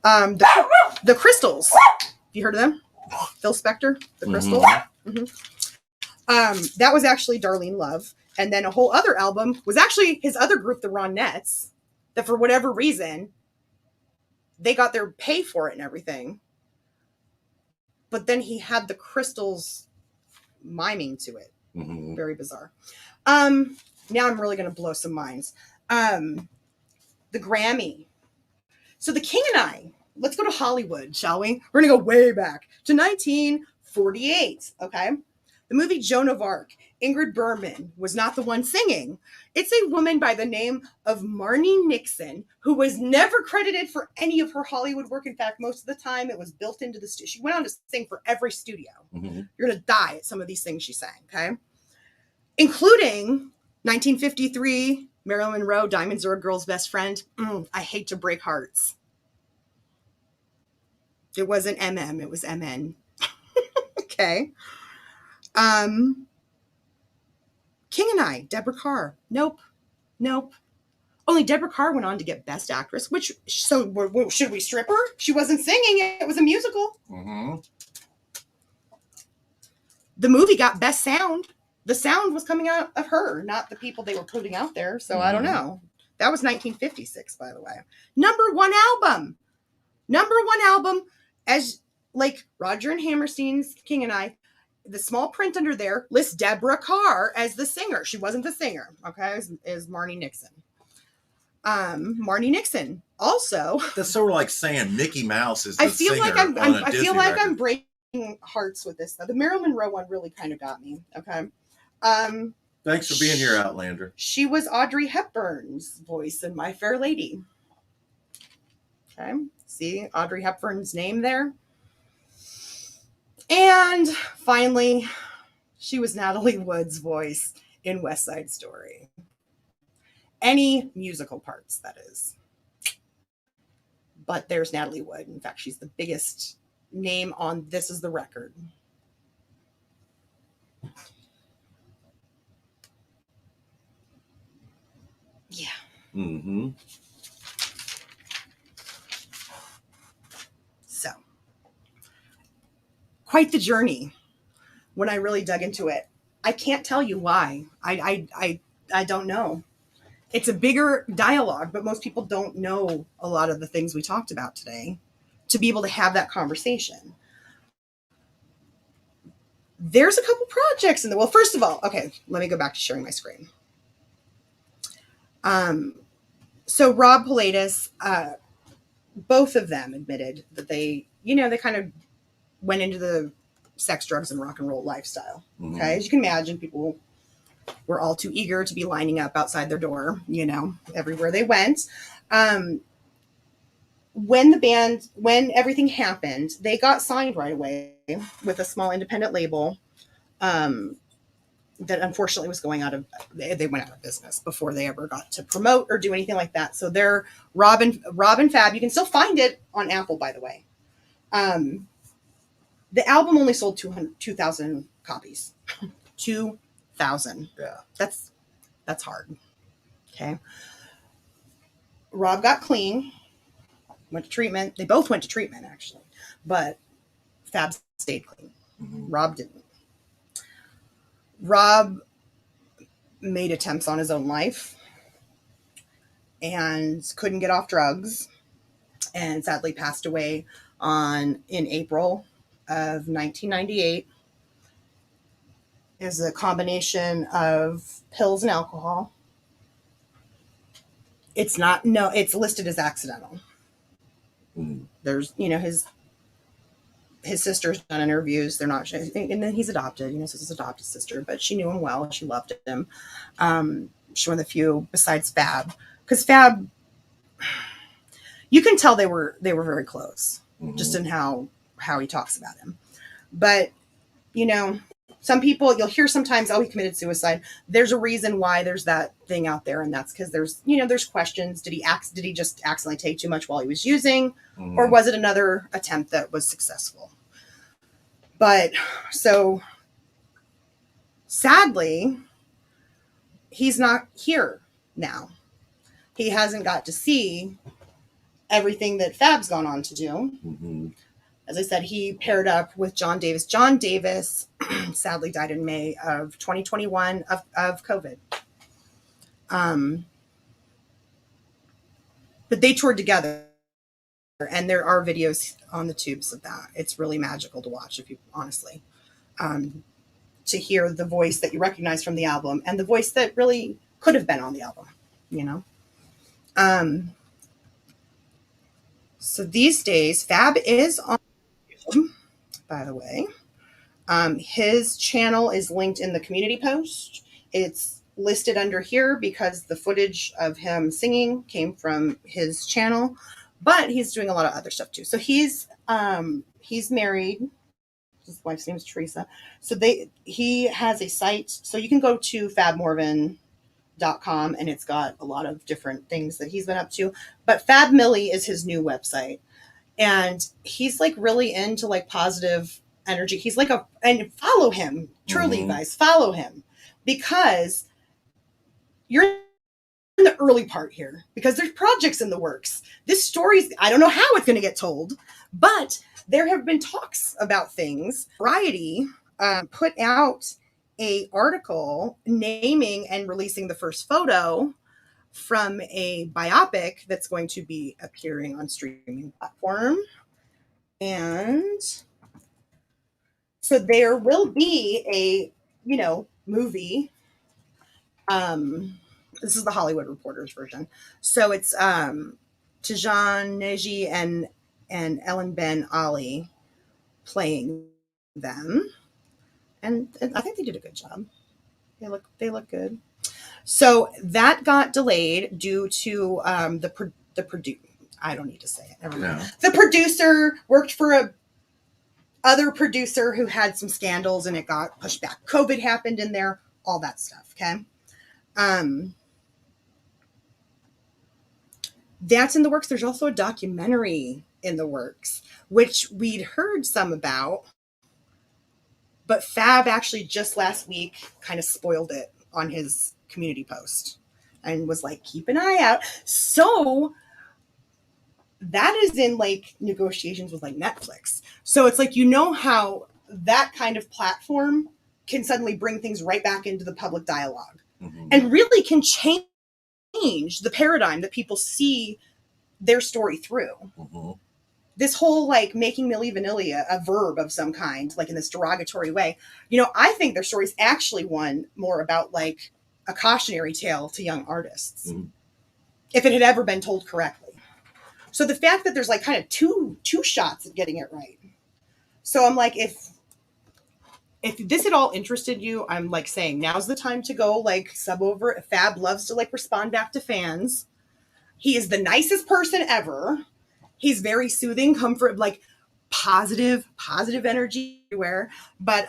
The Crystals. You heard of them? Phil Spector, the Crystals. That was actually Darlene Love. And then a whole other album was actually his other group, the Ronettes, that for whatever reason, they got their pay for it and everything. But then he had the Crystals miming to it. Very bizarre. Now I'm really going to blow some minds. The Grammy. So The King and I, let's go to Hollywood, shall we? We're going to go way back to 1948, okay? The movie Joan of Arc. Ingrid Bergman was not the one singing. It's a woman by the name of Marnie Nixon, who was never credited for any of her Hollywood work. In fact, most of the time it was built into the studio. She went on to sing for every studio. You're going to die at some of these things she sang, okay? Including 1953, Marilyn Monroe, Diamonds Are a Girl's Best Friend. I Hate to Break Hearts. It wasn't MM, it was MN. Okay. King and I, Deborah Carr. Nope. Only Deborah Carr went on to get Best Actress, which, so should we strip her? She wasn't singing, it was a musical. The movie got Best Sound. The sound was coming out of her, not the people they were putting out there. So I don't know. That was 1956, by the way. Number one album, as like Roger and Hammerstein's King and I. The small print under there lists Deborah Carr as the singer. She wasn't the singer, okay? Is Marnie Nixon. Marnie Nixon also. That's sort of like saying Mickey Mouse is the I feel singer like on a Disney record. I'm breaking hearts with this. The Marilyn Monroe one really kind of got me, okay? Thanks for being here, Outlander. She was Audrey Hepburn's voice in My Fair Lady. Okay, see Audrey Hepburn's name there. And finally, she was Natalie Wood's voice in West Side Story. Any musical parts, that is. But there's Natalie Wood. In fact, she's the biggest name on This Is the Record. Yeah. So, quite the journey when I really dug into it. I can't tell you why. I don't know. It's a bigger dialogue, but most people don't know a lot of the things we talked about today to be able to have that conversation. There's a couple projects in the, well, first of all, okay, let me go back to sharing my screen. So Rob Pilatus, both of them admitted that they they kind of went into the sex, drugs, and rock and roll lifestyle. Okay. As you can imagine, people were all too eager to be lining up outside their door, everywhere they went. When everything happened, they got signed right away with a small independent label that unfortunately was they went out of business before they ever got to promote or do anything like that. So they're Rob and Fab. You can still find it on Apple, by the way. The album only sold 2,000 copies. 2,000. Yeah. That's hard. Okay. Rob got clean, went to treatment. They both went to treatment, actually, but Fab stayed clean. Rob didn't. Rob made attempts on his own life and couldn't get off drugs, and sadly passed away in April of 1998. Is a combination of pills and alcohol. It's listed as accidental. There's, his sister's done interviews. They're not, and then he's adopted, so it's his adopted sister, but she knew him well. She loved him. She's one of the few besides Fab, because Fab, you can tell they were very close, just in how he talks about him. But, some people, you'll hear sometimes, he committed suicide. There's a reason why there's that thing out there. And that's because there's questions. Did he just accidentally take too much while he was using? Or was it another attempt that was successful? But so sadly, he's not here now. He hasn't got to see everything that Fab's gone on to do. As I said, he paired up with John Davis. John Davis sadly died in May of 2021 of COVID. But they toured together, and there are videos on the tubes of that. It's really magical to watch, if you honestly, to hear the voice that you recognize from the album and the voice that really could have been on the album, So these days, Fab is on, by the way. His channel is linked in the community post. It's listed under here because the footage of him singing came from his channel, but he's doing a lot of other stuff too. So he's married. His wife's name is Teresa. So he has a site. So you can go to fabmorvan.com, and it's got a lot of different things that he's been up to. But Fab Milli is his new website. And he's really into positive energy. He's and follow him. Truly, you guys, follow him, because you're in the early part here, because there's projects in the works. This story's, I don't know how it's going to get told, but there have been talks about things. Variety put out a article naming and releasing the first photo from a biopic that's going to be appearing on streaming platform. And so there will be a, movie. This is the Hollywood Reporter's version. So it's Tijan Neji and Ellen Ben Ali playing them. And I think they did a good job. They look good. So that got delayed due to the producer. I don't need to say it. Never mind. No. The producer worked for other producer who had some scandals, and it got pushed back. COVID happened in there, all that stuff. Okay. That's in the works. There's also a documentary in the works, which we'd heard some about, but Fab actually just last week kind of spoiled it on his community post and was like, keep an eye out. So that is in negotiations with Netflix. So it's how that kind of platform can suddenly bring things right back into the public dialogue and really can change the paradigm that people see their story through. This whole making MilliVanilli a verb of some kind, in this derogatory way. I think their story's actually one more about a cautionary tale to young artists, if it had ever been told correctly. So the fact that there's like kind of two shots at getting it right. So I'm like, if this at all interested you, I'm like saying now's the time to go like sub over. Fab loves to like respond back to fans. He is the nicest person ever. He's very soothing, comfort, like positive energy everywhere. But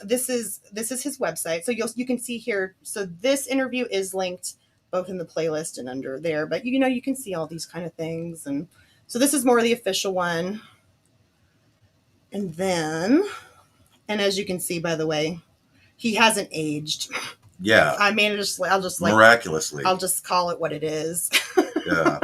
this is his website. So you can see here. So this interview is linked both in the playlist and under there. But you know, you can see all these kind of things. And so this is more of the official one. And then, and as you can see, by the way, he hasn't aged. Yeah. I mean, I'll just like miraculously. I'll just call it what it is. Yeah.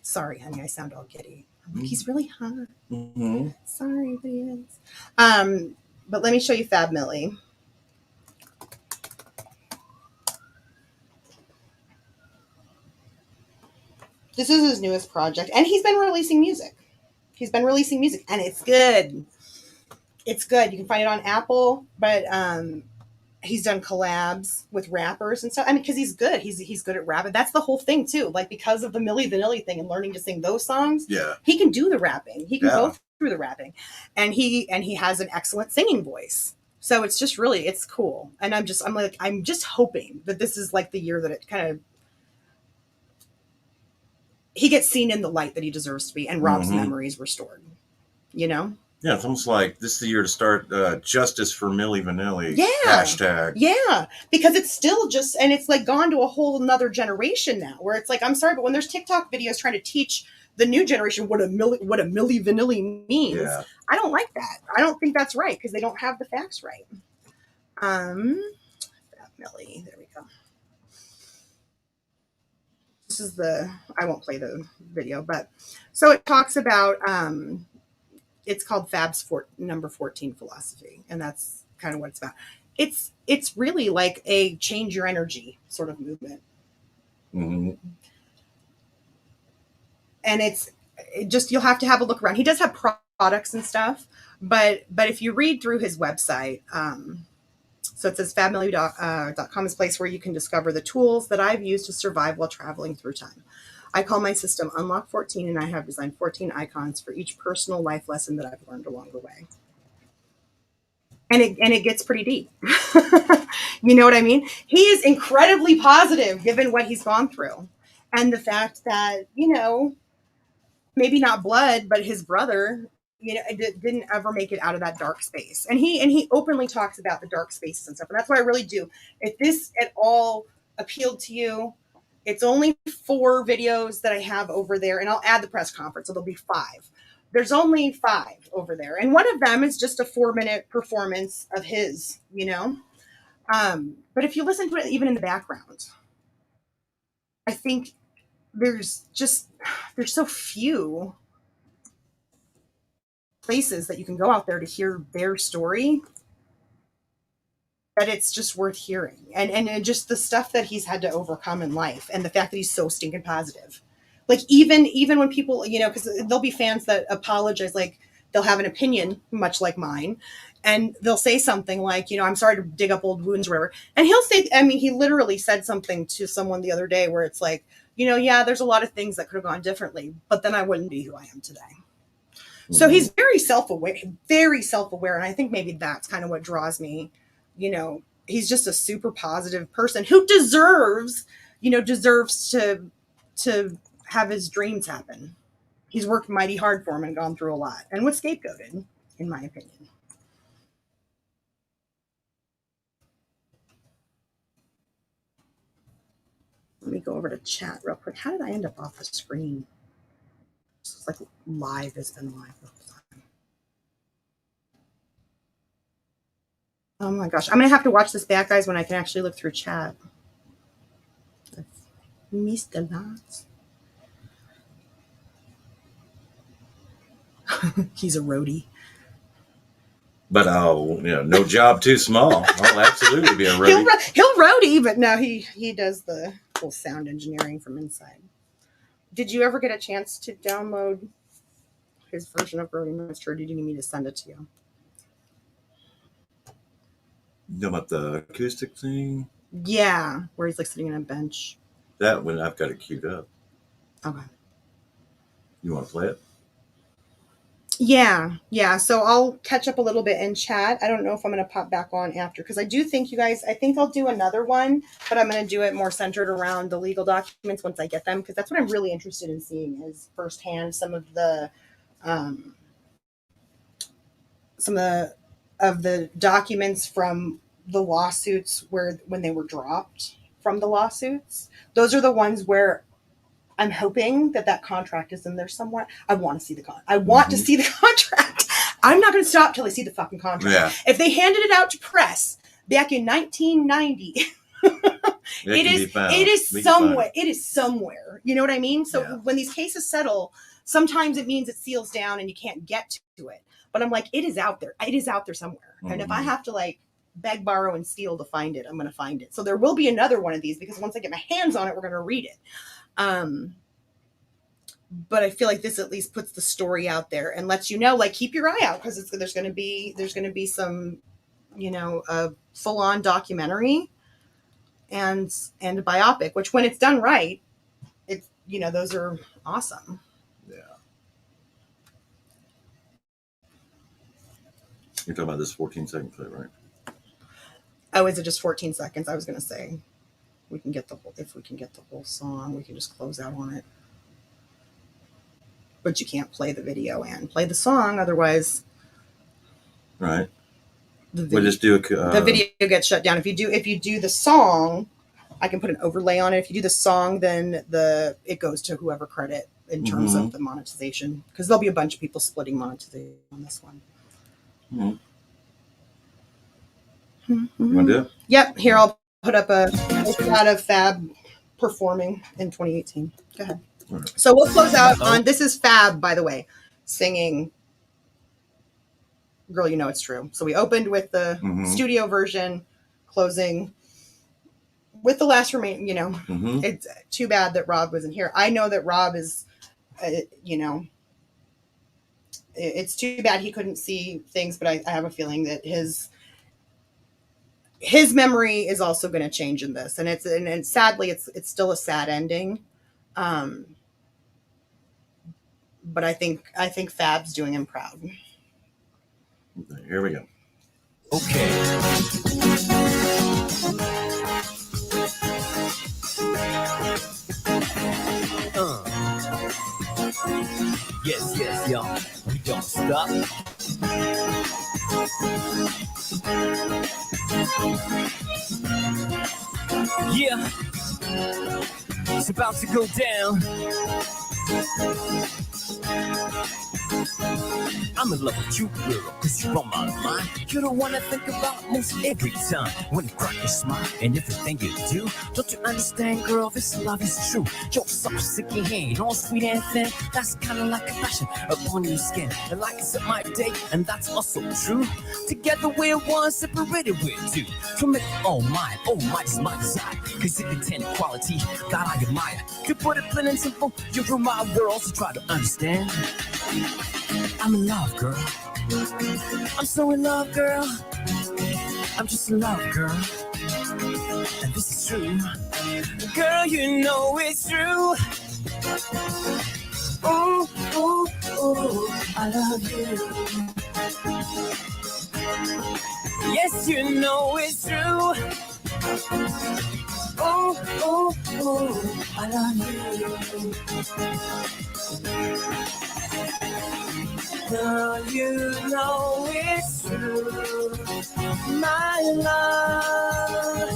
Sorry, honey, I sound all giddy. He's really hot. Mm-hmm. Sorry, but he is. But let me show you Fab Milli. This is his newest project, and he's been releasing music. And it's good. It's good. You can find it on Apple, but he's done collabs with rappers and stuff. I mean, because he's good. He's good at rapping. That's the whole thing too. Like because of the MilliVanilli thing and learning to sing those songs, yeah, he can do the rapping. He can go through the rapping, and he has an excellent singing voice. So it's just really, it's cool. And I'm just hoping that this is like the year that it kind of, he gets seen in the light that he deserves to be, and Rob's memories restored. You know. Yeah, it's almost like this is the year to start justice for MilliVanilli hashtag. Yeah, because it's still just, and it's like gone to a whole nother generation now where it's like, I'm sorry, but when there's TikTok videos trying to teach the new generation what a MilliVanilli means, I don't like that. I don't think that's right because they don't have the facts right. Milli, there we go. This is I won't play the video, but so it talks about, it's called Fab's number 14 philosophy. And that's kind of what it's about. It's really like a change your energy sort of movement. Mm-hmm. And it just, you'll have to have a look around. He does have products and stuff, but if you read through his website, so it says fabmilli.com is a place where you can discover the tools that I've used to survive while traveling through time. I call my system Unlock 14, and I have designed 14 icons for each personal life lesson that I've learned along the way. And it gets pretty deep. You know what I mean? He is incredibly positive given what he's gone through. And the fact that, you know, maybe not blood, but his brother, you know, didn't ever make it out of that dark space. And he openly talks about the dark spaces and stuff. And that's what I really do. If this at all appealed to you, it's only 4 videos that I have over there, and I'll add the press conference, so there'll be 5. There's only 5 over there, and one of them is just a 4-minute performance of his, you know. But if you listen to it, even in the background, I think there's so few places that you can go out there to hear their story, that it's just worth hearing. And just the stuff that he's had to overcome in life, and the fact that he's so stinking positive. Like even when people, you know, because there'll be fans that apologize, like they'll have an opinion much like mine, and they'll say something like, you know, I'm sorry to dig up old wounds or whatever. And he'll say, I mean, he literally said something to someone the other day where it's like, you know, yeah, there's a lot of things that could have gone differently, but then I wouldn't be who I am today. Mm-hmm. So he's very self-aware. And I think maybe that's kind of what draws me. You know, he's just a super positive person who deserves to have his dreams happen. He's worked mighty hard for him and gone through a lot, and was scapegoated, in my opinion. Let me go over to chat real quick. How did I end up off the screen? It's like live has been live the whole time. Oh my gosh. I'm going to have to watch this back, guys, when I can actually look through chat. Missed a lot. He's a roadie. But no job too small. I'll absolutely be a roadie. He'll roadie, but no, he does the whole sound engineering from inside. Did you ever get a chance to download his version of Roadie Master, or did you need me to send it to you? You know about the acoustic thing? Yeah, where he's like sitting on a bench. That one, I've got it queued up. Okay. You want to play it? Yeah. So I'll catch up a little bit in chat. I don't know if I'm going to pop back on after, because I do think you guys, I think I'll do another one, but I'm going to do it more centered around the legal documents once I get them, because that's what I'm really interested in seeing is firsthand some of the documents from the lawsuits when they were dropped from the lawsuits. Those are the ones where I'm hoping that contract is in there somewhere. I want to see the I want to see the contract. I'm not going to stop till I see the fucking contract. Yeah. If they handed it out to press back in 1990, it is somewhere. It is somewhere. You know what I mean? So when these cases settle, sometimes it means it seals down and you can't get to it. But I'm like, it is out there. It is out there somewhere. And if I have to like beg, borrow, and steal to find it, I'm going to find it. So there will be another one of these, because once I get my hands on it, we're going to read it. But I feel like this at least puts the story out there and lets you know, like, keep your eye out, because there's going to be some, a full-on documentary and a biopic, which when it's done right, it's, those are awesome. Yeah. You're talking about this 14-second clip, right? Oh, is it just 14 seconds? I was going to say if we can get the whole song, we can just close out on it. But you can't play the video and play the song, otherwise. Right. We'll just do the video gets shut down. If you do the song, I can put an overlay on it. If you do the song, then it goes to whoever credit in terms of the monetization, because there'll be a bunch of people splitting monetization on this one. You want to do it? Yep. Here, I'll put up a shot of Fab performing in 2018. Go ahead. Right. So we'll close out on, this is Fab, by the way, singing Girl, You Know It's True. So we opened with the studio version, closing with the last remaining, It's too bad that Rob wasn't here. I know that Rob is, it's too bad he couldn't see things, but I have a feeling that his memory is also going to change in this. And sadly, it's still a sad ending. But I think Fab's doing him proud. Here we go. Okay. Yes, y'all. We don't stop. Yeah. It's about to go down. I'm in love with you, girl, cause you're on my mind. You're the one I think about most every time. When you crack your smile and everything you do. Don't you understand, girl, this love is true. You're so sick in hand, all sweet and thin. That's kinda like a passion upon your skin. And like it's at my day, and that's also true. Together we're one, separated we're two. To make oh my is my desire. Cause if it's ten quality, God I admire. To put it plain and simple, you rule my world, so try to understand. I'm in love, girl. I'm so in love, girl. I'm just in love, girl. And this is true. Girl, you know it's true. Ooh, ooh, ooh, I love you. Yes, you know it's true. Ooh, ooh, ooh, I love you. Girl, you know it's true. My love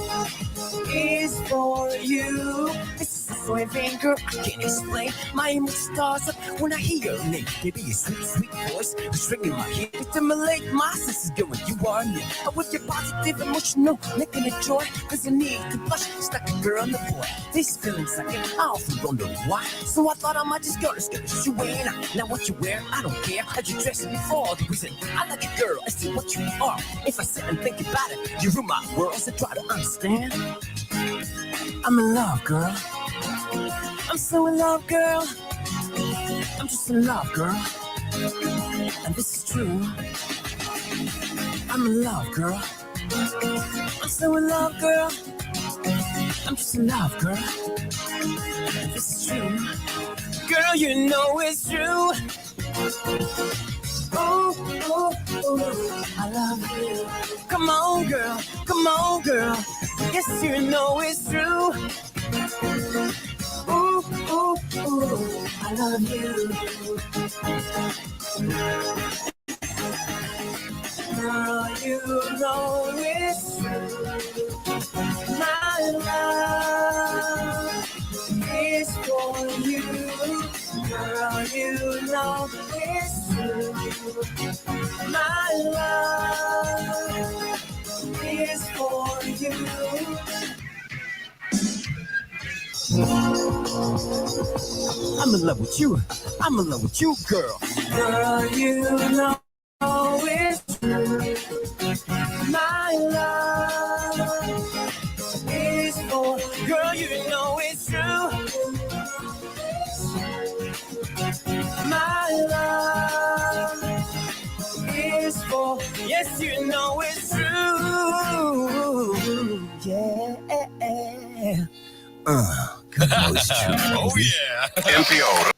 is for you. This is a sweet thing, girl, I can't explain. My emotion stars up when I hear your name. Baby, your sweet, sweet voice is ringing my ear. You stimulate my senses, girl, when you are near. With your positive, emotional, making it joy. Cause you need to blush, it's like a girl and a boy. These feelings I get, I often wonder why. So I thought I might just go, let's get you in. Now what you wear, I don't care. How'd you dress before? The reason I like it, girl, I see what you are. If I sit and think about it, you rule my world, so try to understand. I'm in love, girl. I'm so in love, girl. I'm just in love, girl. And this is true. I'm in love, girl. I'm so in love, girl. I'm just in love, girl. And this is true. girl, you know it's true. Ooh, ooh, ooh, I love you. Come on, girl, yes, you know it's true. Ooh, ooh, ooh, I love you. Girl, you know it's true. My love is for you. Girl, you know it's true. My love is for you. I'm in love with you. I'm in love with you, girl. Girl, you know it's true. My love is for. Girl, you know it's true. My love is for. Yes, you know it's true. Yeah. Oh yeah. NPR.